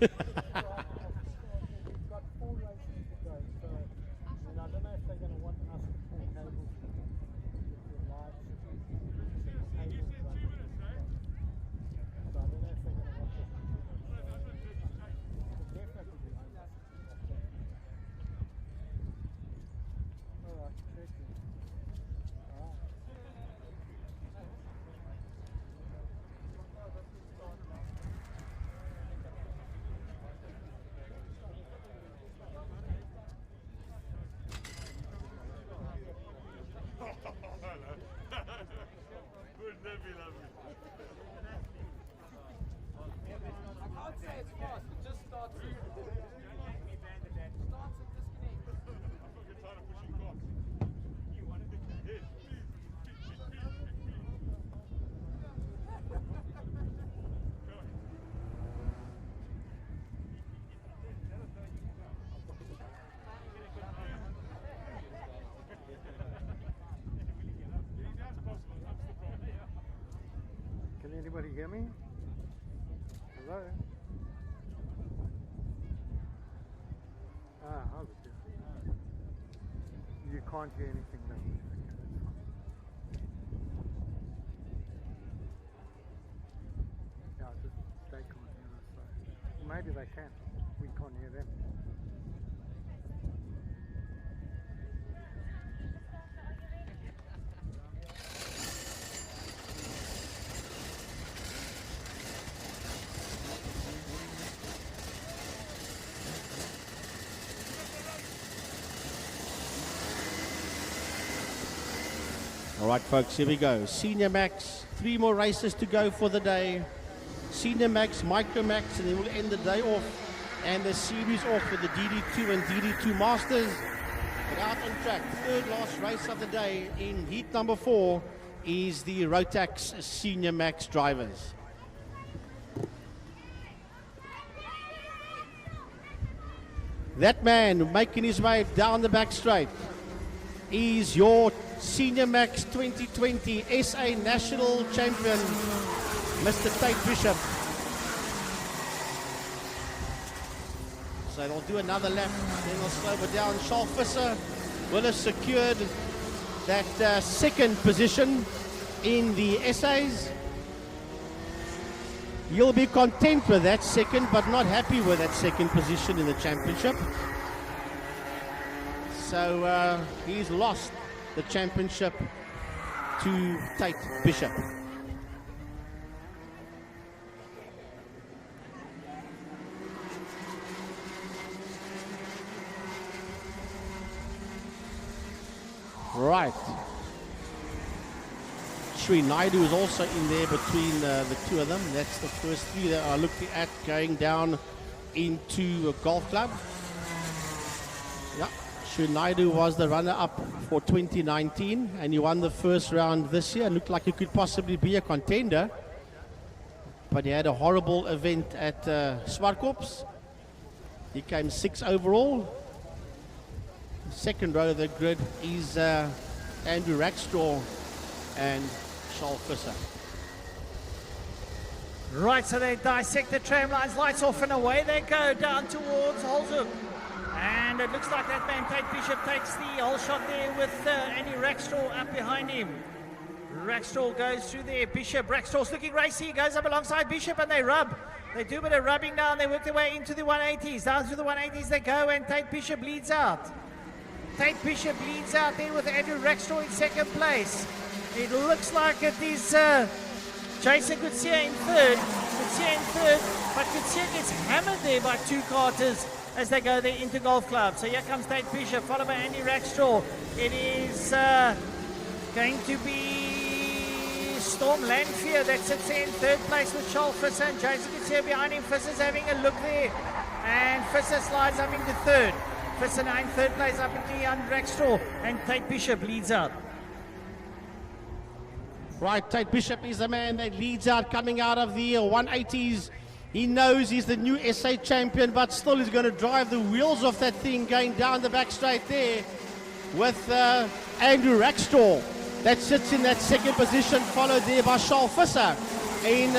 Can anybody hear me? Hello? How's it going? You can't hear anything then. Yeah, just they can't hear us. So maybe they can. We can't hear them. All right, folks, here we go. Senior Max, 3 more races to go for the day. Senior Max, Micro Max, and then we'll end the day off and the series off with the DD2 and DD2 Masters. But out on track, third last race of the day in heat number 4 is the Rotax Senior Max drivers. That man making his way down the back straight is your Senior Max 2020 SA National Champion, Mr. Tate Bishop. So they'll do another lap, then they'll slow it down. Charles Visser will have secured that second position in the SAs. You'll be content with that second, but not happy with that second position in the championship. So he's lost the championship to Tate Bishop. Right. Sri Naidu is also in there between the two of them. That's the first 3 that are looking at going down into a golf club. Yeah, Naidu was the runner-up for 2019, and he won the first round this year. Looked like he could possibly be a contender, but he had a horrible event at Swartkops. He came 6th overall. Second row of the grid is Andrew Rackstraw and Charles Visser. Right, so they dissect the tram lines, lights off, and away they go down towards Holzhoek. And it looks like that man, Tate Bishop, takes the whole shot there with Andy Rackstraw up behind him. Rackstraw goes through there. Bishop, Rackstraw's looking racy. He goes up alongside Bishop and they rub. They do a bit of rubbing down. They work their way into the 180s. Down through the 180s they go, and Tate Bishop leads out. Tate Bishop leads out there with Andrew Rackstraw in second place. It looks like it is Jason Kutsia in third. But Kutsia gets hammered there by two Carters as they go there into Golf Club. So here comes Tate Bishop, followed by Andy Rackstraw. It is going to be Storm Lanfear that sits in third place with Charles Visser, and Jason Kutsia behind him. Visser's having a look there, and Visser slides up into third. Visser now in third place up into Andy Rackstraw, and Tate Bishop leads out. Right, Tate Bishop is the man that leads out, coming out of the 180s. He knows he's the new SA champion, but still he's going to drive the wheels off that thing going down the back straight there with Andrew Rackstraw. That sits in that second position, followed there by Charles Visser in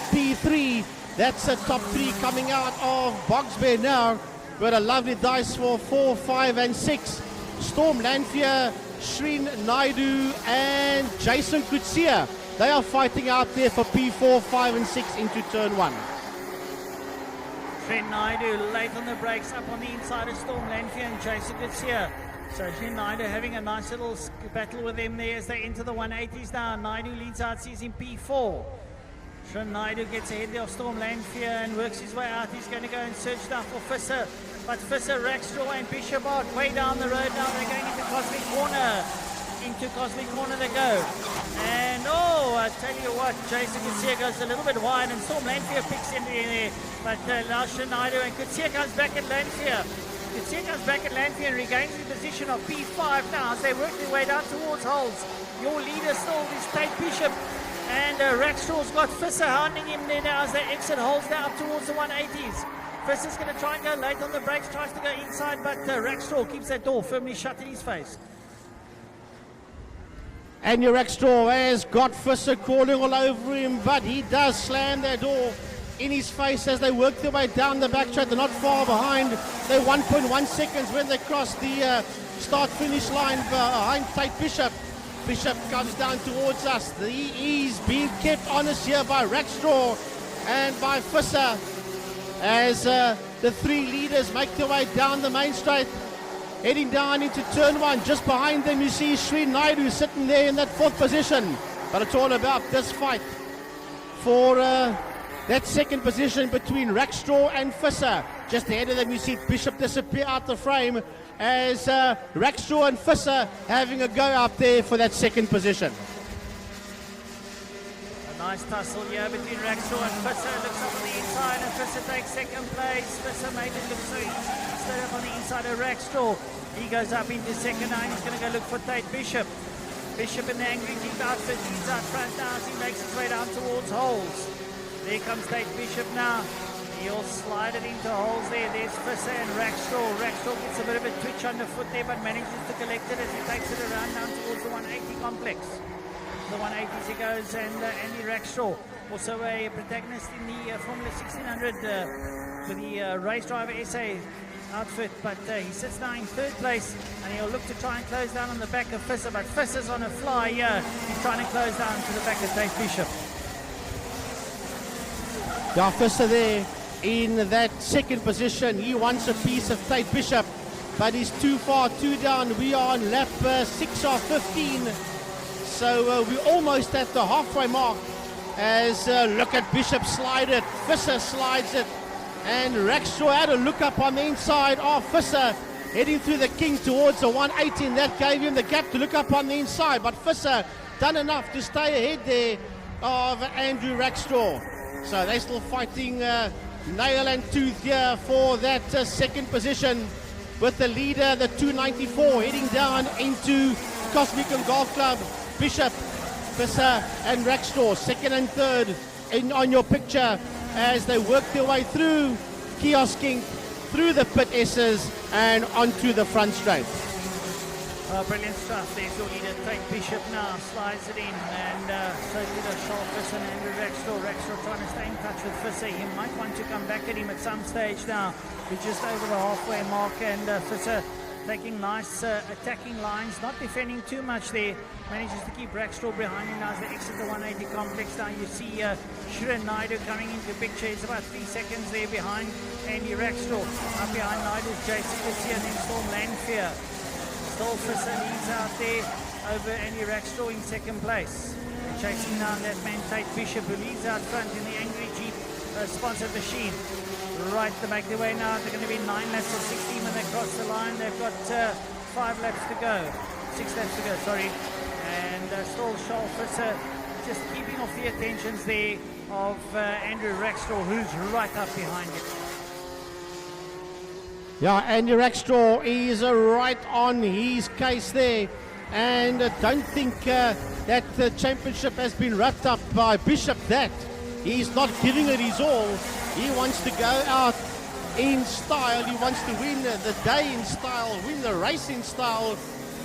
P3. That's a top three coming out of Boxbear now. But a lovely dice for 4, 5, and 6. Storm Lanfear, Shreen Naidu, and Jason Kutsia. They are fighting out there for P4, 5, and 6 into turn 1. Shreen Naidu late on the brakes, up on the inside of Storm Lanfear and Jason Kutsia. So Shreen Naidu having a nice little battle with them there as they enter the 180s now. Naidu leads out, sees in P4. Shreen Naidu gets ahead there of Storm Lanfear and works his way out. He's going to go and search now for Visser. But Visser, Rackstraw, and Bishop are way down the road now. They're going into Cosmic Corner. Into Cosmic Corner they go. And I tell you what, Jason Kutsia goes a little bit wide, and Storm Lanfear picks him in there. But now Shreen Naidu and Kutsia comes back at Lanfear. Kutsia comes back at Lanfear and regains the position of P5 now as they work their way down towards Holes. Your leader still is Tate Bishop. And Rackstraw's got Visser hounding him there now as they exit Holes now up towards the 180s. Visser's going to try and go late on the brakes, tries to go inside, but Rackstraw keeps that door firmly shut in his face. And your Rackstraw has got Visser crawling all over him, but he does slam that door in his face as they work their way down the back straight. They're not far behind. They're 1.1 seconds when they cross the start-finish line behind Tate Bishop. Bishop comes down towards us. He's being kept honest here by Rackstraw and by Visser as the three leaders make their way down the main straight, heading down into turn 1. Just behind them you see Shreen Naidu sitting there in that 4th position. But it's all about this fight for that second position between Rackstraw and Visser. Just ahead of them you see Bishop disappear out the frame as Rackstraw and Visser having a go out there for that second position. A nice tussle here between Rackstraw and Visser. Looks up on the inside and Visser takes second place. Visser made it look so easy. He stayed up on the inside of Rackstraw. He goes up into second now. He's going to go look for Tate Bishop. Bishop in the Angry Jeep outfit leads out front now as he makes his way down towards Holes. There comes Tate Bishop now. He'll slide it into Holes there. There's Visser and Rackstraw. Rackstraw gets a bit of a twitch underfoot there, but manages to collect it as he takes it around down towards the 180 complex. The 180s he goes, and Andy Rackstraw, also a protagonist in the Formula 1600 for the race driver SA outfit, but he sits now in third place, and he'll look to try and close down on the back of Visser, but Visser's on a fly here. He's trying to close down to the back of Tate Bishop. Yeah, Visser there in that second position. He wants a piece of Tate Bishop, but he's too far, too down. We are on lap 6 of 15. So we're almost at the halfway mark as look at Bishop slide it. Visser slides it. And Rackstraw had a look up on the inside of Visser heading through the king towards the 118. That gave him the gap to look up on the inside. But Visser done enough to stay ahead there of Andrew Rackstraw. So they're still fighting nail and tooth here for that second position. with the leader, the 294, heading down into Cosmic and Golf Club. Bishop, Visser and Rackstraw, second and third on your picture as they work their way through kiosking, through the pit S's and onto the front straight. Brilliant stuff. There's your leader, Tate Bishop now, slides it in, and so to the Visser and Andrew Rackstraw. Rackstraw trying to stay in touch with Visser. He might want to come back at him at some stage now. We're just over the halfway mark, and Visser taking nice attacking lines, not defending too much there. Manages to keep Rackstraw behind him now as they exit the 180 complex. Now you see Shirin Naidu coming into the picture. It's about 3 seconds there behind Andy Rackstraw. Up behind Naidu is Jason Garcia and then Storm Lanfear. Still Visser leads out there over Andy Rackstraw in second place. They're chasing down that man Tate Bishop, who leads out front in the Angry Jeep sponsored machine. Right, to make their way now. They're going to be 9 laps of 16 when they cross the line. They've got 5 laps to go. 6 laps to go, sorry. And still Charles Visser just keeping off the attentions there of Andrew Rackstraw, who's right up behind him. Yeah, Andy Rackstraw is right on his case there. And don't think that the championship has been wrapped up by Bishop. That he's not giving it his all. He wants to go out in style. He wants to win the day in style, win the race in style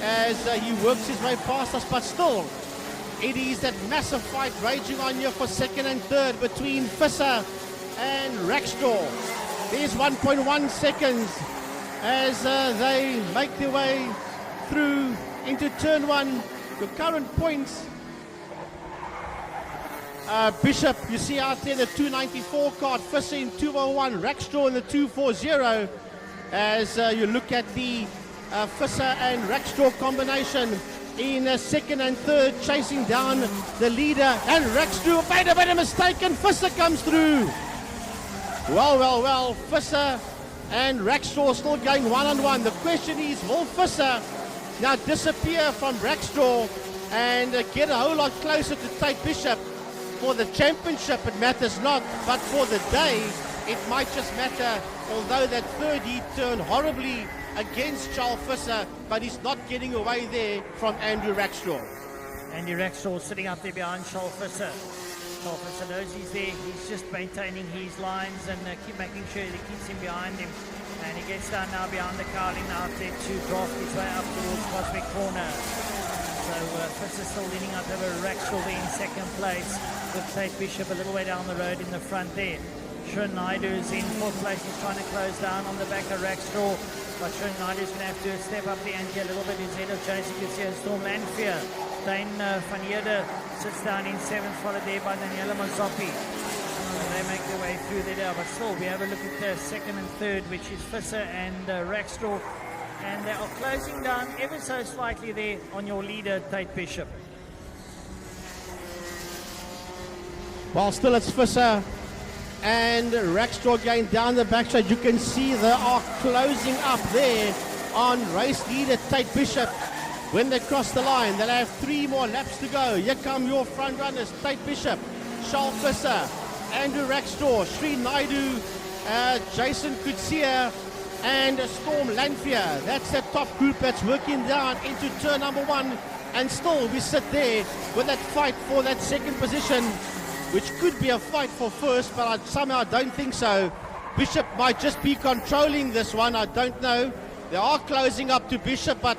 as he works his way past us. But still, it is that massive fight raging on here for second and third between Visser and Rackstraw. There's 1.1 seconds as they make their way through into turn one. The current points, Bishop, you see out there the 294 card, Visser in 201, Rackstraw in the 240. As you look at the Visser and Rackstraw combination in second and third, chasing down the leader, and Rackstraw made a bit of mistake and Visser comes through. Well, Visser and Rackstraw still going one-on-one. The question is, will Visser now disappear from Rackstraw and get a whole lot closer to Tate Bishop? For the championship it matters not, but for the day it might just matter, although that third heat turned horribly against Charles Visser, but he's not getting away there from Andrew Rackstraw. Andy Rackstraw sitting up there behind Charles Visser. Charles Visser knows he's there. He's just maintaining his lines and keep making sure that he keeps him behind him. And he gets down now behind the cowling out there to draft his way up towards Cosmic Corner. So Visser still leading up over Rackstraw there in second place, with Tate Bishop a little way down the road in the front there. Shirin Naidu is in fourth place. He's trying to close down on the back of Rackstraw, but Shirin Naidu is going to have to step up the ante a little bit instead of Jason Garcia and Storm Lanfear. Dane van Heerde sits down in seventh, followed there by Daniela Mazzopi. They make their way through there now, but still we have a look at second and third, which is Visser and Rackstraw. And they are closing down ever so slightly there on your leader, Tate Bishop. While still it's Visser and Rackstraw going down the backside. You can see they are closing up there on race leader Tate Bishop. When they cross the line, they'll have 3 more laps to go. Here come your front runners, Tate Bishop, Charles Visser, Andrew Rackstraw, Sri Naidu, Jason Kutsia, and Storm Lanfear. That's the top group that's working down into turn number 1. And still we sit there with that fight for that second position, which could be a fight for first, but I somehow don't think so. Bishop might just be controlling this one, I don't know. They are closing up to Bishop, but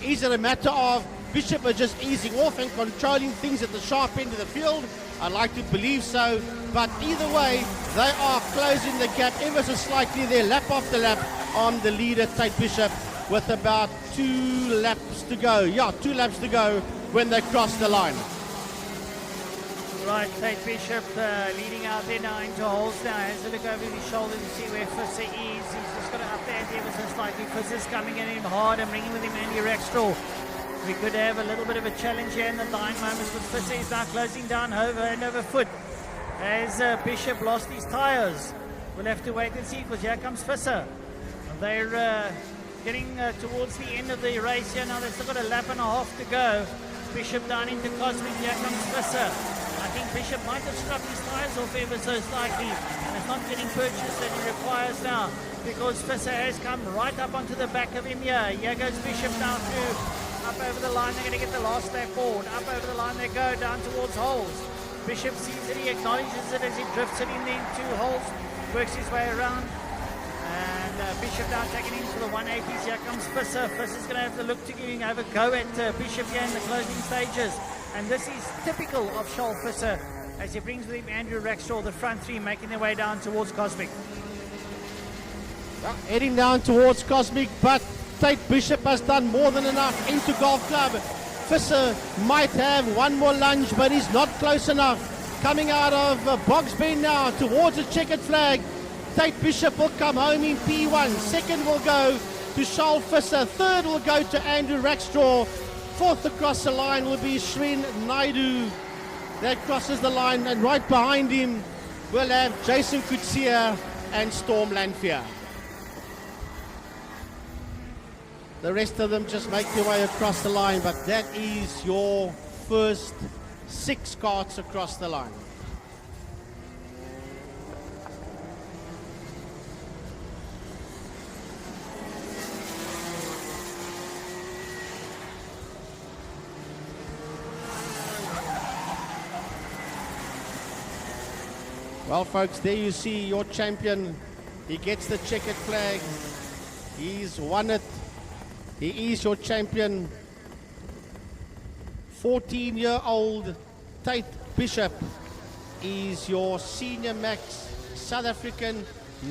is it a matter of Bishop are just easing off and controlling things at the sharp end of the field? I'd like to believe so, but either way, they are closing the gap ever so slightly there, lap after lap on the leader, Tate Bishop, with about 2 laps to go. Yeah, 2 laps to go when they cross the line. Right, Tate Bishop leading out there now into holes now. Has to look over his shoulder to see where Visser is. He's just got to up the ante ever so slightly. Visser's coming in him hard and bringing with him Andy Rackstraw. We could have a little bit of a challenge here in the dying moments, but Visser is now closing down over and over foot as Bishop lost his tyres. We'll have to wait and see, because here comes Visser. They're getting towards the end of the race here now. They've still got a lap and a half to go. Bishop down into Cosmic. Here comes Visser. I think Bishop might have struck his tyres off ever so slightly, and it's not getting purchased that he requires now. because Visser has come right up onto the back of him here. Here goes Bishop down through, up over the line. They're going to get the last lap forward. Up over the line they go, down towards holes. Bishop sees it, he acknowledges it as he drifts it in the 2 holes, works his way around. And Bishop now taking in for the 180s. Here comes Visser. Visser's going to have to look to have a go at Bishop here in the closing stages. And this is typical of Charles Visser as he brings with him Andrew Rackstraw, the front 3, making their way down towards Cosmic. Heading down towards Cosmic, but Tate Bishop has done more than enough into Golf Club. Visser might have one more lunge, but he's not close enough. Coming out of Box Bend now towards the checkered flag. Tate Bishop will come home in P1. Second will go to Charles Visser. Third will go to Andrew Rackstraw. Fourth across the line will be Srin Naidu. That crosses the line, and right behind him we'll have Jason Kutsia and Storm Lanfear. The rest of them just make their way across the line, but that is your first 6 carts across the line. Well, folks, there you see your champion. He gets the checkered flag. He's won it. He is your champion. 14-year-old Tate Bishop is your senior max South African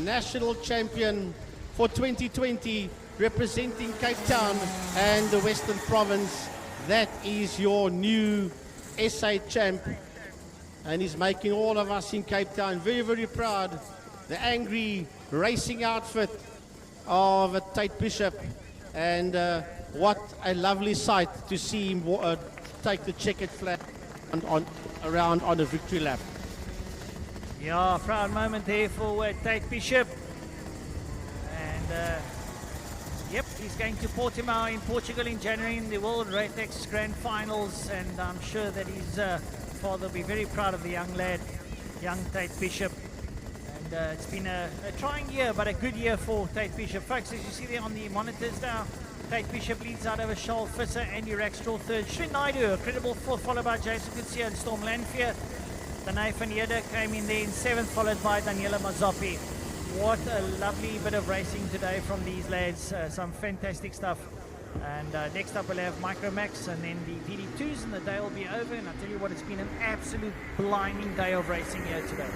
national champion for 2020, representing Cape Town and the Western Province. That is your new SA champ. And he's making all of us in Cape Town very, very proud. The angry racing outfit of Tate Bishop. And what a lovely sight to see him take the checkered flag around on a victory lap. Yeah, proud moment there for Tate Bishop. And yep, he's going to Portimao in Portugal in January in the World Rotax Grand Finals. And I'm sure that his father will be very proud of the young lad, young Tate Bishop. And it's been a trying year, but a good year for Tate Bishop. Folks, as you see there on the monitors now, Tate Bishop leads out over Charles Visser, Andy Rackstraw third, Srin Naidu, a credible fourth, followed by Jason Kutsia and Storm Lanfear. Danai van Heerden came in there in 7th, followed by Daniela Mazzopi. What a lovely bit of racing today from these lads. Some fantastic stuff. And next up we'll have Micromax and then the DD2s, and the day will be over. And I tell you what, it's been an absolute blinding day of racing here today.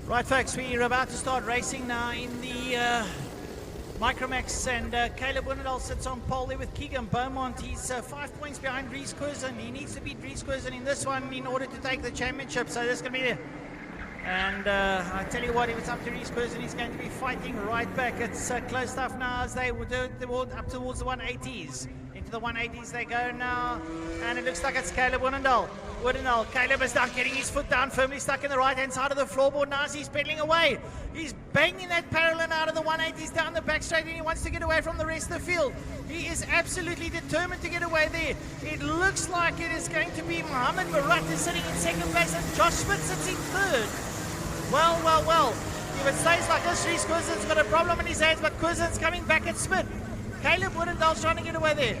Right, folks, we're about to start racing now in the Micromax, and Caleb Winnendal sits on pole there with Keegan Beaumont. He's 5 points behind Reese Curzon. He needs to beat Reese Curzon in this one in order to take the championship, so this is going to be there. And I tell you what, if it's up to Reese Curzon, he's going to be fighting right back. It's close stuff now as they would do up towards the 180s. Into the 180s they go now, and it looks like it's Caleb Winnendal. Caleb is now getting his foot down, firmly stuck in the right-hand side of the floorboard now as he's pedaling away. He's banging that parallel out of the 180s down the back straight, and he wants to get away from the rest of the field. He is absolutely determined to get away there. It looks like it is going to be Mohammed Murat is sitting in second place, and Josh Smith sits in third. Well. If it stays like this, Reese Curzon's got a problem in his hands, but Curzon's coming back at Smith. Caleb Winnendal's trying to get away there.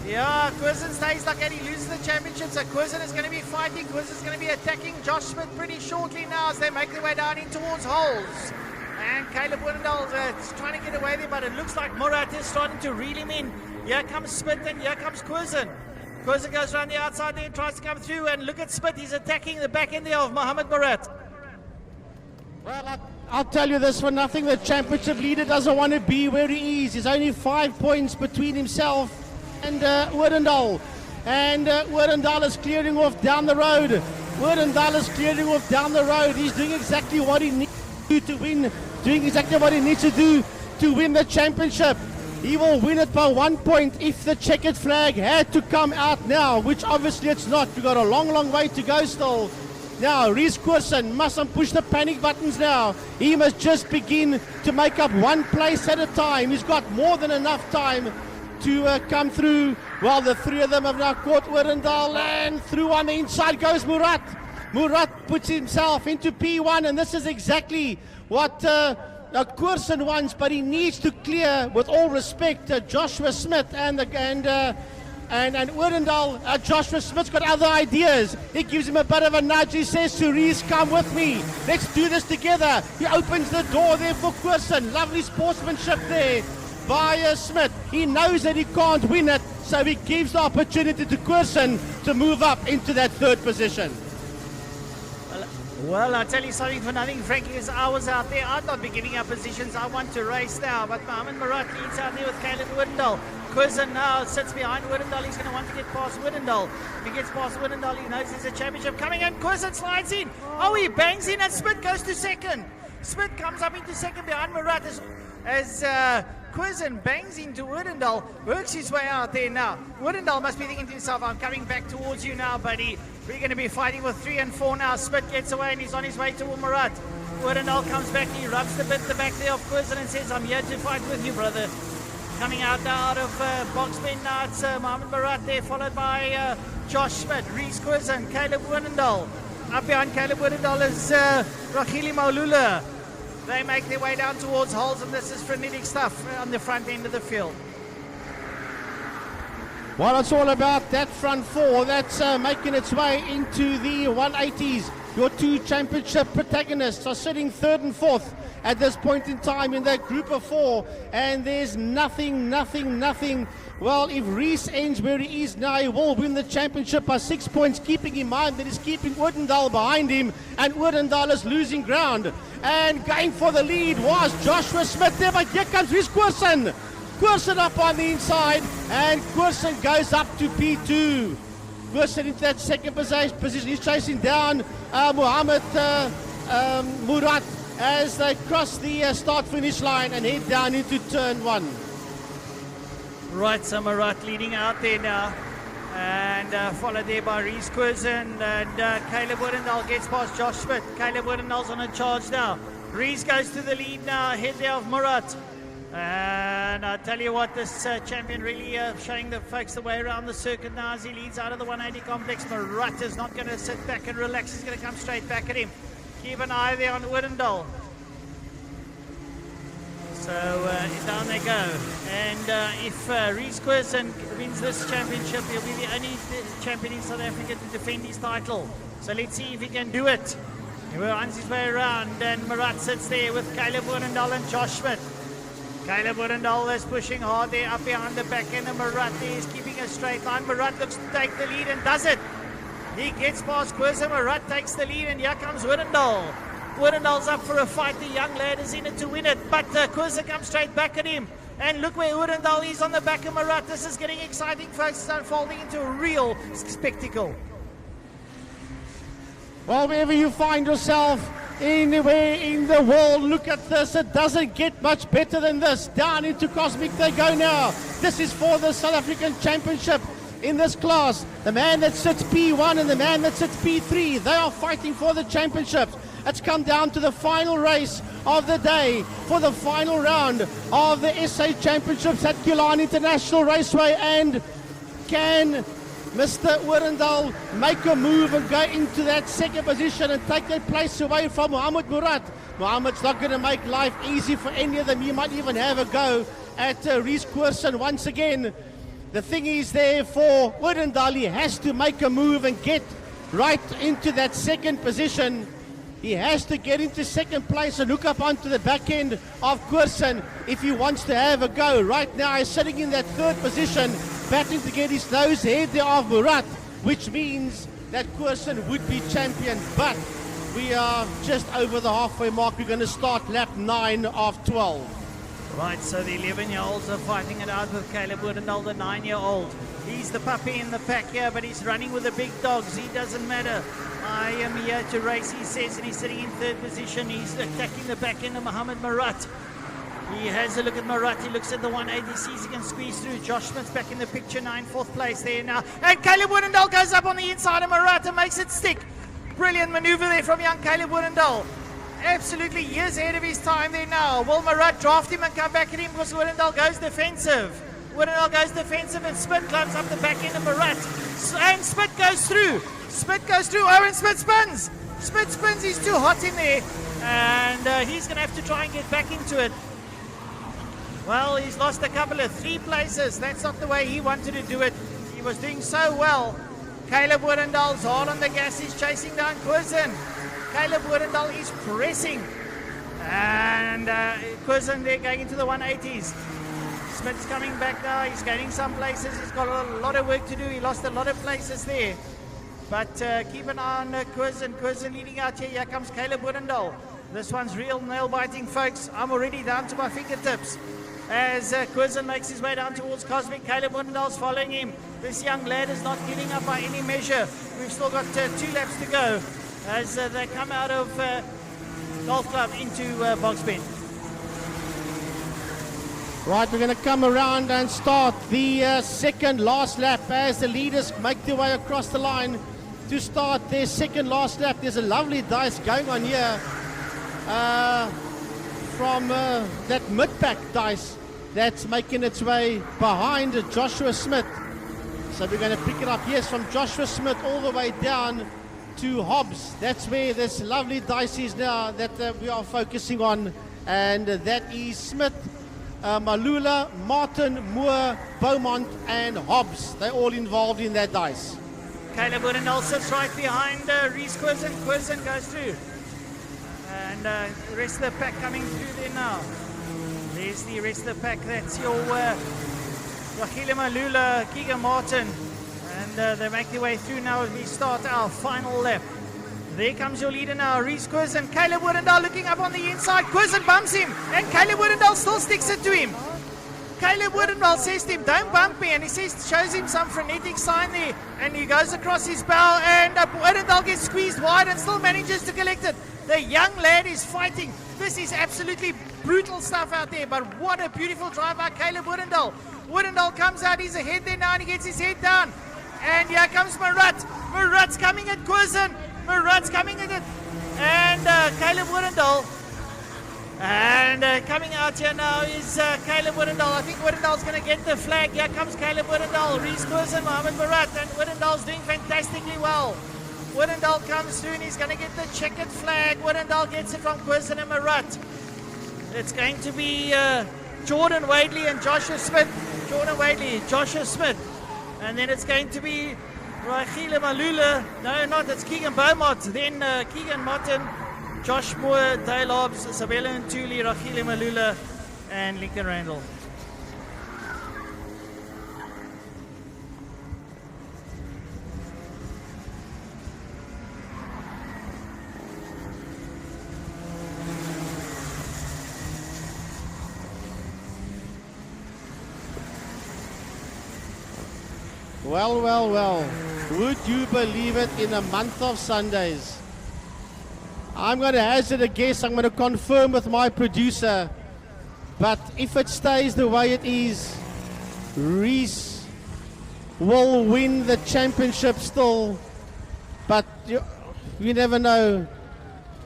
Yeah, Curzon stays like that, he loses the championship, so Curzon is going to be fighting. Curzon's going to be attacking Josh Smith pretty shortly now as they make their way down in towards holes. And Caleb Winnendal is trying to get away there, but it looks like Murat is starting to reel him in. Here comes Smith and here comes Curzon. Curzon goes around the outside there and tries to come through, and look at Smith, he's attacking the back end there of Mohammed Murat. Well, I'll tell you this for nothing, the championship leader doesn't want to be where he is. There's only 5 points between himself and Winnendal. And Winnendal is clearing off down the road. He's doing exactly what he needs to do to win, doing exactly what he needs to do to win the championship. He will win it by 1 point if the checkered flag had to come out now, which obviously it's not. We've got a long way to go still. Now, Reese Curzon mustn't push the panic buttons now. He must just begin to make up one place at a time. He's got more than enough time to come through. Well, the three of them have now caught Winnendal, and through on the inside goes Murat. Murat puts himself into P1, and this is exactly what Curzon wants, but he needs to clear, with all respect, Joshua Smith and Winnendal. Joshua Smith's got other ideas. He gives him a bit of a nudge. He says to Reese, come with me. Let's do this together. He opens the door there for Curzon. Lovely sportsmanship there by Smith. He knows that he can't win it, so he gives the opportunity to Curzon to move up into that third position. Well, I'll tell you something for nothing, Frankie, as I was out there, I'd not be giving up positions. I want to race now, but Mohammed Murat leads out there with Caleb Winnendal. Curzon now sits behind Winnendal. He's going to want to get past Winnendal. If he gets past Winnendal, he knows there's a championship coming in. Curzon slides in. Oh, he bangs in, and Smith goes to second. Smith comes up into second behind Murat as Curzon bangs into Winnendal, works his way out there now. Winnendal must be thinking to himself, I'm coming back towards you now, buddy. We're going to be fighting with 3 and 4 now. Smith gets away and he's on his way to Murat. Winnendal comes back, he rubs the back there of Curzon and says, I'm here to fight with you, brother. Coming out now out of box bin now, it's Mohammed Murat there, followed by Josh Smith, Reese Curzon, Caleb Winnendal. Up behind Caleb Winnendal is Rahili Maulula. They make their way down towards holes, and this is frenetic stuff on the front end of the field. Well, it's all about that front four that's making its way into the 180s. Your two championship protagonists are sitting third and fourth at this point in time in that group of four, and there's nothing. Well, if Reese ends where he is now, he will win the championship by 6 points, keeping in mind that he's keeping Winnendal behind him, and Winnendal is losing ground. And going for the lead was Joshua Smith there, but here comes Reese Curzon. Curzon up on the inside, and Curzon goes up to P2. Curzon into that second position. He's chasing down Mohammed Murat as they cross the start-finish line and head down into turn 1. Right, so Murat leading out there now, and followed there by Reese Curzon, and Caleb Winnendal gets past Josh Smith. Caleb Winnendal's on a charge now. Reese goes to the lead now, ahead there of Murat. And I tell you what, this champion really showing the folks the way around the circuit now as he leads out of the 180 complex. Murat is not going to sit back and relax. He's going to come straight back at him. Keep an eye there on Winnendal. So down they go. And if Reese Curzon wins this championship, he'll be the only champion in South Africa to defend his title. So let's see if he can do it. He runs his way around, and Murat sits there with Caleb Winnendal and Josh Smith. Caleb Winnendal is pushing hard there up behind the back end, and Murat there is keeping a straight line. Murat looks to take the lead and does it. He gets past Kweza. Marat takes the lead, and here comes Wittendal. Wittendal's up for a fight. The young lad is in it to win it, but Kweza comes straight back at him. And look where Wittendal is on the back of Marat. This is getting exciting, folks. It's unfolding into a real spectacle. Well, wherever you find yourself, anywhere in the world, look at this. It doesn't get much better than this. Down into Cosmic they go now. This is for the South African Championship in this class. The man that sits P1 and the man that sits P3, they are fighting for the championship. It's come down to the final race of the day for the final round of the SA Championships at Killarney International Raceway. And can Mr. Wittendal make a move and go into that second position and take that place away from Mohamed Murat? Mohamed's not going to make life easy for any of them. He might even have a go at Reese Koersen once again. The thing is there for Wittendal, he has to make a move and get right into that second position. He has to get into second place and hook up onto the back end of Koersen if he wants to have a go. Right now he's sitting in that third position, battling to get his nose ahead there of Murat, which means that Koersen would be champion. But we are just over the halfway mark. We're going to start lap 9 of 12. Right, so the 11-year-olds are fighting it out with Caleb Wittendal, the 9-year-old. He's the puppy in the pack here, but he's running with the big dogs. He doesn't matter. I am here to race, he says, and he's sitting in third position. He's attacking the back end of Mohamed Murat. He has a look at Murat. He looks at the 180, sees he can squeeze through. Josh Smith's back in the picture, 4th place there now. And Caleb Wittendal goes up on the inside of Murat and makes it stick. Brilliant maneuver there from young Caleb Wittendal. Absolutely years ahead of his time there now. Will Murat draft him and come back at him because Wittendal goes defensive. Wittendal goes defensive and Smith climbs up the back end of Murat. And Smith goes through. Smith goes through. Oh, and Smith spins. Smith spins. He's too hot in there. And he's going to have to try and get back into it. Well, he's lost a couple of 3 places. That's not the way he wanted to do it. He was doing so well. Caleb Wittendal's hard on the gas. He's chasing down Koersen. Caleb Wittendal is pressing. And Koersen there going into the 180s. Smith's coming back now. He's gaining some places. He's got a lot of work to do. He lost a lot of places there. But keep an eye on Koersen. Koersen leading out here. Here comes Caleb Wittendal. This one's real nail-biting, folks. I'm already down to my fingertips. As Koersen makes his way down towards Cosmic, Caleb Wittendal's following him. This young lad is not giving up by any measure. We've still got 2 laps to go as they come out of Golf Club into Boxbend. Right, we're going to come around and start the second last lap as the leaders make their way across the line to start their second last lap. There's a lovely dice going on here from that mid-pack dice that's making its way behind Joshua Smith. So we're going to pick it up, yes, from Joshua Smith all the way down to Hobbs. That's where this lovely dice is now that we are focusing on, and that is Smith, Malula, Martin, Moore, Beaumont and Hobbs. They're all involved in that dice. Caleb Wittendal sits right behind Reese Koersen. Koersen goes through. And the rest of the pack coming through there now. There's the rest of the pack. That's your Rahila Malula, Keegan Martin. And they make their way through now as we start our final lap. There comes your leader now, Reese Koersen. Caleb Wittendal looking up on the inside. Koersen bumps him, and Caleb Wittendal still sticks it to him. Caleb Wittendal says to him, don't bump me, and he shows him some frenetic sign there, and he goes across his bow, and Wittendal gets squeezed wide and still manages to collect it. The young lad is fighting. This is absolutely brutal stuff out there, but what a beautiful drive by Caleb Wittendal. Wittendal comes out, he's ahead there now, and he gets his head down. And here comes Murat. Murat's coming at Koersen. Murat's coming at it. And Caleb Wittendal. And coming out here now is Caleb Wittendal. I think Wittendal's going to get the flag. Here comes Caleb Wittendal. Reese Koersen, Mohamed Murat. And Wittendal's doing fantastically well. Wittendal comes through and he's going to get the checkered flag. Wittendal gets it from Koersen and Murat. It's going to be Jordan Wadley and Joshua Smith. Jordan Wadley, Joshua Smith. And then it's going to be Rahila Malula. No, not. It's Keegan Beaumont. Then Keegan Martin, Josh Moore, Dale Hobbs, Sabella Ntuli, Rahila Malula, and Lincoln Randall. Well, well, well. Would you believe it, in a month of Sundays? I'm going to hazard a guess. I'm going to confirm with my producer. But if it stays the way it is, Reese will win the championship still. But you never know.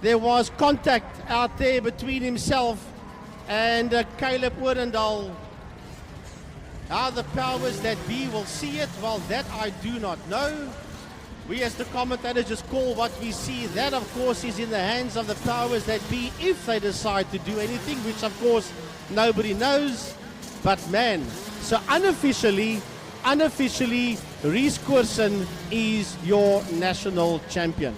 There was contact out there between himself and Caleb Oorendal. How the powers that be will see it, well, that I do not know. We as the commentators just call what we see. That, of course, is in the hands of the powers that be if they decide to do anything, which, of course, nobody knows. But, man, so unofficially, Reese Koersen is your national champion.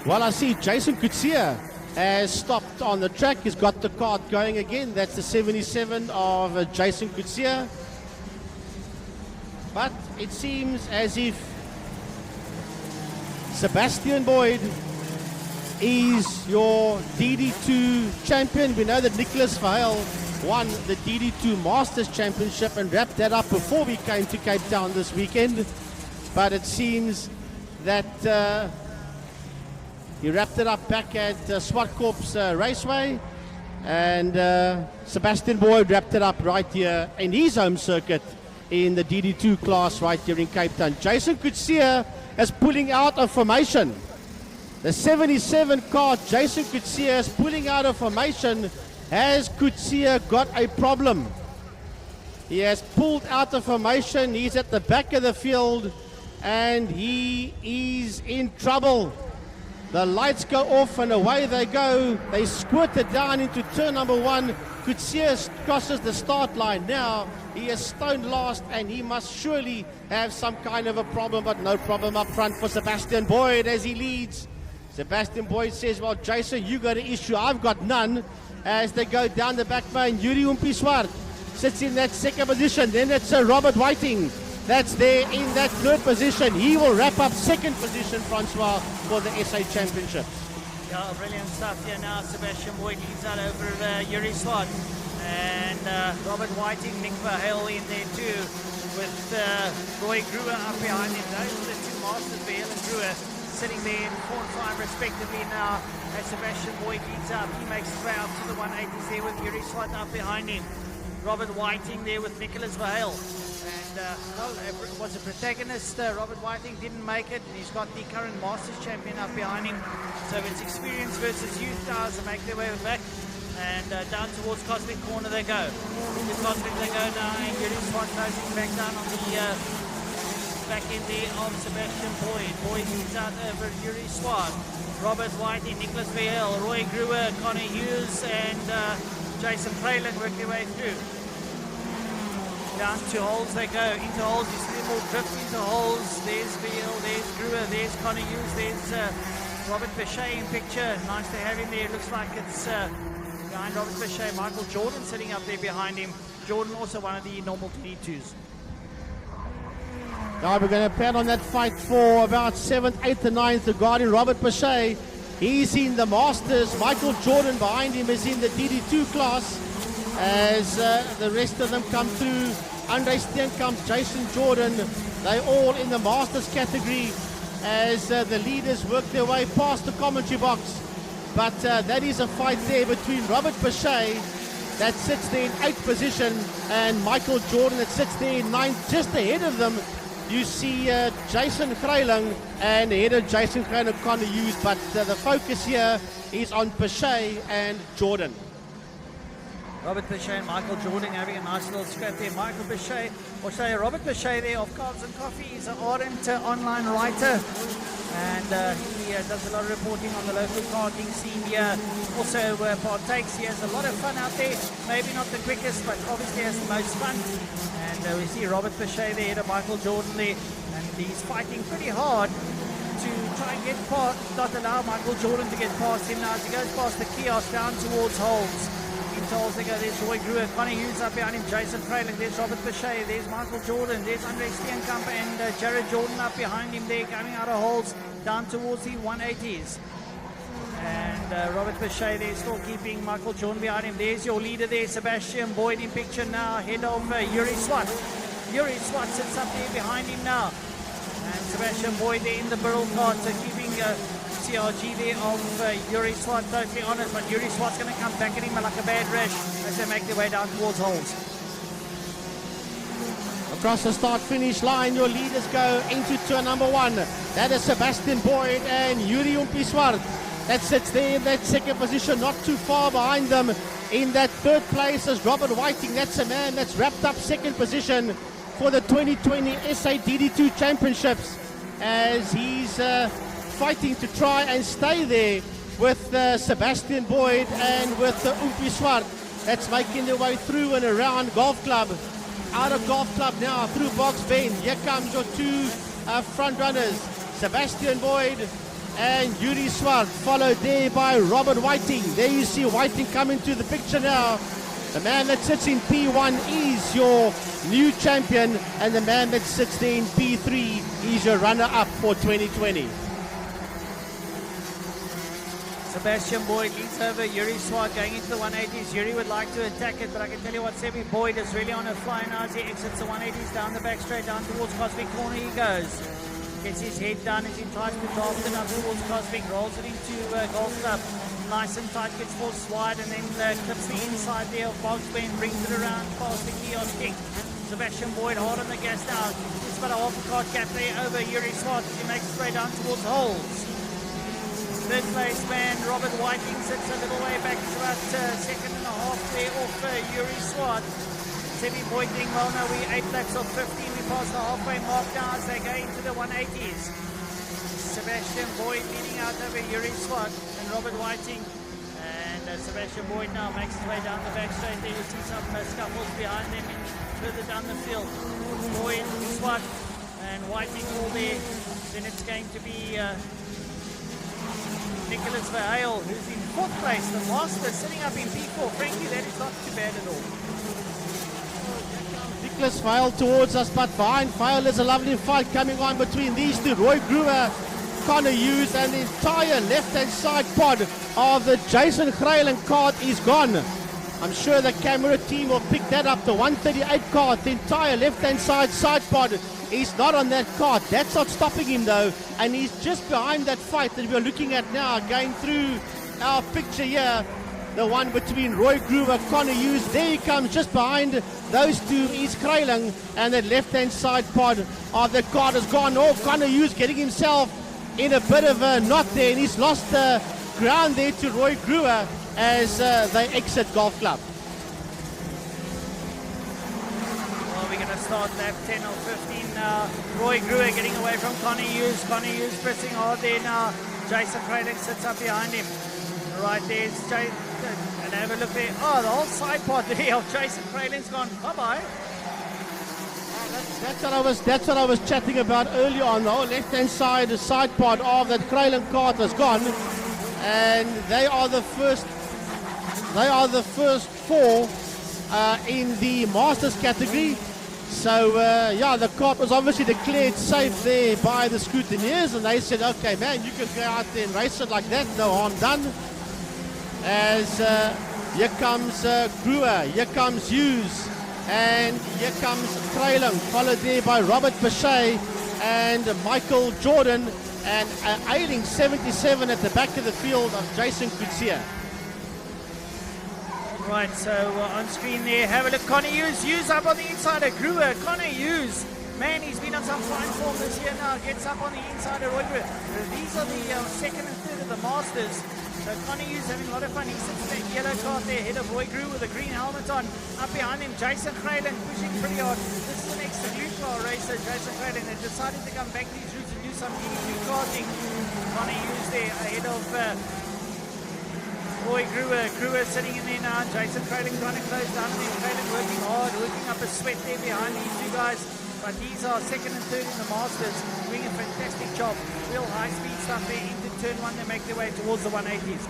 Well, I see Jason Kutsia has stopped on the track. He's got the card going again. That's the 77 of Jason Kutsia. But it seems as if Sebastian Boyd is your DD2 champion. We know that Nicholas Verheul won the DD2 Masters Championship and wrapped that up before we came to Cape Town this weekend. But it seems that he wrapped it up back at Swartkorps Raceway, and Sebastian Boyd wrapped it up right here in his home circuit in the DD2 class right here in Cape Town. Jason Kutsia is pulling out of formation. The 77 car, Jason Kutsia is pulling out of formation. Has Kutsia got a problem? He has pulled out of formation. He's at the back of the field, and he is in trouble. The lights go off and away they go. They squirt it down into turn number 1. Kutsia crosses the start line now. He is stone last and he must surely have some kind of a problem, but no problem up front for Sebastian Boyd as he leads. Sebastian Boyd says, well, Jason, you got an issue, I've got none. As they go down the backbone, Yuri Umpiswart sits in that second position. Then it's Robert Whiting that's there in that third position. He will wrap up second position, Francois, for the SA Championship. Yeah, brilliant stuff here now. Sebastian Boyd leads out over Yuri Swart. And Robert Whiting, Nick Verheul in there too, with Roy Gruwer up behind him. Those are the two masters, Verheul and Gruwer, sitting there in 4 and 5 respectively now as Sebastian Boyd leads up. He makes his way out to the 180s there with Yuri Swart up behind him. Robert Whiting there with Nicholas Verheul. And well, it was a protagonist. Robert Whiting didn't make it, and he's got the current Masters champion up behind him. So it's experience versus youth cars to make their way back. And down towards Cosmic Corner they go. Into Cosmic they go now, and Yuri Swart closing back down on the back end there of Sebastian Boyd. Boyd leads out over Yuri Swart. Robert Whiting, Nicholas Verheul, Roy Gruwer, Connie Hughes, and Jason Preyland work their way through. Down to holes they go. Into holes, you see them all drift into holes. There's Verheul, there's Gruwer, there's Connie Hughes, there's Robert Bechet in picture. Nice to have him there. Looks like it's behind Robert Bechet, Michael Jordan sitting up there behind him. Jordan also one of the normal DD2s. Now we're going to plan on that fight for about 7th, 8th and 9th regarding Robert Bechet. He's in the Masters. Michael Jordan behind him is in the DD2 class. As the rest of them come through, Andre Steenkamp, Jason Jordan, they all in the Masters category as the leaders work their way past the commentary box. But that is a fight there between Robert Bechet, that sits there in 8th position, and Michael Jordan that sits there in 9th. Just ahead of them, you see Jason Kreiling, and ahead of Jason Kreiling, Connor Hughes. But the focus here is on Bechet and Jordan. Robert Bechet and Michael Jordan having a nice little scrap there. Michael Bechet, or say Robert Bechet there of Carbs and Coffee. He's an ardent online writer, and he does a lot of reporting on the local karting scene here. Also partakes. He has a lot of fun out there. Maybe not the quickest, but obviously has the most fun. And we see Robert Bechet there, to Michael Jordan there, and he's fighting pretty hard to try and get past, not allow Michael Jordan to get past him now as he goes past the kiosk down towards Holmes. In tolls they go, there's Roy Gruer, Connie Hughes up behind him, Jason Kreiling, there's Robert Bechet, there's Michael Jordan, there's Andre Steenkamp and Jared Jordan up behind him there, coming out of holes down towards the 180s. And Robert Bechet there still keeping Michael Jordan behind him. There's your leader there, Sebastian Boyd in picture now, ahead of Yuri Swat. Yuri Swat sits up there behind him now. And Sebastian Boyd there in the barrel cart, so keeping CRG there of Yuri Swat, totally honest, but Yuri Swat's going to come back at him like a bad rash as they make their way down towards holes. Across the start-finish line, your leaders go into turn number 1. That is Sebastian Boyd and Yuri Umpiswart. That sits there in that 2nd position, not too far behind them. In that 3rd place is Robert Whiting. That's a man that's wrapped up 2nd position for the 2020 SA DD2 Championships, as he's fighting to try and stay there with Sebastian Boyd and with Umpiswart. That's making their way through and around Golf Club. Out of Golf Club now, through Box Bend. Here comes your 2 front runners, Sebastian Boyd and Yuri Swart, followed there by Robert Whiting. There you see Whiting coming to the picture now. The man that sits in P1 is your new champion, and the man that sits there in P3 is your runner-up for 2020. Sebastian Boyd leads over Yuri Swart going into the 180s. Yuri would like to attack it, but I can tell you what, Semi Boyd is really on a fly now as he exits the 180s down the back straight, down towards Cosmic Corner he goes. Gets his head down as he tries to draft it up towards Cosmic, rolls it into Golf Club. Nice and tight, gets forced wide, and then clips the inside there of Box Bend, brings it around past the kiosk kick. Sebastian Boyd hard on the gas now. It's about a half a card gap there over Yuri Swart as he makes his way down towards holes. 3rd place man Robert Whiting sits a little way back. He's about 2.5 there off Yuri Swart. Semi Boyd doing well now. We're 8 laps of 15. We pass the halfway mark now as they go into the 180s. Sebastian Boyd leading out over Yuri Swart and Robert Whiting. And Sebastian Boyd now makes his way down the back straight there. You see some scuffles behind them further down the field. Boyd, Swart and Whiting all there. Then it's going to be Nicholas Verheil, who's in 4th place, the master, sitting up in P4. Frankly, that is not too bad at all. Nicholas Verheil towards us, but behind Verheil is a lovely fight coming on between these 2. Roy Gruer, Connor Hughes, and the entire left-hand side pod of the Jason Kreiling cart is gone. I'm sure the camera team will pick that up. The 138 cart, the entire left-hand side pod is not on that cart. That's not stopping him though, and he's just behind that fight that we're looking at now, going through our picture here. The one between Roy Gruer, Connor Hughes. There he comes, just behind those 2 is Kreiling, and that left-hand side pod of the cart is gone. Oh, Connor Hughes getting himself in a bit of a knot there, and he's lost the ground there to Roy Gruer as they exit Golf Club. Well, we're going to start lap 10 or 15 now. Roy Gruer getting away from Connie Hughes. Connie Hughes pressing hard there now. Jason Kreiling sits up behind him. Right there's Jason. And have a look there. Oh, the whole side pod there of Jason Kreiling's gone. Bye-bye. That's what I was chatting about earlier on. The whole left-hand side, the side pod of that Kreiling cart was gone, and they are the first 4 in the Masters category. So yeah, the cart was obviously declared safe there by the scrutineers, and they said, okay, man, you can go out there and race it like that. No harm done. As here comes Gruer, here comes Hughes, and here comes Kreiling, followed there by Robert Bechet and Michael Jordan. and ailing 77 at the back of the field of Jason Kutsia. Right, so on screen there, have a look. Connor Hughes up on the inside of Gruwer. Connor Hughes, man, he's been on some fine form this year now. Gets up on the inside of Roy Gruwer. These are the second and third of the Masters. So Connor Hughes having a lot of fun. He sits in that yellow cart there, head of Roy Gruwer with a green helmet on. Up behind him, Jason Crayland pushing pretty hard. This is an ex-Blue racer, Jason Crayland, has decided to come back to his roots and do some DD2 karting. Connor Hughes there ahead of Roy Gruwer. Gruwer sitting in there now. Jason Crayland trying to close down on him. Crayland working hard, working up a sweat there behind these two guys. But these are second and third in the Masters, doing a fantastic job. Real high-speed stuff there into turn one. They make their way towards the 180s.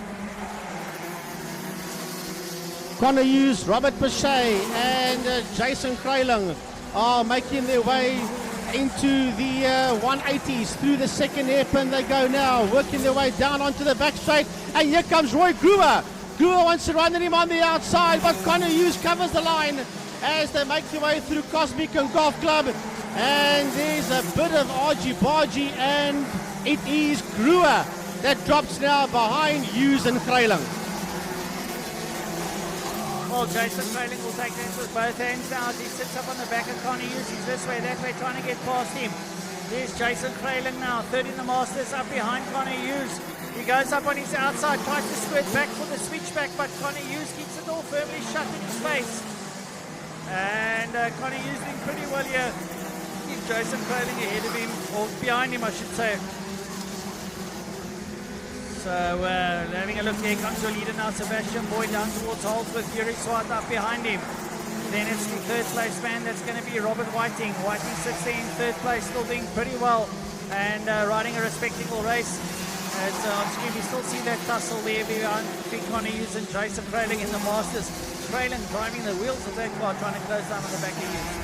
Connor Hughes, Robert Bechet, and Jason Crayland are making their way into the 180s. Through the second hairpin they go now, working their way down onto the back straight. And here comes Roy Gruwer. Gruwer wants to run him on the outside, but Connor Hughes covers the line as they make their way through Cosmic and Golf Club. And there's a bit of argy-bargy, and it is Gruwer that drops now behind Hughes and Crayland. Well, Jason Crayland will take this with both hands now as he sits up on the back of Connor Hughes. He's this way, that way, trying to get past him. There's Jason Crayland now, third in the Masters, up behind Connor Hughes. He goes up on his outside, tries to squirt back for the switchback, but Connor Hughes keeps it all firmly shut in his face. And Connor Hughes doing pretty well here. Keep Jason Crayland ahead of him, or behind him, I should say. So having a look, there comes your leader now, Sebastian Boyd down towards Holdsworth, Yuri Swart up behind him. Then it's the third place man, that's going to be Robert Whiting. Whiting sits there in third place, still doing pretty well and riding a respectable race. As on screen, we still see that tussle there behind Connor Hughes and Jason Crayland in the Masters. Crayland driving the wheels of that car, trying to close down on the back of Hughes.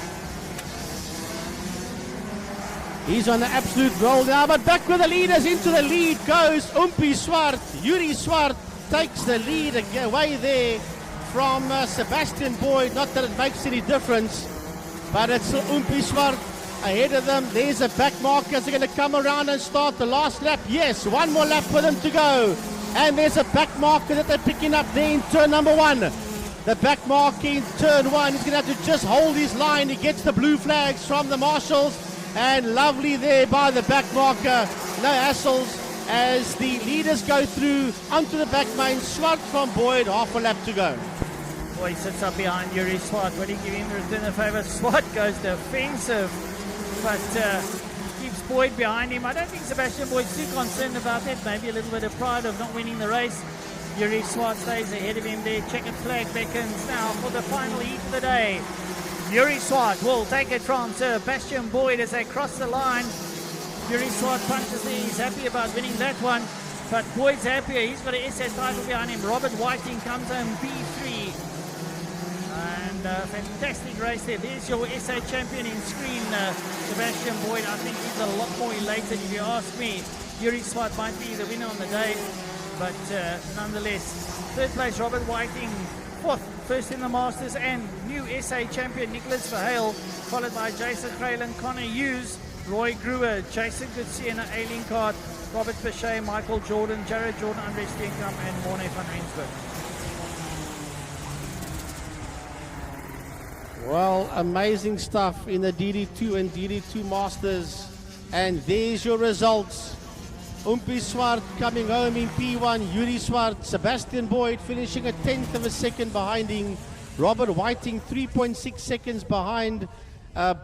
He's on the absolute roll now, but back with the leaders. Into the lead goes Umpi Swart. Yuri Swart takes the lead away there from Sebastian Boyd. Not that it makes any difference, but it's Umpi Swart ahead of them. There's a back markers. They're going to come around and start the last lap. Yes, one more lap for them to go. And there's a back marker that they're picking up there in turn number one. The back marker in turn one. He's going to have to just hold his line. He gets the blue flags from the marshals. And lovely there by the back marker. No hassles as the leaders go through onto the back main. Swart from Boyd, half a lap to go. Boy, he sits up behind Yuri Swart. Will he give him the return of favour? Swart goes defensive, but keeps Boyd behind him. I don't think Sebastian Boyd's too concerned about that. Maybe a little bit of pride of not winning the race. Yuri Swart stays ahead of him there. Checkered flag beckons now for the final heat of the day. Yuri Swart will take it from Sebastian Boyd as they cross the line. Yuri Swart punches there. He's happy about winning that one, but Boyd's happier. He's got an SA title behind him. Robert Whiting comes home P3. And fantastic race there. There's your SA champion in screen, Sebastian Boyd. I think he's a lot more elated, if you ask me. Yuri Swart might be the winner on the day, but nonetheless, third place Robert Whiting, fourth, first in the Masters, and new SA champion Nicholas Verheul, followed by Jason Crayland, Connor Hughes, Roy Gruwer, Jason Gutsiena, Aileen Card, Robert Bechet, Michael Jordan, Jared Jordan, Andre Steenkamp, and Morne van Rensburg. Well, amazing stuff in the DD2 and DD2 Masters. And there's your results. Umpi Swart coming home in P1. Yuri Swart, Sebastian Boyd finishing a tenth of a second behind him. Robert Whiting 3.6 seconds behind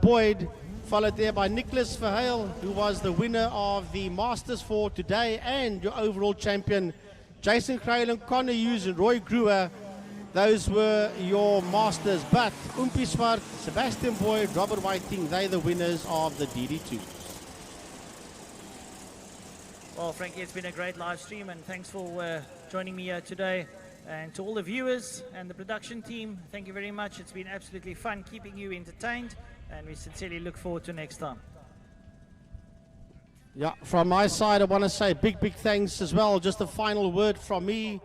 Boyd, followed there by Nicholas Verheul, who was the winner of the Masters for today, and your overall champion Jason Crayland, Connor Hughes, and Roy Gruwer. Those were your Masters, but Umpi Swart, Sebastian Boyd, Robert Whiting, they're the winners of the DD2. Well, Frankie, it's been a great live stream, and thanks for joining me here today. And to all the viewers and the production team, thank you very much. It's been absolutely fun keeping you entertained, and we sincerely look forward to next time. Yeah, from my side, I want to say big thanks as well. Just a final word from me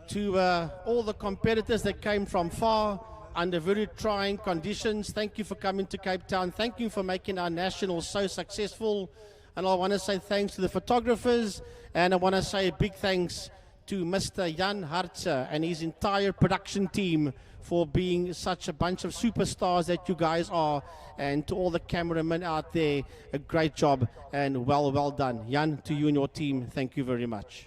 to all the competitors that came from far under very trying conditions. Thank you for coming to Cape Town. Thank you for making our nationals so successful. And I want to say thanks to the photographers, and I want to say a big thanks to Mr. Jan Hartze and his entire production team for being such a bunch of superstars that you guys are, and to all the cameramen out there, a great job and well done. Jan, to you and your team, thank you very much.